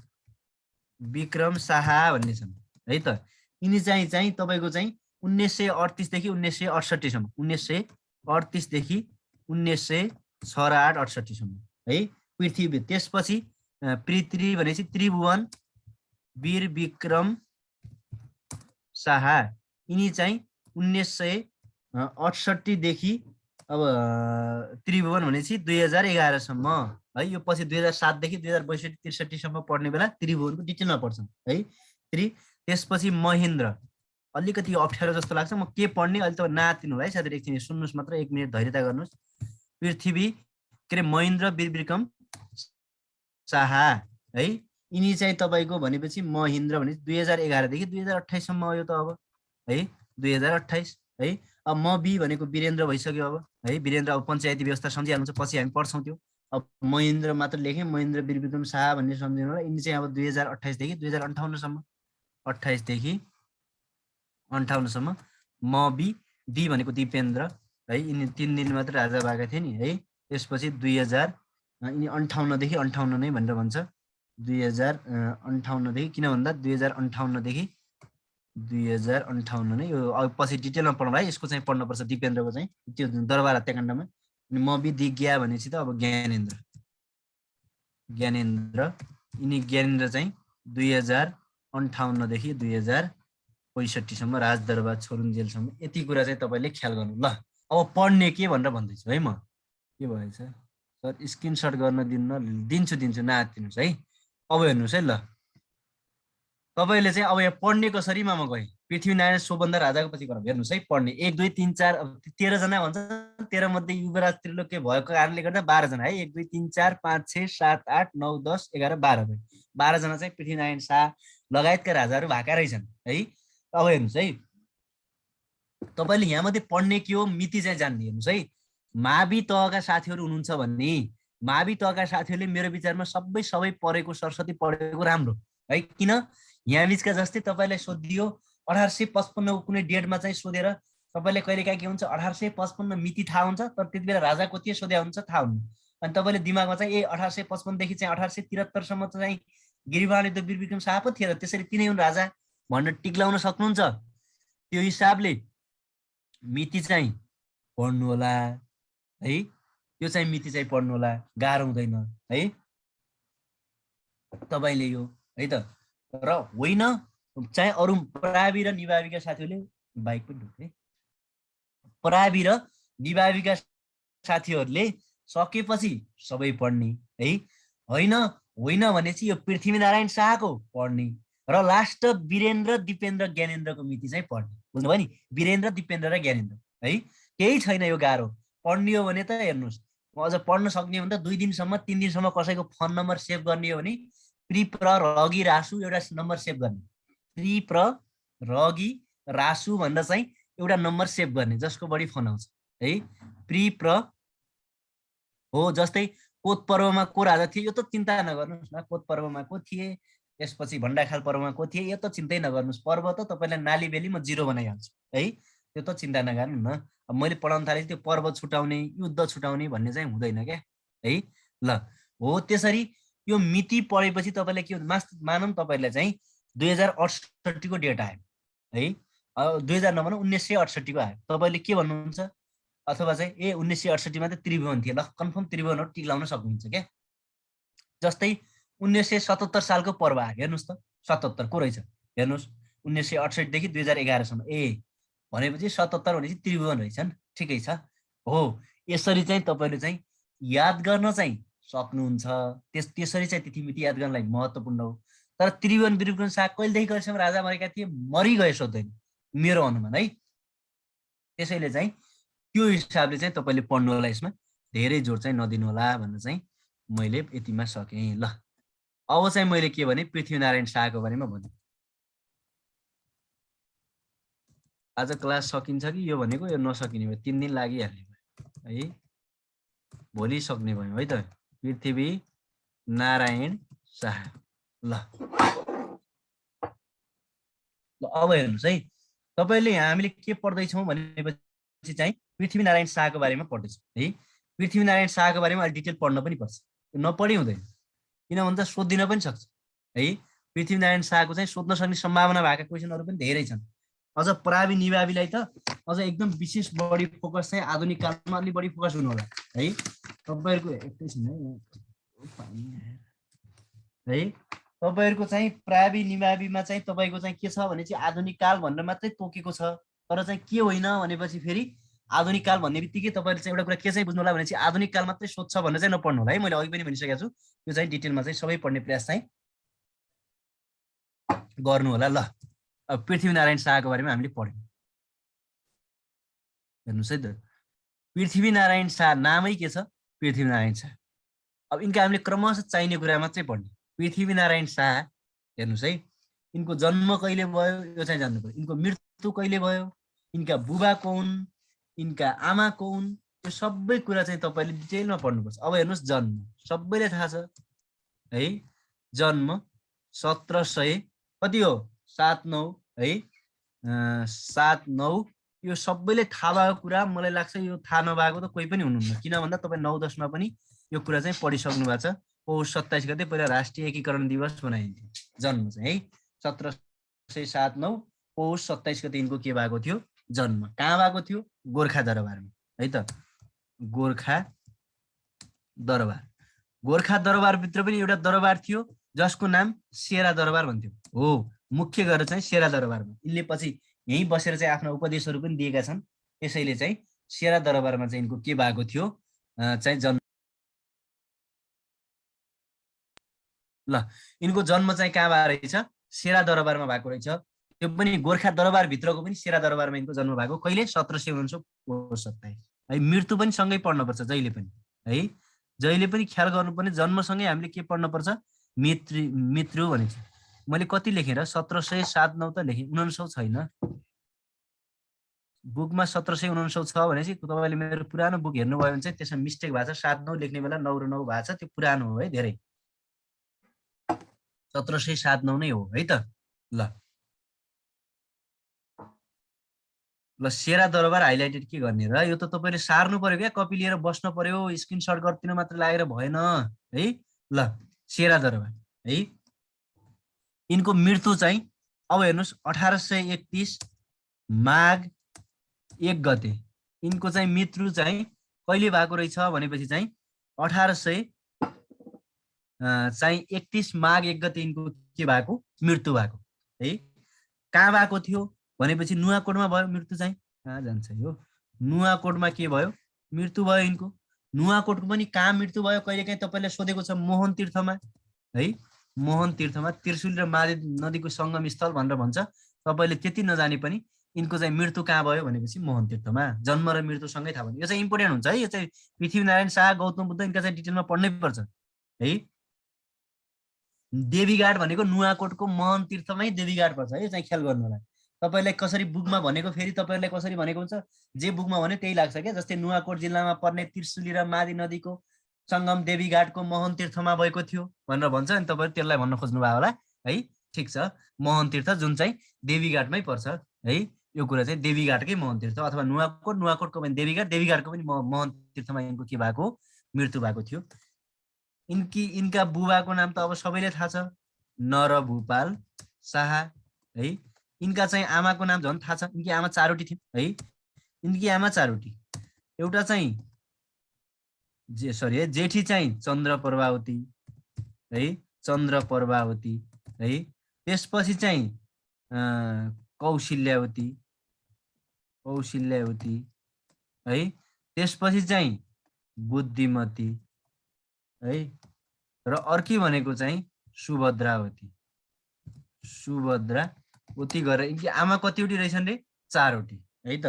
विक्रम शाह भन्ने छन् है त। यिनी चाहिँ तपाईँको चाहिँ 1938 देखि 1968सम्म, 1938 देखि 1968सम्म है पृथ्वी। त्यसपछि पृथ्वी भनेपछि त्रिभुवन वीर विक्रम शाह, यिनी चाहिँ 1968 देखि अब त्रिभुवन भनेपछि 2011सम्म है। यो पछि 2007 देखि 2062-63सम्म पढ्ने बेला त्रिभुवनको डिटेलमा पढ्छौँ है। त्यसपछि महेन्द्र, अलिकति अप्ठ्यारो जस्तो लाग्छ, म के पढ्ने अहिले त नातिनु है साथी, एकछिन सुन्नुहोस् मात्र, 1 मिनट धैर्यता गर्नुहोस्। पृथ्वी के अरे महेन्द्र वीर विक्रम शाह है, यिनी चाहिँ तपाईँको भनेपछि महेन्द्र भनेपछि 2011 देखि 2028सम्म हो यो त अब है, 2028 है। अब म बी भनेको वीरेन्द्र भइसक्यो अब है, वीरेन्द्र अब पञ्चायती व्यवस्था सम्झिहाल्नुहुन्छ, पछि हामी पढ्छौँ त्यो। अब महेन्द्र मात्र लेखेँ, महेन्द्र वीर विक्रम शाह भन्ने सम्झिनु होला। यिनी चाहिँ अब 2028 देखि 2058सम्म, 28 देखि 58सम्म। म बी, डी भनेको दिपेन्द्र है, यिनी 3 दिन मात्र राजा भएका थिए नि है। त्यसपछि 2000 यिनी 58 देखि 58 नै भनेर भन्छ, 2058 देखि, किन भन्दा 2058 देखि 2058 नै यो। अब पछि डिटेलमा पढौँ है, यसको चाहिँ पढ्नुपर्छ दिपेन्द्रको चाहिँ, त्यो दरबार हत्याकाण्डमा। अनि म बी दिज्ञा भनेपछि त अब ज्ञानेन्द्र, यिनी ज्ञानेन्द्र चाहिँ 2058 देखि 2065सम्म राजदरबार छोरुन्जेलसम्म। यति कुरा चाहिँ तपाईँले ख्याल गर्नु ल। अब पढ्ने के भनेर भन्दैछु है म, के भएछ सर, स्क्रिनसट गर्न दिन्छु नआत्तिनुहोस् है। अब हेर्नुहोस् है ल, तपाईँले चाहिँ अब यहाँ पढ्ने कसरीमा म गएँ, पृथ्वीनारायण सोभन्दा राजाको पछि गरौँ। हेर्नुहोस् है, पढ्ने 1 2 3 4 13 जना भन्छ, 13 मध्ये युवराज त्रिलोक्य भएको कारणले गर्दा 12 जना है। 1 2 3 4 5 6 7 8 9 10 11 12 भयो, 12 जना चाहिँ पृथ्वीनारायण शाह लगायतका राजाहरू भएका रहेछन् है। अब हेर्नुहोस् है, तपाईँले यहाँ मध्ये पढ्ने के हो, मिति चाहिँ जान्ने। हेर्नुहोस् है, मावि तहका साथीहरू हुनुहुन्छ भन्ने, मावि तहका साथीहरूले मेरो विचारमा सबै पढेको सरस्वती पढेको राम्रो है। किन यहाँ बिचका जस्तै तपाईँलाई सोधियो 1855 को कुनै डेटमा चाहिँ सोधेर तपाईँले कहिलेकाहीँ के हुन्छ 1855 मिति थाहा हुन्छ, तर त्यति बेला राजा कति सोध्या हुन्छ थाहा हुन्न। अनि तपाईँले दिमागमा चाहिँ 1855 देखि चाहिँ 1873 सम्म चाहिँ गिरिबाणयुद्ध वीर विक्रम शाह पो थिए र त्यसरी तिनै हुन् राजा भनेर टिक्लाउन सक्नुहुन्छ। त्यो हिसाबले मिति चाहिँ पढ्नु होला है, यो चाहिँ मिति चाहिँ पढ्नु होला, गाह्रो हुँदैन है तपाईँले यो है त। र होइन चाहिँ अरू प्रावि र निभाविका साथीहरूले बाइक पनि ढुक्थे, प्रावि र निभाविका साथीहरूले सकेपछि सबै पढ्ने है, होइन होइन भनेपछि यो पृथ्वीनारायण शाहको पढ्ने र लास्ट वीरेन्द्र दिपेन्द्र ज्ञानेन्द्रको मिति चाहिँ पढ्ने। बुझ्नुभयो नि, वीरेन्द्र दिपेन्द्र र ज्ञानेन्द्र है, केही छैन यो गाह्रो। पढ्ने हो भने त हेर्नुहोस्, अझ पढ्न सक्ने हो भने त 2 दिनसम्म 3 दिनसम्म कसैको फोन नम्बर सेभ गर्ने हो भने प्रि प्र रगी रासु एउटा नम्बर सेभ गर्ने, प्रि प्र रगी रासु भनेर चाहिँ एउटा नम्बर सेभ गर्ने जसको बढी फोन आउँछ है। प्रि प्र हो, जस्तै कोत पर्वमा को राजा थिए यो त चिन्ता नगर्नुहोस् न, कोत पर्वमा को थिए, त्यसपछि भण्डाखाल पर्वमा को थिए, यो त चिन्तै नगर्नुहोस्। पर्व त तपाईँलाई नाली बेली म 0 बनाइहाल्छु है, त्यो त चिन्ता नगर्नु न। अब मैले पढाउन थालेँ त्यो पर्व छुटाउने युद्ध छुटाउने भन्ने चाहिँ हुँदैन क्या है। ल हो, त्यसरी यो मिति पढेपछि तपाईँलाई के मानौँ तपाईँलाई चाहिँ 2068 को डेट आयो है, 2000 नभनौँ 1968 को आयो, तपाईँले के भन्नुहुन्छ, अथवा चाहिँ 1968 मा त त्रिभुवन थिए, ल कन्फर्म त्रिभुवन हो, टिक लाउन सक्नुहुन्छ क्या। जस्तै 1977 सालको पर्व आयो, हेर्नुहोस् त 77 को रहेछ, हेर्नुहोस् 1968 देखि 2011 सम्म, ए भनेपछि 77 भनेपछि त्रिभुवन रहेछ नि, ठिकै छ हो। यसरी चाहिँ तपाईँले चाहिँ याद गर्न चाहिँ सक्नुहुन्छ, त्यसरी चाहिँ तिथिमिति याद गर्नलाई महत्त्वपूर्ण हो। तर त्रिभुवन वीर विक्रम शाह कहिलेदेखि कहिलेसम्म राजा मरेका थिए, मरिगए सोध्दैन मेरो अनुमान है। त्यसैले चाहिँ त्यो हिसाबले चाहिँ तपाईँले पढ्नु होला, यसमा धेरै जोड चाहिँ नदिनु होला भनेर चाहिँ मैले यतिमा सकेँ। ल अब चाहिँ मैले के भने पृथ्वीनारायण शाहको बारेमा भने। आज क्लास सकिन्छ कि यो भनेको यो नसकिने भयो, 3 दिन लागिहाल्ने भयो है, भोलि सक्ने भयो है त। पृथ्वीनारायण शाह, ल अब हेर्नुहोस् है, तपाईँले यहाँ हामीले के पढ्दैछौँ भनेपछि चाहिँ पृथ्वीनारायण शाहको बारेमा पढ्दैछौँ है। पृथ्वीनारायण शाहको बारेमा अलिक डिटेल पढ्न पनि पर्छ, नपढी हुँदैन, किन भन्दा सोधिन पनि सक्छ है। पृथ्वीनारायण शाहको चाहिँ सोध्न सक्ने सम्भावना भएका क्वेसनहरू पनि धेरै छन्। अझ प्रावि निभाविलाई त अझ एकदम विशेष बढी फोकस चाहिँ आधुनिक कालमा अलि बढी फोकस हुनु होला है। तपाईँहरूको एकैछिन है, तपाईँहरूको चाहिँ प्रावि निभाविमा चाहिँ तपाईँको चाहिँ के छ भने चाहिँ आधुनिक काल भनेर मात्रै तोकेको छ, तर चाहिँ के होइन भनेपछि फेरि आधुनिक काल भन्ने बित्तिकै तपाईँले चाहिँ एउटा कुरा के चाहिँ बुझ्नु होला भने चाहिँ आधुनिक काल मात्रै सोध्छ भनेर चाहिँ नपढ्नु होला है। मैले अघि पनि भनिसकेको छु, यो चाहिँ डिटेलमा चाहिँ सबै पढ्ने प्रयास चाहिँ गर्नु होला। ल अब पृथ्वीनारायण शाहको बारेमा हामीले पढ्यौँ, हेर्नुहोस् है त, पृथ्वीनारायण शाह नामै के छ, पृथ्वीनारायण शाह। अब यिनका हामीले क्रमशः चाहिने कुरा मात्रै पढ्ने। पृथ्वीनारायण शाह हेर्नुहोस् है, यिनको जन्म कहिले भयो यो चाहिँ जान्नु पर्यो, यिनको मृत्यु कहिले भयो, यिनका बुबा कौन, यिनका आमा कौन, यो सबै कुरा चाहिँ तपाईँले डिटेलमा पढ्नुपर्छ। अब हेर्नुहोस् जन्म सबैले थाहा छ है, जन्म 1700 कति हो 79 है, 79, यो सबैले थाहा भएको कुरा। मलाई लाग्छ यो थाहा नभएको त कोही पनि हुनुहुन्न, किन भन्दा तपाईँ 9-10 मा पनि यो कुरा चाहिँ पढिसक्नु भएको छ। पौष 27 गते पहिला राष्ट्रिय एकीकरण दिवस मनाइन्थ्यो, जन्म चाहिँ है 1779 पौष 27 गते यिनको के भएको थियो, जन्म। कहाँ भएको थियो, गोर्खा दरबारमा है त, गोर्खा दरबार। गोर्खा दरबारभित्र पनि एउटा दरबार थियो जसको नाम शेरा दरबार भन्थ्यो हो, मुख्य गरेर चाहिँ शेरा दरबारमा। यिनले पछि यहीँ बसेर चाहिँ आफ्ना उपदेशहरू पनि दिएका छन्, त्यसैले चाहिँ शेरा दरबारमा चाहिँ यिनको के भएको थियो चाहिँ जन्म। ल यिनको जन्म चाहिँ कहाँ भएको रहेछ, शेरा दरबारमा भएको रहेछ, त्यो पनि गोर्खा दरबारभित्रको पनि शेरा दरबारमा यिनको जन्म भएको। कहिले 1749 पौष 27 है। मृत्यु पनि सँगै पढ्नुपर्छ जहिले पनि है, जहिले पनि ख्याल गर्नुपर्ने, जन्मसँगै हामीले के पढ्नुपर्छ, मृत्यु भनेको छ। मैले कति लेखेर 1779 त लेखेँ, 49 छैन बुकमा, 1749 छ भनेपछि तपाईँले मेरो पुरानो बुक हेर्नुभयो भने चाहिँ त्यसमा मिस्टेक भएको छ, 79 लेख्ने बेला 9 र 9 भएको छ, त्यो पुरानो हो है, धेरै 1779 नै हो है त। ल ल सेरा दरबार हाइलाइटेड के गर्ने र यो त तपाईले सार्नु पर्यो क्या कपी लिएर बस्न पर्यो स्क्रिनशट गर्दिनु मात्र लागेर भएन है ल सेरा दरबार है यिनको मृत्यु चाहिँ अब हेर्नुस् 1831 माघ 1 गते यिनको चाहिँ मृत्यु चाहिँ कहिले भएको रहेछ भनेपछि चाहिँ 1831 माघ 1 गते यिनको के भएको मृत्यु भएको है कहाँ भएको थियो भनेपछि नुवाकोटमा भयो मृत्यु चाहिँ कहाँ जान्छ यो नुवाकोटमा के भयो मृत्यु भयो यिनको नुवाकोटको पनि कहाँ मृत्यु भयो कहिलेकाहीँ तपाईँले सोधेको छ मोहन तीर्थमा है मोहन तीर्थमा त्रिशुली र मादी नदीको सङ्गम स्थल भनेर भन्छ तपाईँले त्यति नजाने पनि यिनको चाहिँ मृत्यु कहाँ भयो भनेपछि मोहन तीर्थमा जन्म र मृत्यु सँगै थाहा भयो यो चाहिँ इम्पोर्टेन्ट हुन्छ है यो चाहिँ पृथ्वीनारायण शाह गौतम बुद्ध यिनका चाहिँ डिटेलमा पढ्नै पर्छ है देवीघाट भनेको नुवाकोटको मोहन तीर्थमै देवीघाट पर्छ है यो चाहिँ ख्याल गर्नु होला तपाईलाई कसरी बुकमा भनेको फेरि तपाईहरुलाई कसरी भनेको हुन्छ जे बुकमा भने त्यही लाग्छ के जस्तै नुवाकोट जिल्लामा पर्ने त्रिशुली र मादी नदीको सङ्गम देवीघाटको मोहन तीर्थमा भएको थियो भनेर भन्छ अनि तपाईहरु त्यसलाई भन्न खोज्नु भयो होला है ठीक छ मोहन तीर्थ जुन चाहिँ देवीघाटमै पर्छ है यो कुरा चाहिँ देवीघाटकै मोहन तीर्थ अथवा नुवाकोटको पनि देवीघाटको पनि मोहन तीर्थमा यिनको के भएको मृत्यु भएको थियो इनका बुबाको नाम त अब सबैले थाहा छ नरभूपाल शाह है इनका चाहिँ आमाको नाम झन् थाहा छ इनकी आमा चारोटी थिइन् है इनकी आमा चारोटी एउटा चाहिँ जेठी चाहिँ चन्द्र प्रभावती है चन्द्र प्रभावती है त्यसपछि चाहिँ कौशल्यावती है त्यसपछि चाहिँ बुद्धिमती है र अर्की भनेको चाहिँ सुभद्रावती गरेर इनकी आमा कतिवटी रहेछन् रे चारवटी है त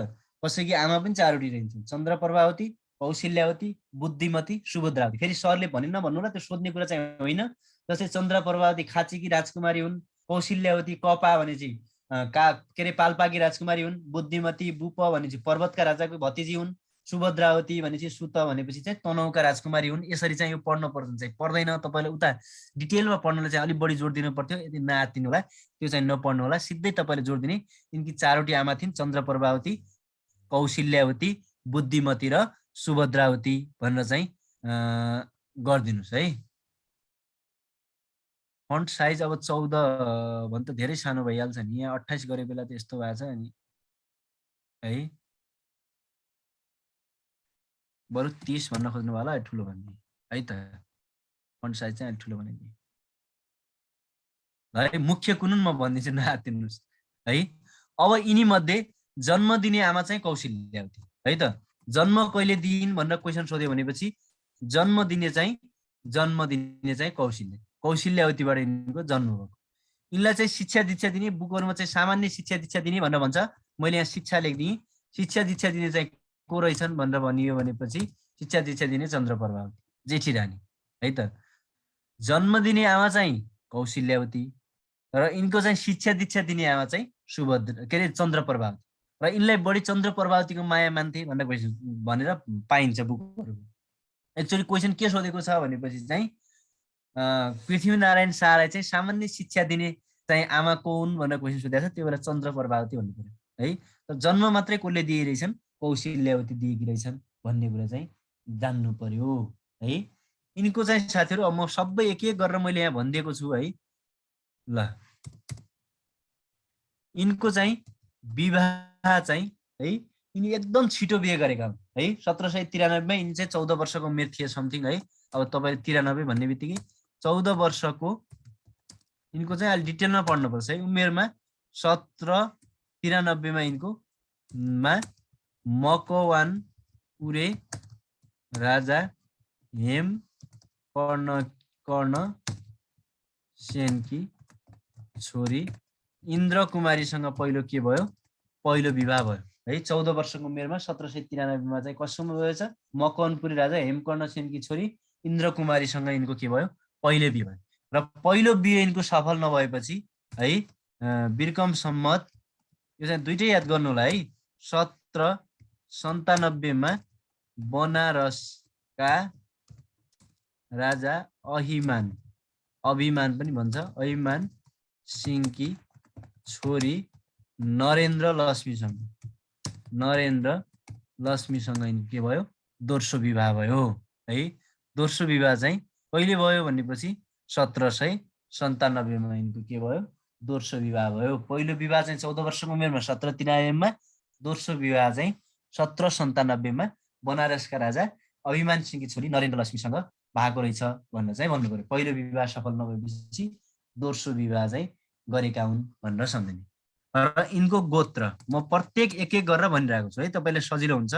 कसैकी आमा पनि चारवटी रहन्छन् चन्द्र प्रभावती कौशल्यावती बुद्धिमती सुभद्रावती फेरि सरले भनिन्न भन्नु ल त्यो सोध्ने कुरा चाहिँ होइन जस्तै चन्द्र प्रभावती खाचीकी राजकुमारी हुन् कौशल्यावती कपा भनेपछि के रे पाल्पाकी राजकुमारी हुन् बुद्धिमती बुप भनेपछि पर्वतका राजाको भतिजी हुन् सुभद्रावती भनेपछि सुत भनेपछि चाहिँ तनहुका राजकुमारी हुन् यसरी चाहिँ यो पढ्न पर्छ चाहिँ पर्दैन तपाईले उता डिटेलमा पढ्नलाई चाहिँ अलिक बढी जोड दिनु पर्थ्यो यदि नआत्तिनु होला त्यो चाहिँ नपढ्नु होला सिधै तपाईले जोड दिने यिनकी चारवटी आमा थिइन् चन्द्र प्रभावती कौशल्यावती बुद्धिमती र सुभद्रावती भनेर चाहिँ गरिदिनुस् है फन्ट साइज अब 14 भन्छ धेरै सानो भइहाल्छ नि यहाँ 28 गरे बेला त यस्तो भएको छ नि है बरु 30 भन्न खोज्नु होला ठुलो भन्ने है त फन्ट साइज चाहिँ ठुलो बनाइदिए है मुख्य कुनुन म भन्दिन्छु नआत्तिनुस् है अब यिनी मध्ये जन्म दिने आमा चाहिँ कौशल्यावती है त जन्म कहिले दिइन् भनेर क्वेशन सोध्यो भनेपछि जन्म दिने चाहिँ कौशल्यावतीबाट यिनको जन्म भएको यिनलाई चाहिँ शिक्षा दीक्षा दिने बुकहरुमा चाहिँ सामान्य शिक्षा दीक्षा दिने भनेर भन्छ मैले यहाँ शिक्षा लेख्दिएँ शिक्षा दीक्षा दिने चाहिँ को रहेछन् भनेर भनियो भनेपछि शिक्षा दीक्षा दिने चन्द्र प्रभावती जेठी रानी है त जन्म दिने आमा चाहिँ कौशल्यावती र यिनको चाहिँ शिक्षा दीक्षा दिने आमा चाहिँ सुभद्रा के अरे चन्द्र प्रभावती र यिनलाई बढी चन्द्र प्रभावतीको माया मान्थे भनेर पाइन्छ बुकहरु एक्चुअली क्वेशन के सोधेको छ भनेपछि चाहिँ पृथ्वीनारायण शाहलाई चाहिँ सामान्य शिक्षा दिने चाहिँ आमा को हुन् भनेर क्वेशन सोधेको छ त्यो बेला चन्द्र प्रभावती भन्नु पर्यो है त जन्म मात्रै कसले दिए रहेछन् कौशल्यावती दिएकी रहेछन् भन्ने कुरा चाहिँ जान्नु पर्यो है यिनको चाहिँ साथीहरु अब म सबै एक एक गरेर मैले यहाँ भनिदिएको छु है ल यिनको चाहिँ विवाह चाहिँ है यिनी एकदम छिटो बिहे गरेका हुन् है 1793 मा यिनी चाहिँ 14 वर्षको उमेर थिए समथिङ है अब तपाईले 93 भन्ने बित्तिकै 14 वर्षको यिनको चाहिँ अलि डिटेलमा पढ्नु पर्छ है उमेरमा 1793 मा यिनको मकवानपुरे राजा हेम कर्ण सेनकी छोरी इन्द्र कुमारीसँग पहिलो के भयो पहिलो विवाह भयो है 14 वर्षको उमेरमा 1793 मा चाहिँ कससँग भएछ मकवानपुरी राजा हेमकर्ण सेनकी छोरी इन्द्र कुमारीसँग यिनको के भयो पहिलो विवाह र पहिलो बिहे यिनको सफल नभएपछि है बिरकम सम्मत यो चाहिँ दुईटै याद गर्नु होला है 1797 मा बनारसका राजा अभिमान पनि भन्छ अभिमान सिंहकी छोरी नरेन्द्र लक्ष्मीसँग नरेन्द्र लक्ष्मीसँग के भयो दोस्रो विवाह भयो है। दोस्रो विवाह चाहिँ कहिले भयो भनेपछि 1797 मा यिनको के भयो दोस्रो विवाह भयो। पहिलो विवाह चाहिँ 14 वर्षको उमेरमा 1793 मा, दोस्रो विवाह चाहिँ 1797 मा बनारसका राजा अभिमान सिंहकी छोरी नरेन्द्र लक्ष्मीसँग भएको रहेछ भनेर चाहिँ भन्नु पर्यो। पहिलो विवाह सफल नभएपछि दोस्रो विवाह चाहिँ गरेका हुन् भनेर सम्झिने। र यिनको गोत्र म प्रत्येक एक एक गरेर भनिरहेको छु है, तपाईँले सजिलो हुन्छ।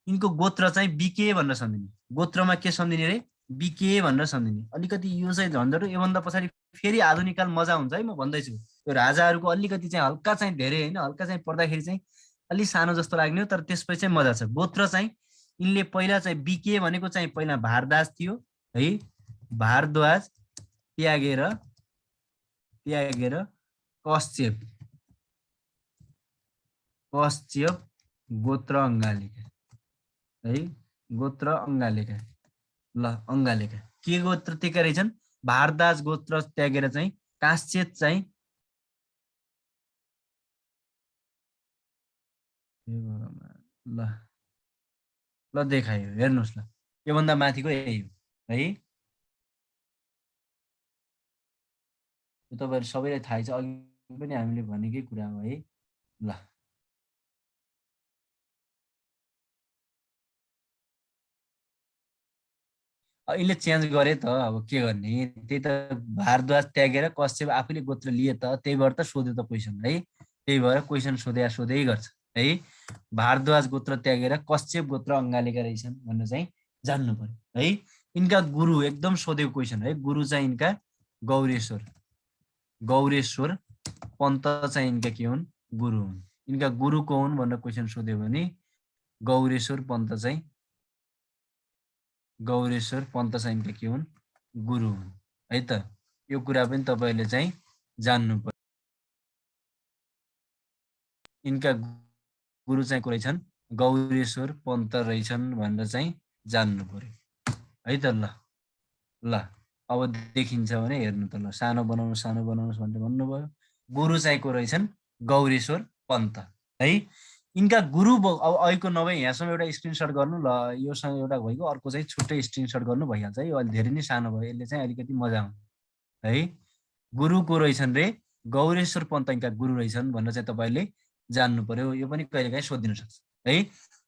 यिनको गोत्र चाहिँ बिके भनेर सम्झिने। गोत्रमा के सम्झिने रे बिके भनेर सम्झिने। अलिकति यो चाहिँ झन्झट, योभन्दा पछाडि फेरि आधुनिक काल मजा हुन्छ है। म भन्दैछु यो राजाहरूको अलिकति चाहिँ हल्का चाहिँ धेरै होइन, हल्का चाहिँ पढ्दाखेरि चाहिँ अलिक सानो जस्तो लाग्ने हो, तर त्यसपछि चाहिँ मजा छ। गोत्र चाहिँ यिनले पहिला चाहिँ बिके भनेको चाहिँ पहिला भारद्वाज थियो है। भारद्वाज त्यागेर कश्यप गोत्र अङ्गालिका है। गोत्र अङ्गालिका ल अङ्गालिका के गोत्र त्यका रहेछन्। भारद्वाज गोत्र त्यागेर चाहिँ काश्यप चाहिँ ल ल देखायो हेर्नुहोस् ल, योभन्दा माथिको यही हो है। तपाईँहरू सबैलाई थाहै छ, अघि पनि हामीले भनेकै कुरा हो है। ल अहिले चेन्ज गरे त अब के गर्ने, त्यही त भारद्वाज त्यागेर कश्यप आफैले गोत्र लिए त, त्यही भएर त सोध्यो त क्वेसन है। त्यही भएर क्वेसन सोधै गर्छ है। भारद्वाज गोत्र त्यागेर कश्यप गोत्र अङ्गालेका रहेछन् भनेर चाहिँ जान्नु पर्यो है। यिनका गुरु एकदम सोधेको क्वेसन है। गुरु चाहिँ यिनका गौरेश्वर पन्त चाहिँ यिनका के हुन् गुरु हुन्। यिनका गुरु को हुन् भनेर क्वेसन सोध्यो भने गौरेश्वर पन्त चाहिँ यिनका के हुन् गुरु हुन् है त। यो कुरा पनि तपाईले चाहिँ जान्नु पर्यो। यिनका गुरु चाहिँ को रहेछन् गौरेश्वर पन्त रहेछन् भनेर चाहिँ जान्नु पर्यो है त। ल अब देखिन्छ भने हेर्नु त। ल सानो बनाउनुहोस् भनेर भन्नुभयो। गुरु चाहिँ को रहेछन् गौरेश्वर पन्त है। यिनका गुरु अब अहिलेको नभए यहाँसम्म एउटा स्क्रिनसट गर्नु। ल योसँग एउटा भइगयो, अर्को चाहिँ छुट्टै स्क्रिनसट गर्नु भइहाल्छ है। यो अहिले धेरै नै सानो भयो, यसले चाहिँ अलिकति मजा आउँछ है। गुरु को रहेछन् रे गौरेश्वर पन्त यिनका गुरु रहेछन् भनेर चाहिँ तपाईँले जान्नु पर्यो। यो पनि कहिलेकाहीँ सोधिन सक्छ है।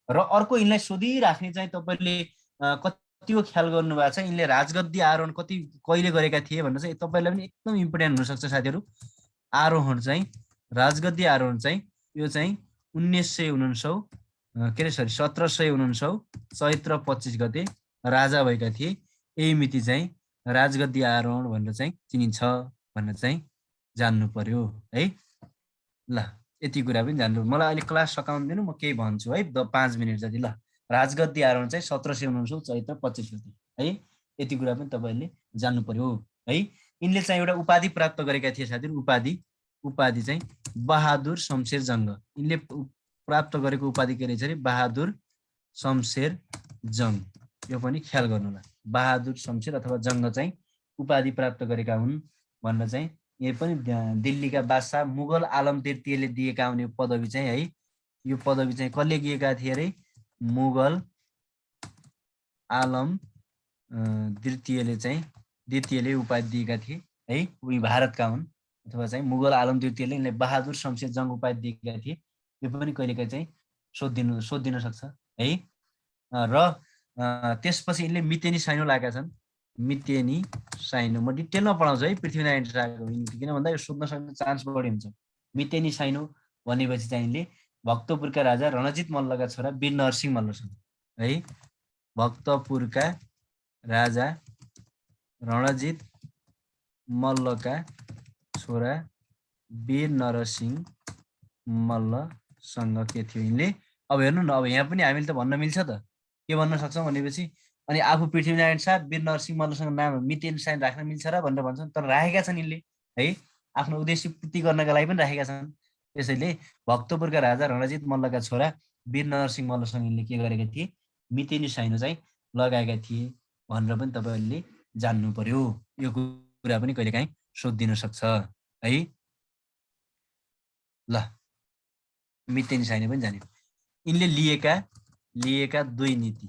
र अर्को यिनलाई सोधिराख्ने चाहिँ तपाईँले कतिको ख्याल गर्नु भएको छ, यिनले राजगद्दी आरोहण कहिले गरेका थिए भनेर चाहिँ तपाईँलाई पनि एकदम इम्पोर्टेन्ट हुनसक्छ साथीहरू। आरोहण चाहिँ राजगद्दी आरोहण चाहिँ यो चाहिँ 1749 चैत्र 25 गते राजा भएका थिए। यही मिति चाहिँ राजगद्दी आरोहण भनेर चाहिँ चिनिन्छ भनेर चाहिँ जान्नु पर्यो है। ल यति कुरा पनि जान्नु। मलाई अहिले क्लास सकाउनु दिनु, म केही भन्छु है 5 मिनट जति। ल राजगद्दी आरोहण चाहिँ 1749 चैत्र 25 गते है। यति कुरा पनि तपाईँले जान्नु पर्यो है। यिनले चाहिँ एउटा उपाधि प्राप्त गरेका थिए साथीहरू। उपाधि चाहिँ बहादुर शमशेर जङ्ग। यिनले प्राप्त गरेको उपाधि के रहेछ अरे बहादुर शमशेर जङ्ग। यो पनि ख्याल गर्नु होला। बहादुर शमशेर अथवा जङ्ग चाहिँ उपाधि प्राप्त गरेका हुन् भनेर चाहिँ यो पनि दिल्लीका बादशाह मुगल आलम तृतीयले दिएका हुने पदवी चाहिँ है। यो पदवी चाहिँ कसले दिएका थिए अरे मुगल आलम द्वितीयले उपाधि दिएका थिए है। उनी भारतका हुन् अथवा चाहिँ मुगल आलम द्वितीयले यिनले बहादुर शमशेर जङ्ग उपाधि दिएका थिए। यो पनि कहिलेकाहीँ चाहिँ सोधिन सक्छ है। र त्यसपछि यिनले मितेनी साइनो लगाएका छन्। मितेनी साइनो म डिटेलमा पढाउँछु है पृथ्वीनारायण शाहको, किन भन्दा यो सोध्न सक्ने चान्स बढी हुन्छ। मितेनी साइनो भनेपछि चाहिँ यिनले भक्तपुरका राजा रणजित मल्लका छोरा वीर नरसिंह मल्लसँग है। भक्तपुरका राजा रणजित मल्लका छोरा वीर नरसिंह मल्लसँग के थियो यिनले। अब हेर्नु न, अब यहाँ पनि हामीले त भन्न मिल्छ त, के भन्न सक्छौँ भनेपछि अनि आफू पृथ्वीनारायण शाह वीर नरसिंह मल्लसँग नाम मितेनी साइन राख्न मिल्छ र भनेर भन्छन्। तर राखेका छन् यिनले है, आफ्नो उद्देश्य पूर्ति गर्नका लागि पनि राखेका छन्। त्यसैले भक्तपुरका राजा रणजित मल्लका छोरा वीर नरसिंह मल्लसँग यिनले के गरेका थिए मितेनी साइनो चाहिँ लगाएका थिए भनेर पनि तपाईँहरूले जान्नु पर्यो। यो कुरा पनि कहिलेकाहीँ सोधिन सक्छ है। ल मितेनी साइनो पनि जान्यो। यिनले लिएका दुई नीति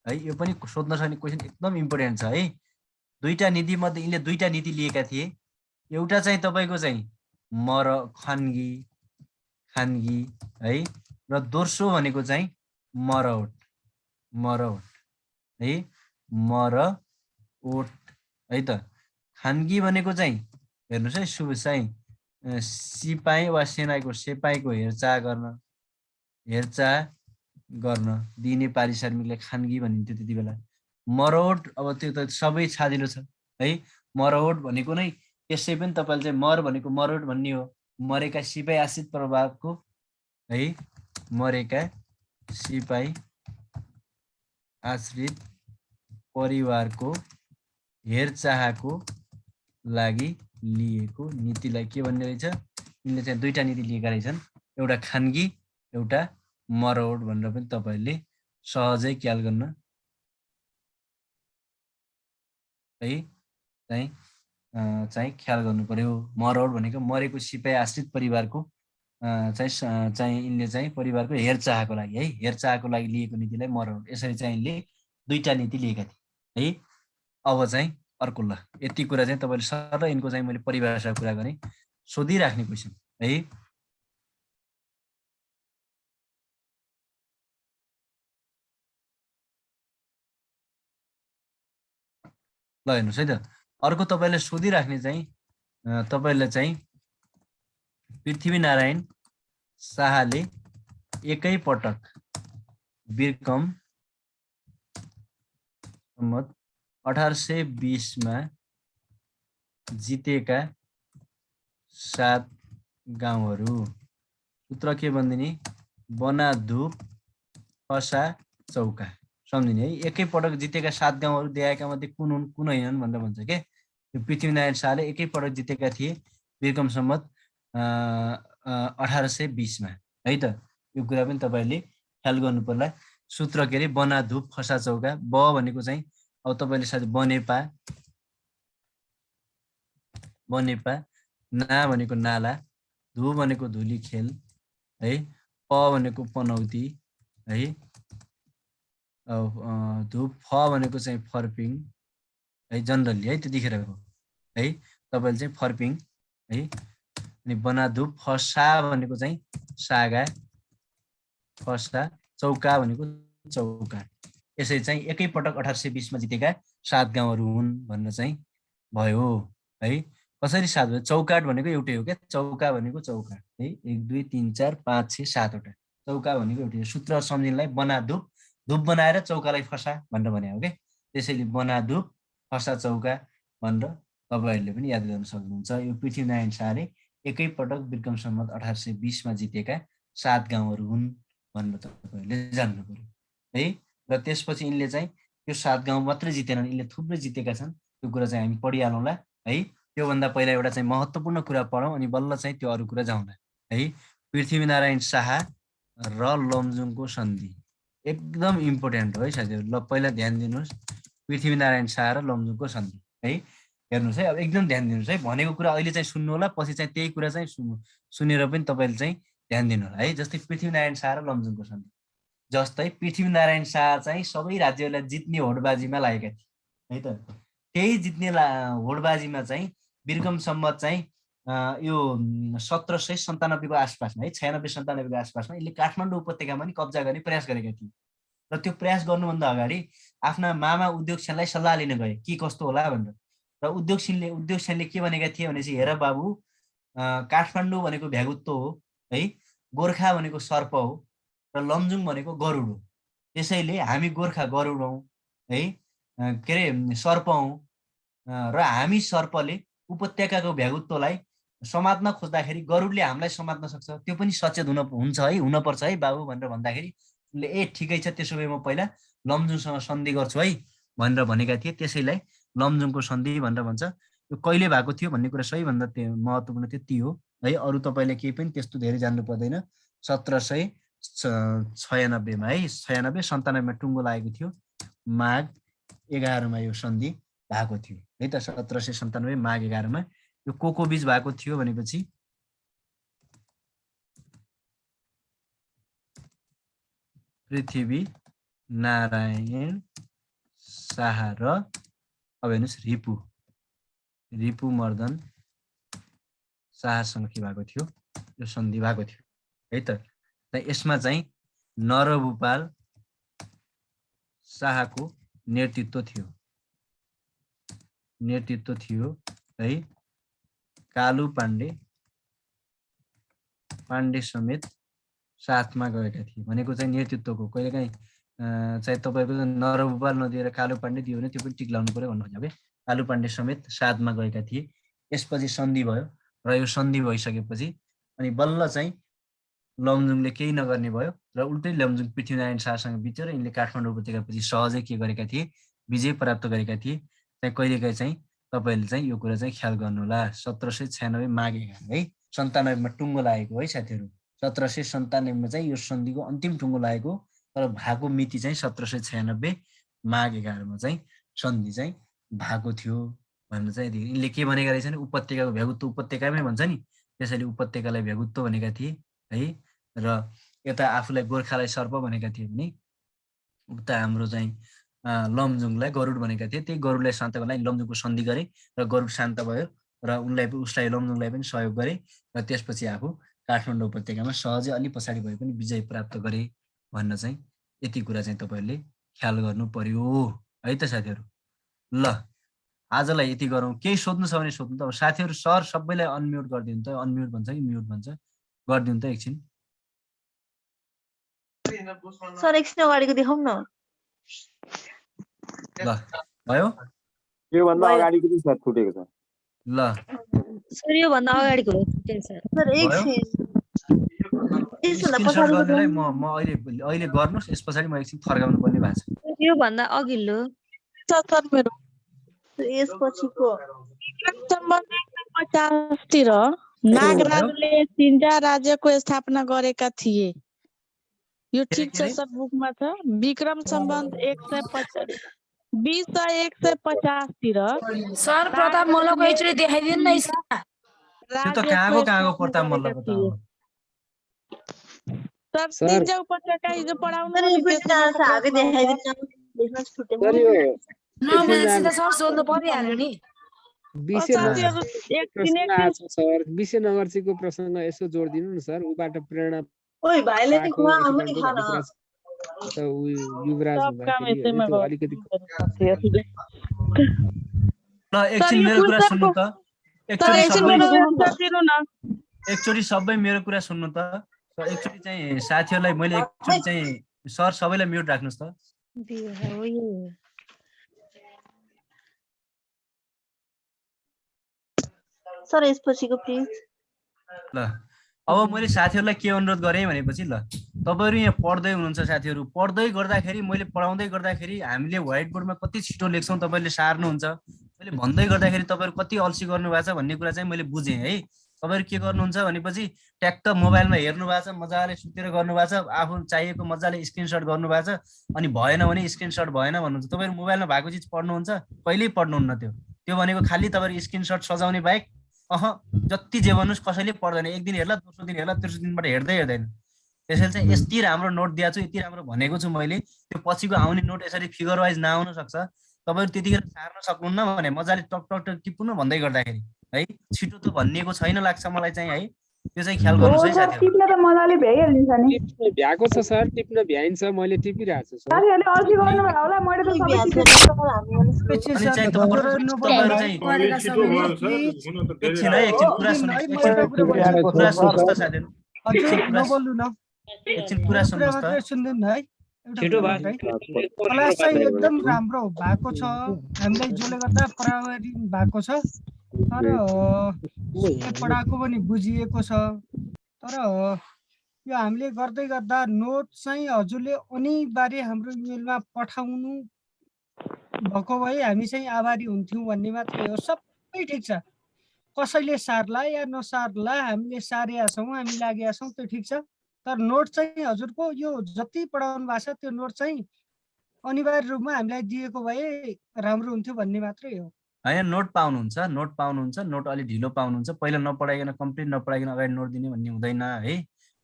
है, यो पनि सोध्न सक्ने क्वेसन एकदम इम्पोर्टेन्ट छ है। दुईटा नीति मध्ये यिनले दुईटा नीति लिएका थिए। एउटा चाहिँ तपाईको चाहिँ खानगी है, र दोस्रो भनेको चाहिँ मरौट है, मरओट है त। खानगी भनेको चाहिँ हेर्नुस् है, शुभ चाहिँ सिपाही वा सेनाको सिपाहीको हेरचाह गर्न दिने पारिश्रमिकले खानगी भनिन्थ्यो त्यति बेला। मरौट अब त्यो त सबै छादिलो छ है। मरौट भनेको नै त्यसै पनि तपाईले चाहिँ मर भनेको मरौट भन्ने हो, मरेका सिपाही आश्रित प्रभावको है, मरेका सिपाही आश्रित परिवारको हेरचाहको लागि लिएको नीतिलाई के भन्ने रहेछ? यिनले चाहिँ दुईटा नीति लिएका रहेछन्, एउटा खानगी एउटा मरौट भनेर पनि तपाईले सहजै ख्याल गर्न है चाहिँ ख्याल गर्नु पर्यो। मरौट भनेको मरेको सिपाही आश्रित परिवारको चाहिँ यिनले चाहिँ परिवारको हेरचाहको लागि है, हेरचाहको लागि लिएको नीतिलाई मरौट, यसरी चाहिँ यिनले दुईटा नीति लिएका थिए है। अब चाहिँ अर्को ल, यति कुरा चाहिँ तपाईले सर यिनको चाहिँ मैले परिभाषा कुरा गरेँ, सोधिराख्ने क्वेसन है। ल हेर्नुहोस् है त, अर्को तपाईले सोधिराख्ने चाहिँ तपाईले चाहिँ पृथ्वीनारायण शाहले एकै पटक बिरकम सम्मत 1820 मा जितेका 7 गाउँहरू सूत्र के भन्दिने? बनाधुप फसा चौका, सम्झिने है। एकै पटक जितेका 7 गाउँहरू देखाएका मध्ये कुन हुन् कुन होइनन् भनेर भन्छ के। पृथ्वीनारायण शाहले एकै पटक जितेका थिए बिरकम सम्मत 1820 मा है त। यो कुरा पनि तपाईले ख्याल गर्नु पर्ला। सूत्र के अरे बनाधुप फसा चौका। ब भनेको चाहिँ अब तपाईले साथै बनेपा, ना भनेको नाला, धु भनेको धुली खेल है, प भनेको पनौती है, धुप फ भनेको चाहिँ फर्पिङ है, जनरली है त्यतिखेरको है, तपाईले चाहिँ फर्पिङ है। अनि बनाधुप फसा भनेको चाहिँ सागा, फसा चौका भनेको चौका। यसरी चाहिँ एकै पटक 1820 मा जितेका 7 गाउँहरू हुन् भनेर चाहिँ भयो है। कसरी 7 भयो? चौकाट भनेको एउटै हो क्या, चौका भनेको चौका है, 1 2 3 4 5 6 7 वटा चौका भनेको एउटै हो। सूत्र सम्झिनलाई बनाधुप, धुप बनाएर चौकालाई फसा भनेर भने हो क्या। त्यसैले बनाधुप फसा चौका भनेर तपाईहरुले पनि याद गर्न सक्नुहुन्छ। यो पृथ्वीनारायण शाहले एकै पटक बिरकम सम्मत 1820 मा जितेका 7 गाउँहरू हुन् भनेर तपाईहरुले जान्नु पर्यो है। र त्यसपछि यिनले चाहिँ यो 7 गाउँ मात्रै जितेनन्, यिनले थुप्रै जितेका छन्। त्यो कुरा चाहिँ हामी पढिहालौँला है। त्योभन्दा पहिला एउटा चाहिँ महत्त्वपूर्ण कुरा पढौँ अनि बल्ल चाहिँ त्यो अरु कुरा जाउँला है। पृथ्वीनारायण शाह र लमजुङको सन्धि एकदम इम्पोर्टेन्ट हो है साथीहरु। ल पहिला ध्यान दिनुस्, पृथ्वीनारायण शाह र लमजुङको सन्धि है। हेर्नुस् है, अब एकदम ध्यान दिनुस् है। भनेको कुरा अहिले चाहिँ सुन्नु होला, पछि चाहिँ त्यही कुरा चाहिँ सुनेर पनि तपाईले चाहिँ ध्यान दिनु होला है। जस्तै पृथ्वीनारायण शाह र लमजुङको सन्धि, जस्तै पृथ्वीनारायण शाह चाहिँ सबै राज्यलाई जित्ने होडबाजीमा लागेका थिए है त। त्यही जित्ने होडबाजीमा चाहिँ बिरकम सम्मत चाहिँ यो 1797 को आसपासमा है, 96-97 को आसपासमा यिनले काठमाडौँ उपत्यकामा नि कब्जा गर्ने प्रयास गरेका थिए। र त्यो प्रयास गर्नुभन्दा अगाडि आफ्ना मामा उद्योग सेनलाई सल्लाह लिन गए के कस्तो होला भनेर। र उद्योग सेनले के भनेका थिए भनेपछि, हेर बाबु, काठमाडौँ भनेको भ्यागुत्तो हो है, गोर्खा भनेको सर्प हो र लमजुङ भनेको गरुड हो। त्यसैले हामी गोर्खा गरुड हौँ है, के अरे सर्प हौँ, र हामी सर्पले उपत्यकाको भ्यागुत्वलाई समात्न खोज्दाखेरि गरुडले हामीलाई समात्न सक्छ, त्यो पनि सचेत हुन्छ है, हुनपर्छ है बाबु भनेर भन्दाखेरि ए ठिकै छ, त्यसो भए म पहिला लमजुङसँग सन्धि गर्छु है भनेर भनेका थिए। त्यसैलाई लमजुङको सन्धि भनेर भन्छ। यो कहिले भएको थियो भन्ने कुरा सबैभन्दा महत्त्वपूर्ण त्यति हो है। अरू तपाईले केही पनि त्यस्तो धेरै जान्नु पर्दैन। 1796 मा है, 96-97 मा टुङ्गो लागेको थियो। माघ 11 मा यो सन्धि भएको थियो है त। 1797 माघ 11 मा यो को बीच भएको थियो भनेपछि पृथ्वी नारायण शाह र अब हेर्नुहोस् रिपु मर्दन शाहसँग के भएको थियो, यो सन्धि भएको थियो है त। यसमा चाहिँ नरभूपाल शाहको नेतृत्व थियो है। कालु पाण्डे समेत साथमा गएका थिए भनेको चाहिँ नेतृत्वको। कहिलेकाहीँ चाहिँ तपाईँको नरभूपाल नदिएर कालु पाण्डे दियो भने त्यो पनि टिक लाउनु पर्यो भन्नु खोजेको। कालु पाण्डे समेत साथमा गएका थिए। यसपछि सन्धि भयो र यो सन्धि भइसकेपछि अनि बल्ल चाहिँ लमजुङले केही नगर्ने भयो र उल्टै लमजुङ पृथ्वीनारायण शाहसँग बित्यो र यिनले काठमाडौँ उपत्यकापछि सहजै के गरेका थिए, विजय प्राप्त गरेका थिए। चाहिँ कहिलेकाहीँ चाहिँ तपाईँहरूले चाहिँ यो कुरा चाहिँ ख्याल गर्नुहोला। 1796 माघ 11 है, 97मा टुङ्गो लागेको है साथीहरू। 1797मा चाहिँ यो सन्धिको अन्तिम टुङ्गो लागेको, तर भएको मिति चाहिँ 1796 माघ 11मा चाहिँ सन्धि चाहिँ भएको थियो भनेर चाहिँ यिनले के भनेका रहेछ भने उपत्यकाको भ्यागुत्व उपत्यकामै भन्छ नि, त्यसैले उपत्यकालाई भ्यागुत्व भनेका थिए है। र यता आफूलाई गोर्खालाई सर्प भनेका थिए भने उता हाम्रो चाहिँ लमजुङलाई गरुड भनेका थिए। त्यही गरुडलाई शान्तको लागि लमजुङको सन्धि गरे र गरुड शान्त भयो र उसलाई लमजुङलाई पनि सहयोग गरे र त्यसपछि आफू काठमाडौँ उपत्यकामा सहजै अलि पछाडि भए पनि विजय प्राप्त गरे भन्न चाहिँ यति कुरा चाहिँ तपाईँहरूले ख्याल गर्नु पर्यो है त साथीहरू। ल आजलाई यति गरौँ। केही सोध्नु छ भने सोध्नु त। अब साथीहरू सर सबैलाई अनम्युट गरिदिनु त। अनम्युट भन्छ कि म्युट भन्छ, गरिदिनु त एकछिन।
सर एकछिन अगाडिको देखाउँ न।
ल भयो,
यो भन्दा अगाडिको चाहिँ सर छुटेको छ।
ल
सर यो भन्दा अगाडिको छुटेको छ
सर एकछिन
स्क्रिनशट गर्नुलाई म अहिले गर्नुस्, यस पछाडि म एकछिन फर्काउनु पर्ने भएको छ।
यो भन्दा अघिल्लो
सर मेरो यसपछिको
50 तिर नागराजले 3टा राज्यको स्थापना गरेका थिए। यो ठीक छ सर, बुकमा छ। विक्रम सम्बन्ध 150 तिर
सर प्रताप मल्लको एकचोटि देखाइदिनु न यसलाई।
त्यो त कहाँको प्रताप मल्लको त हो।
सर तीनजा उपत्यका हिजो पढाउनु
सर यो पनि आगे देखाइदिनु लेख्न छुटेको।
सर यो
नबुझेपछि त सर सोध्नु परिहाल्यो नि।
सर विश्वनगरजीको प्रसङ्ग यसो जोडिदिनु न सर। उबाट प्रेरणा
ओइ भाइले नि खुवा हामी खान
त युवराज अलिकति
ल एकछिन मेरो कुरा सुन्नु त। एकचोटि सबै मेरो कुरा सुन्नु त। एकचोटि चाहिँ साथीहरूलाई मैले एकचोटि चाहिँ सर सबैलाई म्युट राख्नुहोस् त।
सर यसपछिको प्लिज।
ल अब मैले साथीहरूलाई के अनुरोध गरेँ भनेपछि ल तपाईँहरू यहाँ पढ्दै हुनुहुन्छ साथीहरू, पढ्दै गर्दाखेरि मैले पढाउँदै गर्दाखेरि हामीले व्हाइट बोर्डमा कति छिटो लेख्छौँ तपाईँले सार्नुहुन्छ। मैले भन्दै गर्दाखेरि तपाईँहरू कति अल्छी गर्नु भएको छ भन्ने कुरा चाहिँ मैले बुझेँ है। तपाईँहरू के गर्नुहुन्छ भनेपछि ट्याक्क मोबाइलमा हेर्नु भएको छ, मजाले सुतेर गर्नु भएको छ, आफू चाहिएको मजाले स्क्रिनसट गर्नु भएको छ, अनि भएन भने स्क्रिनसट भएन भन्नुहुन्छ। तपाईँहरू मोबाइलमा भएको चिज पढ्नुहुन्छ, कहिल्यै पढ्नुहुन्न। त्यो भनेको खालि तपाईँहरू स्क्रिनसट सजाउने बाहेक जति जे भन्नुहोस् कसैले पढ्दैन। एक दिन हेर्ला, दोस्रो दिन हेर्ला, तेस्रो दिनबाट हेर्दैन। त्यसैले चाहिँ यति राम्रो नोट दिएको छु, यति राम्रो भनेको छु मैले। त्यो पछिको आउने नोट यसरी फिगर वाइज नआउन सक्छ। तपाईँहरू त्यतिखेर सार्न सक्नुहुन्न भने मजाले टक टक टक टिप्नु भन्दै गर्दाखेरि है। छिटो त भनिएको छैन लाग्छ मलाई चाहिँ है। त्यो चाहिँ ख्याल गर्नुहोस् है साथीहरू।
टिप्न त मजाले भ्याइहालिन्छ नि।
भ्याएको छ सर, टिप्न भ्याइन्छ। मैले टिपिरहेको छु सर।
साथीहरूले अल्छी गर्नु भयो होला, मैले त सबै टिपेको छु।
अनि चाहिँ तपाईँहरू चाहिँ एकछिन है, एकछिन कुरा सुन्नुहोस् त साथीहरू। एकछिन कुरा सुन्नुहोस् त।
क्लास चाहिँ एकदम राम्रो भएको छ हामीलाई, जसले गर्दा प्रभावी भएको छ। तर पढाएको पनि बुझिएको छ। तर यो हामीले गर्दै गर्दा नोट चाहिँ हजुरले अनिवार्य हाम्रो इमेलमा पठाउनु भएको भए हामी चाहिँ आभारी हुन्थ्यौँ भन्ने मात्रै हो। सबै ठिक छ, कसैले सार्ला या नसार्ला हामीले सारेका छौँ, हामी लागेका छौँ, त्यो ठिक छ। तर नोट चाहिँ हजुरको यो जति पढाउनु भएको छ त्यो नोट चाहिँ अनिवार्य रूपमा हामीलाई दिएको भए राम्रो हुन्थ्यो भन्ने मात्रै हो।
होइन, नोट पाउनुहुन्छ। नोट अलि ढिलो पाउनुहुन्छ। पहिला नपढाइकन कम्प्लिट नपढाइकन अगाडि नोट दिने भन्ने हुँदैन है,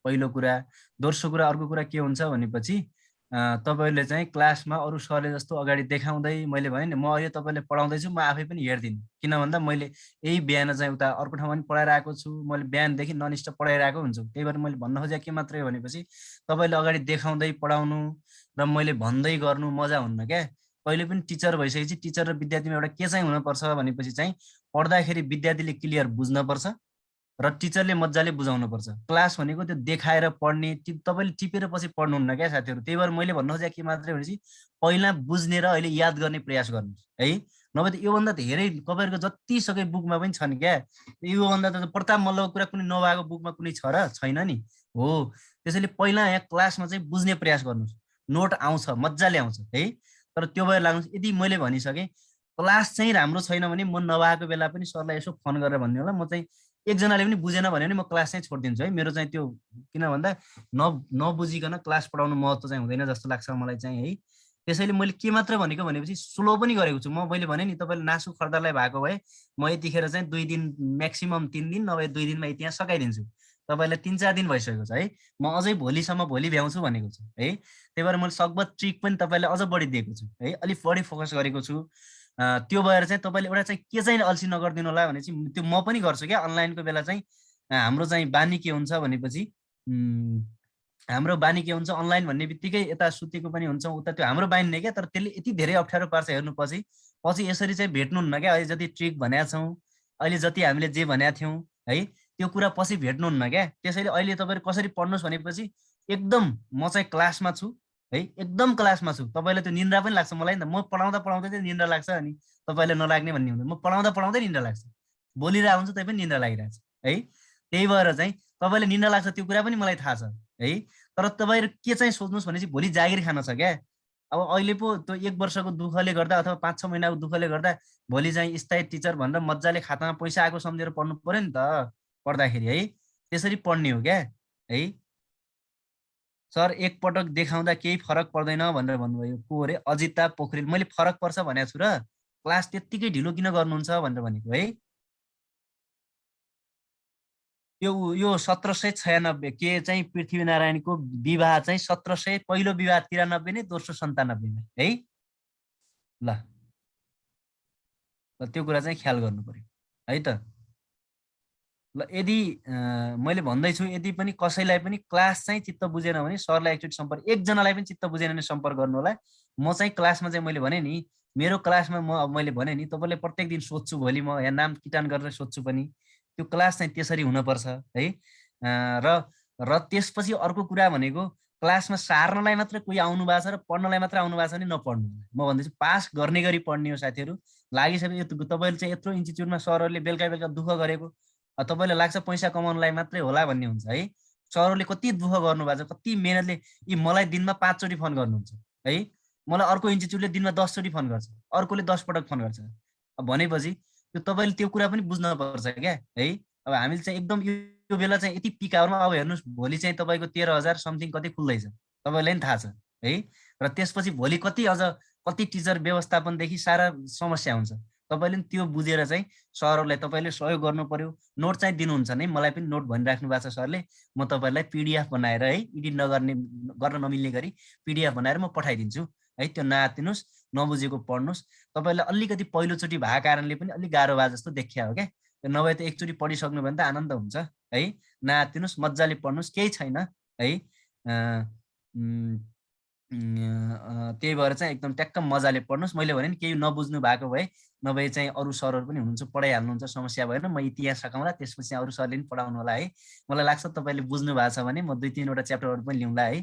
पहिलो कुरा। दोस्रो कुरा, अर्को कुरा के हुन्छ भनेपछि तपाईले चाहिँ क्लासमा अरू सरले जस्तो अगाडि देखाउँदै मैले भने नि म अहिले तपाईले पढाउँदैछु म आफै पनि हेर्दिनँ किन भन्दा मैले यही बिहान चाहिँ उता अर्को ठाउँमा पनि पढाइरहेको छु मैले बिहानदेखि ननिष्ठ पढाइरहेको हुन्छु त्यही भएर मैले भन्न खोजेको के मात्रै हो भनेपछि तपाईले अगाडि देखाउँदै पढाउनु र मैले भन्दै गर्नु मजा हुन्न क्या कहिले पनि टिचर भइसकेपछि टिचर र विद्यार्थीमा एउटा के चाहिँ हुनुपर्छ भनेपछि चाहिँ पढ्दाखेरि विद्यार्थीले क्लियर बुझ्नुपर्छ र टिचरले मजाले बुझाउनुपर्छ क्लास भनेको त्यो देखाएर पढ्ने तपाईले टिपेर पछि पढ्नुहुन्न क्या साथीहरू त्यही भएर मैले भन्न खोजेको के मात्रै भनेपछि पहिला बुझ्ने र अहिले याद गर्ने प्रयास गर्नुहोस् है नभए त योभन्दा धेरै तपाईँहरूको जति सके बुकमा पनि छन् क्या योभन्दा त प्रताप मल्लको कुरा कुनै नभएको बुकमा कुनै छ र छैन नि हो त्यसैले पहिला यहाँ क्लासमा चाहिँ बुझ्ने प्रयास गर्नुहोस् नोट आउँछ मजाले आउँछ है तर त्यो भएर लाग्नुहोस् यदि मैले भनिसकेँ क्लास चाहिँ राम्रो छैन भने म नभएको बेला पनि सरलाई यसो फोन गरेर भन्ने होला म चाहिँ एकजनाले पनि बुझेन भने म क्लास चाहिँ छोडिदिन्छु है मेरो चाहिँ त्यो किन भन्दा नबुझिकन क्लास पढाउनु महत्त्व चाहिँ हुँदैन जस्तो लाग्छ मलाई चाहिँ है त्यसैले मैले के मात्र भनेको भनेपछि स्लो पनि गरेको छु मैले भने नि तपाईँले नासु खर्दालाई भएको भए म यतिखेर चाहिँ 2 दिन म्याक्सिमम 3 दिन नभए 2 दिनमा इतिहास सकाइदिन्छु तपाईँलाई 3-4 दिन भइसकेको छ है म अझै भोलि भ्याउँछु भनेको छु है त्यही भएर मैले सकभर ट्रिक पनि तपाईँलाई अझ बढी दिएको छु है अलिक बढी फोकस गरेको छु त्यो भएर चाहिँ तपाईँले एउटा चाहिँ के चाहिँ अल्छी नगरिदिनु होला भने चाहिँ त्यो म पनि गर्छु क्या अनलाइनको बेला चाहिँ हाम्रो चाहिँ बानी के हुन्छ भनेपछि हाम्रो बानी के हुन्छ अनलाइन भन्ने बित्तिकै यता सुतेको पनि हुन्छ उता त्यो हाम्रो बानी नै क्या तर त्यसले यति धेरै अप्ठ्यारो पार्छ हेर्नु पछि यसरी चाहिँ भेट्नुहुन्न क्या अहिले जति ट्रिक भनेका छौँ अहिले जति हामीले जे भनेका थियौँ है त्यो कुरा पछि भेट्नुहुन्न क्या त्यसैले अहिले तपाईँले कसरी पढ्नुहोस् भनेपछि एकदम म चाहिँ क्लासमा छु है एकदम क्लासमा छु तपाईँलाई त्यो निन्द्रा पनि लाग्छ मलाई नि त म पढाउँदा चाहिँ निन्द्रा लाग्छ अनि तपाईँलाई नलाग्ने भन्ने हुँदैन म पढाउँदा निन्द्रा लाग्छ बोलिरहेको हुन्छ त्यही पनि निन्द्रा लागिरहेको छ है त्यही भएर चाहिँ तपाईँलाई निन्द्रा लाग्छ त्यो कुरा पनि मलाई थाहा छ है तर तपाईँहरू के चाहिँ सोच्नुहोस् भनेपछि भोलि जागिर खान छ क्या अब अहिले पो त्यो 1 वर्षको दुःखले गर्दा अथवा 5-6 महिनाको दुःखले गर्दा भोलि चाहिँ स्थायी टिचर भनेर मजाले खातामा पैसा आएको सम्झेर पढ्नु पर्यो नि त पढ्दाखेरि है त्यसरी पढ्ने हो क्या है सर एकपटक देखाउँदा केही फरक पर्दैन भनेर भन्नुभयो को अरे अजिता पोखरेल मैले फरक पर्छ भनेको छु र क्लास त्यत्तिकै ढिलो किन गर्नुहुन्छ भनेर भनेको है यो 1796 के चाहिँ पृथ्वीनारायणको विवाह चाहिँ 1700 पहिलो विवाह 93 नै दोस्रो 97 है ल त्यो कुरा चाहिँ ख्याल गर्नु पर्यो है त ल यदि मैले भन्दैछु यदि पनि कसैलाई पनि क्लास चाहिँ चित्त बुझेन भने सरलाई एकचोटि सम्पर्क एकजनालाई पनि चित्त बुझेन भने सम्पर्क गर्नु होला म चाहिँ क्लासमा चाहिँ मैले भने नि मेरो क्लासमा मैले भने नि तपाईँले प्रत्येक दिन सोध्छु भोलि म यहाँ नाम किटान गरेर सोध्छु पनि त्यो क्लास चाहिँ त्यसरी हुनुपर्छ है र त्यसपछि अर्को कुरा भनेको क्लासमा सार्नलाई मात्र कोही आउनु भएको छ र पढ्नलाई मात्र आउनु भएको छ भने नपढ्नु म भन्दैछु पास गर्ने गरी पढ्ने हो साथीहरू लागिसक्यो तपाईँले चाहिँ यत्रो इन्स्टिच्युटमा सरहरूले बेलुका दुःख गरेको तपाईँलाई लाग्छ पैसा कमाउनलाई मात्रै होला भन्ने हुन्छ है सरहरूले कति दुःख गर्नुभएको छ कति मेहनतले यी मलाई दिनमा 5 चोटि फोन गर्नुहुन्छ है मलाई अर्को इन्स्टिच्युटले दिनमा 10 चोटि फोन गर्छ अर्कोले 10 पटक फोन गर्छ भनेपछि त्यो तपाईँले त्यो कुरा पनि बुझ्न पर्छ क्या है अब हामीले चाहिँ एकदम यो बेला चाहिँ यति पिक आवरमा अब हेर्नुहोस् भोलि चाहिँ तपाईँको 13,000 समथिङ कति खुल्दैछ तपाईँलाई पनि थाहा छ है र त्यसपछि भोलि कति टिचर व्यवस्थापनदेखि सारा समस्या हुन्छ तपाईँले पनि त्यो बुझेर चाहिँ सरहरूलाई तपाईँले सहयोग गर्नु पर्यो नोट चाहिँ दिनुहुन्छ नै मलाई पनि नोट भनिराख्नु भएको छ सरले म तपाईँलाई पिडिएफ बनाएर है एडिट गर्न नमिल्ने गरी पिडिएफ बनाएर म पठाइदिन्छु है त्यो नआत्तिनुहोस् नबुझेको पढ्नुहोस् तपाईँलाई अलिकति पहिलोचोटि भएको कारणले पनि अलिक गाह्रो भए जस्तो देखिया हो क्या नभए त एकचोटि पढिसक्नु भने त आनन्द हुन्छ है नआत्तिनुहोस् मजाले पढ्नुहोस् केही छैन है त्यही भएर चाहिँ एकदम ट्याक्क मजाले पढ्नुहोस् मैले भने नि केही नबुझ्नु भएको भए नभए चाहिँ अरू सरहरू पनि हुनुहुन्छ पढाइहाल्नुहुन्छ समस्या भएन म इतिहास सकाउँला त्यसपछि अरू सरले पनि पढाउनु होला है मलाई लाग्छ तपाईँले बुझ्नु भएको छ भने म 2-3वटा च्याप्टरहरू पनि लिउँला है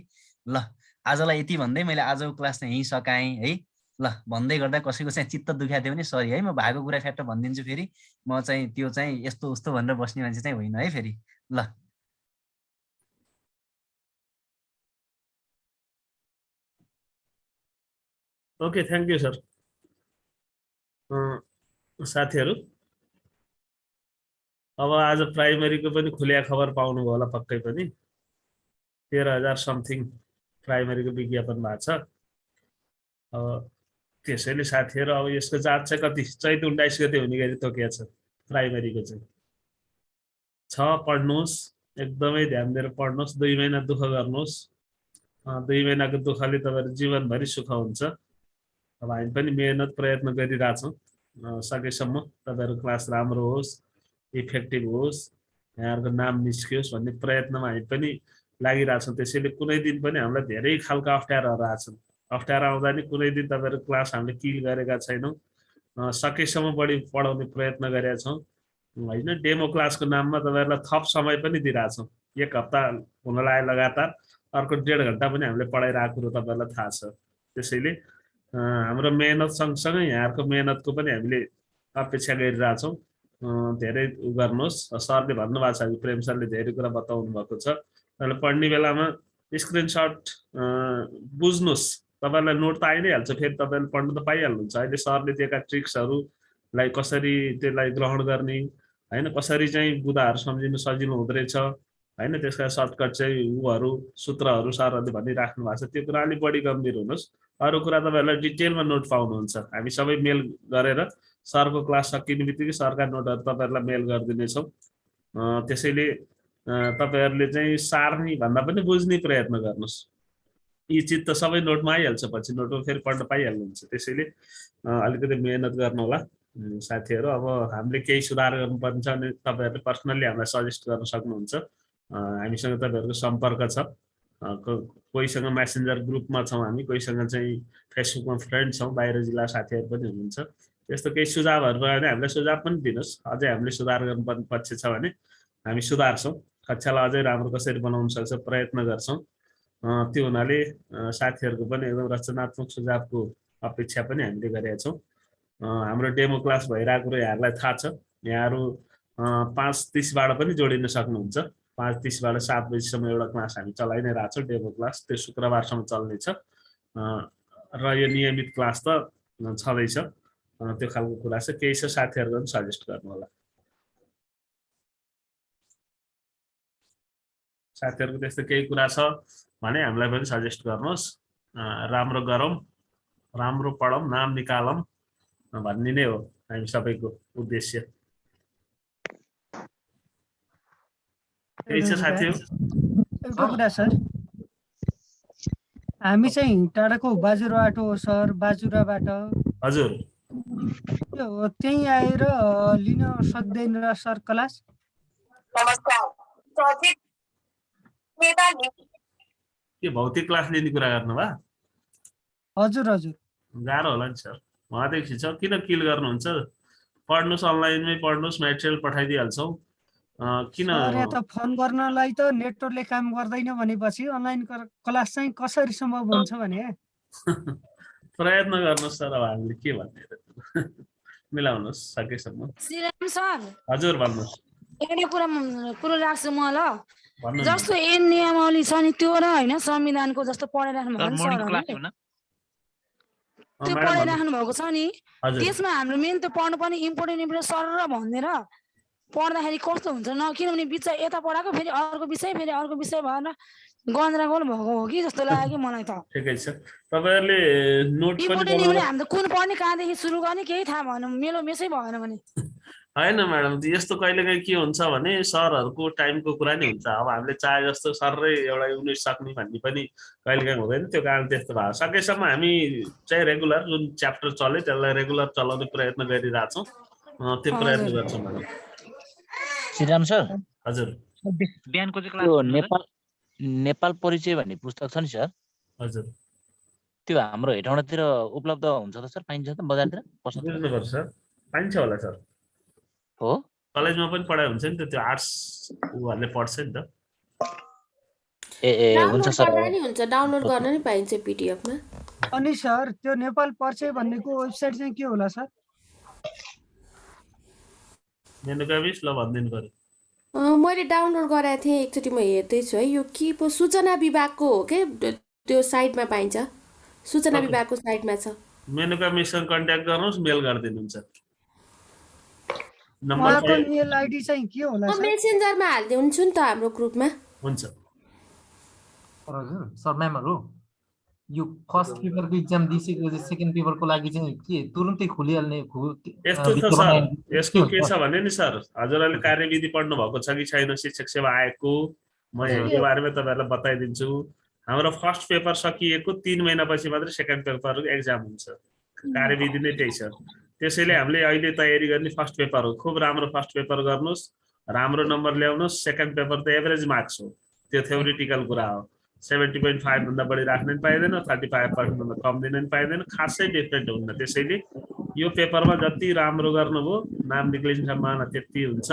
ल आजलाई यति भन्दै मैले आजको क्लास चाहिँ यहीँ सकाएँ है ल भन्दै गर्दा कसैको चाहिँ चित्त दुख्या थियो भने सरी है म भएको कुरा फ्याक्ट भनिदिन्छु फेरि म चाहिँ त्यो चाहिँ यस्तो उस्तो भनेर बस्ने मान्छे चाहिँ होइन है फेरि ल
ओके थ्याङ्क यू सर साथीहरू अब आज प्राइमेरीको पनि खुल्या खबर पाउनुभयो होला पक्कै पनि 13,000 समथिङ प्राइमेरीको विज्ञापन भएको छ अब त्यसैले साथीहरू अब यसको जाँच चाहिँ कति चैत 29 गते हुने गरी तोकिएको छ प्राइमेरीको चाहिँ पढ्नुहोस् एकदमै ध्यान दिएर पढ्नुहोस् 2 महिना दुःख गर्नुहोस् 2 महिनाको दुःखले तपाईँहरू जीवनभरि सुख हुन्छ। अब हामी पनि मेहनत प्रयत्न गरिरहेछौँ सकेसम्म तपाईँहरू क्लास राम्रो होस्, इफेक्टिभ होस्, यहाँहरूको नाम निस्कियोस् भन्ने प्रयत्नमा हामी पनि लागिरहेछौँ। त्यसैले कुनै दिन पनि हामीलाई धेरै खालका अप्ठ्याराहरू आछन्। अप्ठ्यारो आउँदा नि कुनै दिन तपाईँहरू क्लास हामीले किल गरेका छैनौँ, सकेसम्म बढी पढाउने प्रयत्न गरेका छौँ होइन। डेमो क्लासको नाममा तपाईँहरूलाई थप समय पनि दिइरहेछौँ। 1 हप्ता हुन लाग्यो लगातार, अर्को 1.5 घन्टा पनि हामीले पढाइरहेको कुरो तपाईँहरूलाई थाहा छ। त्यसैले हाम्रो मेहनत सँगसँगै यहाँहरूको मेहनतको पनि हामीले अपेक्षा गरिरहेछौँ। धेरै गर्नुहोस्। सरले भन्नुभएको छ, प्रेम सरले धेरै कुरा बताउनु भएको छ। तपाईँले पढ्ने बेलामा स्क्रिनसट बुझ्नुहोस्। तपाईँलाई नोट त आइ नै हाल्छ, फेरि तपाईँले पढ्नु त पाइहाल्नुहुन्छ। अहिले सरले दिएका ट्रिक्सहरूलाई कसरी त्यसलाई ग्रहण गर्ने होइन, कसरी चाहिँ बुदाहरू सम्झिनु सजिलो हुँदो रहेछ होइन, त्यसका सर्टकट चाहिँ ऊहरू सूत्रहरू सरहरूले भनिराख्नु भएको छ। त्यो कुरा अलिक बढी गम्भीर हुनुहोस्। अरू कुरा तपाईँहरूलाई डिटेलमा नोट पाउनुहुन्छ। हामी सबै मेल गरेर सरको क्लास सकिने बित्तिकै सरका नोटहरू तपाईँहरूलाई मेल गरिदिनेछौँ। त्यसैले तपाईँहरूले चाहिँ सार्ने भन्दा पनि बुझ्ने प्रयत्न गर्नुहोस्। यी चिज त सबै नोटमा आइहाल्छ, पछि नोटमा फेरि पढ्न पाइहाल्नुहुन्छ। त्यसैले अलिकति मेहनत गर्नु होला साथीहरू। अब हामीले केही सुधार गर्नुपर्ने छ भने तपाईँहरूले पर्सनल्ली हामीलाई सजेस्ट गर्न सक्नुहुन्छ। हामीसँग तपाईँहरूको सम्पर्क छ। कोहीसँग म्यासेन्जर ग्रुपमा छौँ हामी, कोहीसँग चाहिँ फेसबुकमा फ्रेन्ड छौँ, बाहिर जिल्ला साथीहरू पनि हुनुहुन्छ। त्यस्तो केही सुझावहरू भयो भने हामीलाई सुझाव पनि दिनुहोस्। अझै हामीले सुधार गर्नुपर्ने पक्ष छ भने हामी सुधार्छौँ। कक्षालाई अझै राम्रो कसरी बनाउन सक्छ प्रयत्न गर्छौँ। त्यो हुनाले साथीहरूको पनि एकदम रचनात्मक सुझावको अपेक्षा पनि हामीले गरेका छौँ। हाम्रो डेमो क्लास भइरहेको कुरो यहाँहरूलाई थाहा छ। यहाँहरू 5:30बाट पनि जोडिन सक्नुहुन्छ। 5:30बाट 7 बजीसम्म एउटा क्लास हामी चलाइ नै रहेछौँ, डेमो क्लास। त्यो शुक्रबारसम्म चल्नेछ र यो नियमित क्लास त छँदैछ। त्यो खालको कुरा छ। केही छ साथीहरूको पनि सजेस्ट गर्नु होला। साथीहरूको त्यस्तो केही कुरा छ भने हामीलाई पनि सजेस्ट गर्नुहोस्। राम्रो गरौँ, राम्रो पढौँ, नाम निकालौँ भन्ने नै हो हामी सबैको उद्देश्य। केही छ साथीहरू?
एउटा कुरा सर, हामी चाहिँ टाढाको बाजुराबाट हो सर, बाजुराबाट।
हजुर,
त्यहीँ आएर लिन सक्दैन र सर क्लास?
के भौतिक क्लास लिने कुरा गर्नुभयो?
हजुर हजुर।
गाह्रो होला नि सर, उहाँदेखि छ। किन किल गर्नुहुन्छ? पढ्नुहोस्, अनलाइनमै पढ्नुहोस्, मेटेरियल पठाइदिइहाल्छौँ। किन
त फोन गर्नलाई त नेटवर्कले काम गर्दैन भनेपछि अनलाइन क्लास चाहिँ कसरी सम्भव हुन्छ भने?
प्रयत्न गर्नुहोस् सर। अब हामीले के भन्ने मिलाउनुहोस् सकेसम्म।
श्रीराम सर,
हजुर भन्नुहोस्।
एउटा कुरो राख्छु म ल। जस्तो ऐन नियमावली छ नि त्यो र होइन संविधानको जस्तो पढाइराख्नु भएको छ, त्यो पढाइराख्नु भएको छ नि, त्यसमा हाम्रो मेन त पढ्नु पनि इम्पोर्टेन्ट सर र भनेर पढ्दाखेरि कस्तो हुन्छ न? किनभने बिचमा यता पढाएको फेरि अर्को विषय भएर गन्डगोल भएको हो कि जस्तो लाग्यो कि मलाई त।
ठिकै छ। तपाईँहरूले नोट पनि
इम्पोर्टेन्ट हाम्रो कुन पढ्ने कहाँदेखि सुरु गर्ने केही थाहा भएन, मेलो मेसै भएन भने।
होइन म्याडम, यस्तो कहिलेकाहीँ के हुन्छ भने सरहरूको टाइमको कुरा नि हुन्छ। अब हामीले चाहे जस्तो सरै एउटा युनिट सक्ने भन्ने पनि कहिलेकाहीँ हुँदैन। त्यो कारण त्यस्तो भयो। सकेसम्म हामी चाहिँ रेगुलर जुन च्याप्टर चल्यो त्यसलाई रेगुलर चलाउने प्रयत्न गरिरहेछौँ। त्यो प्रयत्न गर्छौँ म्याडम।
श्रीराम सर,
हजुर।
बिहानको चाहिँ नेपाल परिचय भन्ने पुस्तक छ नि सर?
हजुर।
त्यो हाम्रो हेटौँडातिर उपलब्ध हुन्छ त सर? पाइन्छ त बजारतिर?
बुझ्नुपर्छ सर, पाइन्छ होला सर।
हो,
कलेजमा पनि पढाइ हुन्छ नि त, त्यो आर्ट्स उहरूले पढ्छ नि त।
ए हुन्छ सर।
हुन्छ, डाउनलोड गर्न नि पाइन्छ पीडीएफमा।
अनि सर त्यो नेपाल परिचय भन्नेको वेबसाइट चाहिँ के होला सर?
मेनुकाबिस ल भनिदिनु पर्यो।
मैले डाउनलोड गराएको थिएँ, एकचोटि म हेर्दैछु है। यो के पो सूचना विभागको हो के? त्यो साइटमा पाइन्छ, सूचना विभागको साइटमा छ।
मेनुकाबिससँग कन्ट्याक्ट गर्नुहोस्, मेल गरिदिनुहुन्छ।
उहाँको मेल आइडी चाहिँ के होला सर?
मेसेन्जरमा हालिदिन्छु नि त हाम्रो ग्रुपमा।
हुन्छ।
हजुर सर, म्यामहरू यो फर्स्ट पेपरको इक्जाम दिइसकेपछि सेकेन्ड पेपरको लागि चाहिँ के तुरुन्तै खोलिहाल्ने?
यस्तो छ सर, यसको के छ भने नि सर, हजुरहरूले कार्यविधि पढ्नु भएको छ कि छैन शिक्षक सेवा आयोगको, म यो बारेमा तपाईँहरूलाई बताइदिन्छु। हाम्रो फर्स्ट पेपर सकिएको 3 महिनापछि मात्रै सेकेन्ड पेपरको एक्जाम हुन्छ। कार्यविधि नै त्यही छ। त्यसैले हामीले अहिले तयारी गर्ने फर्स्ट पेपर हो। खूब राम्रो फर्स्ट पेपर गर्नुहोस्, राम्रो नम्बर ल्याउनुहोस्। सेकेन्ड पेपर त एभरेज मार्क्स हो, त्यो थ्योरिटिकल कुरा हो। 70.5 भन्दा बढी राख्न नि पाइँदैन, 35% भन्दा कम दिन नि पाइँदैन, खासै डिफ्रेन्ट हुन्न। त्यसैले यो पेपरमा जति राम्रो गर्नुभयो नाम निक्लिने सम्भावना त्यति हुन्छ।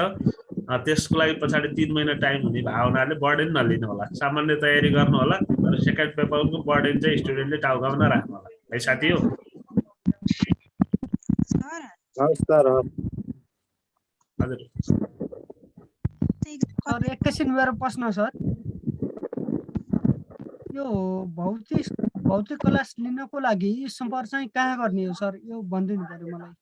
त्यसको लागि पछाडि 3 महिना टाइम हुने भावनाले बर्डन नलिनु होला, सामान्य तयारी गर्नु होला। तर सेकेन्ड पेपरको बर्डन चाहिँ स्टुडेन्टले टाउकामा राख्नु होला है साथी हो।
नमस्कार
हजुर
सर एकैछिन मेरो प्रश्न सर, यो भौतिक क्लास लिनको लागि सम्पर्क चाहिँ कहाँ गर्ने हो सर, यो भनिदिनु पर्यो मलाई।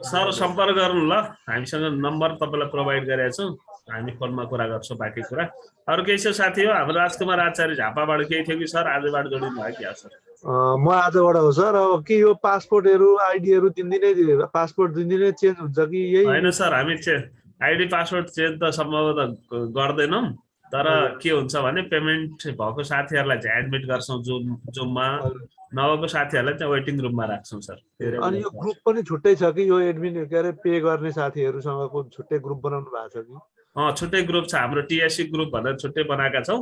सर सम्पर्क गर्नु ल, हामीसँग नम्बर तपाईँलाई प्रोभाइड गरेका छौँ, हामी फोनमा कुरा गर्छौँ बाँकी कुरा। अरू केही छ साथी हो? हाम्रो राजकुमार आचार्य झापाबाट केही थियो कि सर? आजबाट जोडिनु भयो क्या सर?
म आजबाट हो सर। अब के यो पासपोर्टहरू आइडीहरू दिनदिनै पासपोर्ट दिनदिनै चेन्ज हुन्छ कि यही?
होइन सर, हामी आइडी पासवर्ड चेन्ज त सम्भवतः गर्दैनौँ। तर के हुन्छ भने पेमेन्ट भएको साथीहरूलाई चाहिँ एडमिट गर्छौँ जुममा, नभएको साथीहरूलाई चाहिँ वेटिङ रुममा राख्छौँ सर।
अनि यो ग्रुप पनि छुट्टै छ कि यो एडमिन के अरे पे गर्ने साथीहरूसँगको छुट्टै ग्रुप बनाउनु भएको छ कि?
छुट्टै ग्रुप छ, हाम्रो टिएससी ग्रुप भनेर छुट्टै बनाएका छौँ।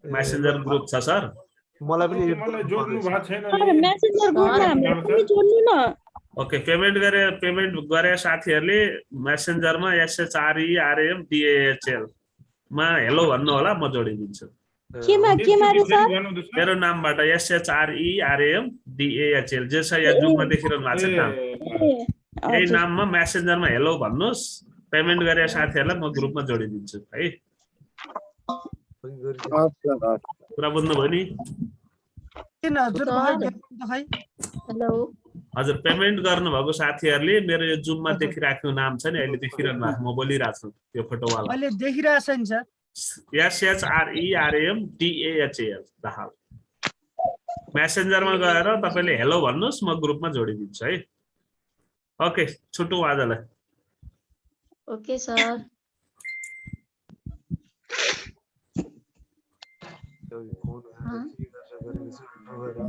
मेसेन्जर ग्रुप छ सर।
मलाई पनि
जोड्नु भएको छैन
मेसेन्जर ग्रुपमा हामीलाई पनि जोड्नु न।
ओके, पेमेन्ट गरे साथीहरूले मेसेन्जरमा SHRERAMDAHL मा हेलो भन्नु होला, म जोडिदिन्छु।
केमा रे सर?
मेरो नामबाट SHRERAMDAHL जे छ यहाँ जुममा देखिरहनु भएको छ नाम, यही नाममा मेसेन्जरमा हेलो भन्नुहोस्। पेमेन्ट गरे साथीहरूलाई म ग्रुपमा जोडिदिन्छु है। कुरा बुझ्नुभयो नि? हजुर, पेमेन्ट गर्नुभएको साथीहरूले मेरो यो जुममा देखिराख्नु नाम छ नि, अहिले देखिरहनु भएको, म बोलिरहेको छु त्यो फोटोवाला।
अहिले देखिरहेको छ नि सर।
SHRERAMDAHL दाहाल। मेसेन्जरमा गएर तपाईँले हेलो भन्नुहोस्, म ग्रुपमा जोडिदिन्छु है। ओके, छुट्टौँ आजलाई।
Okay sir.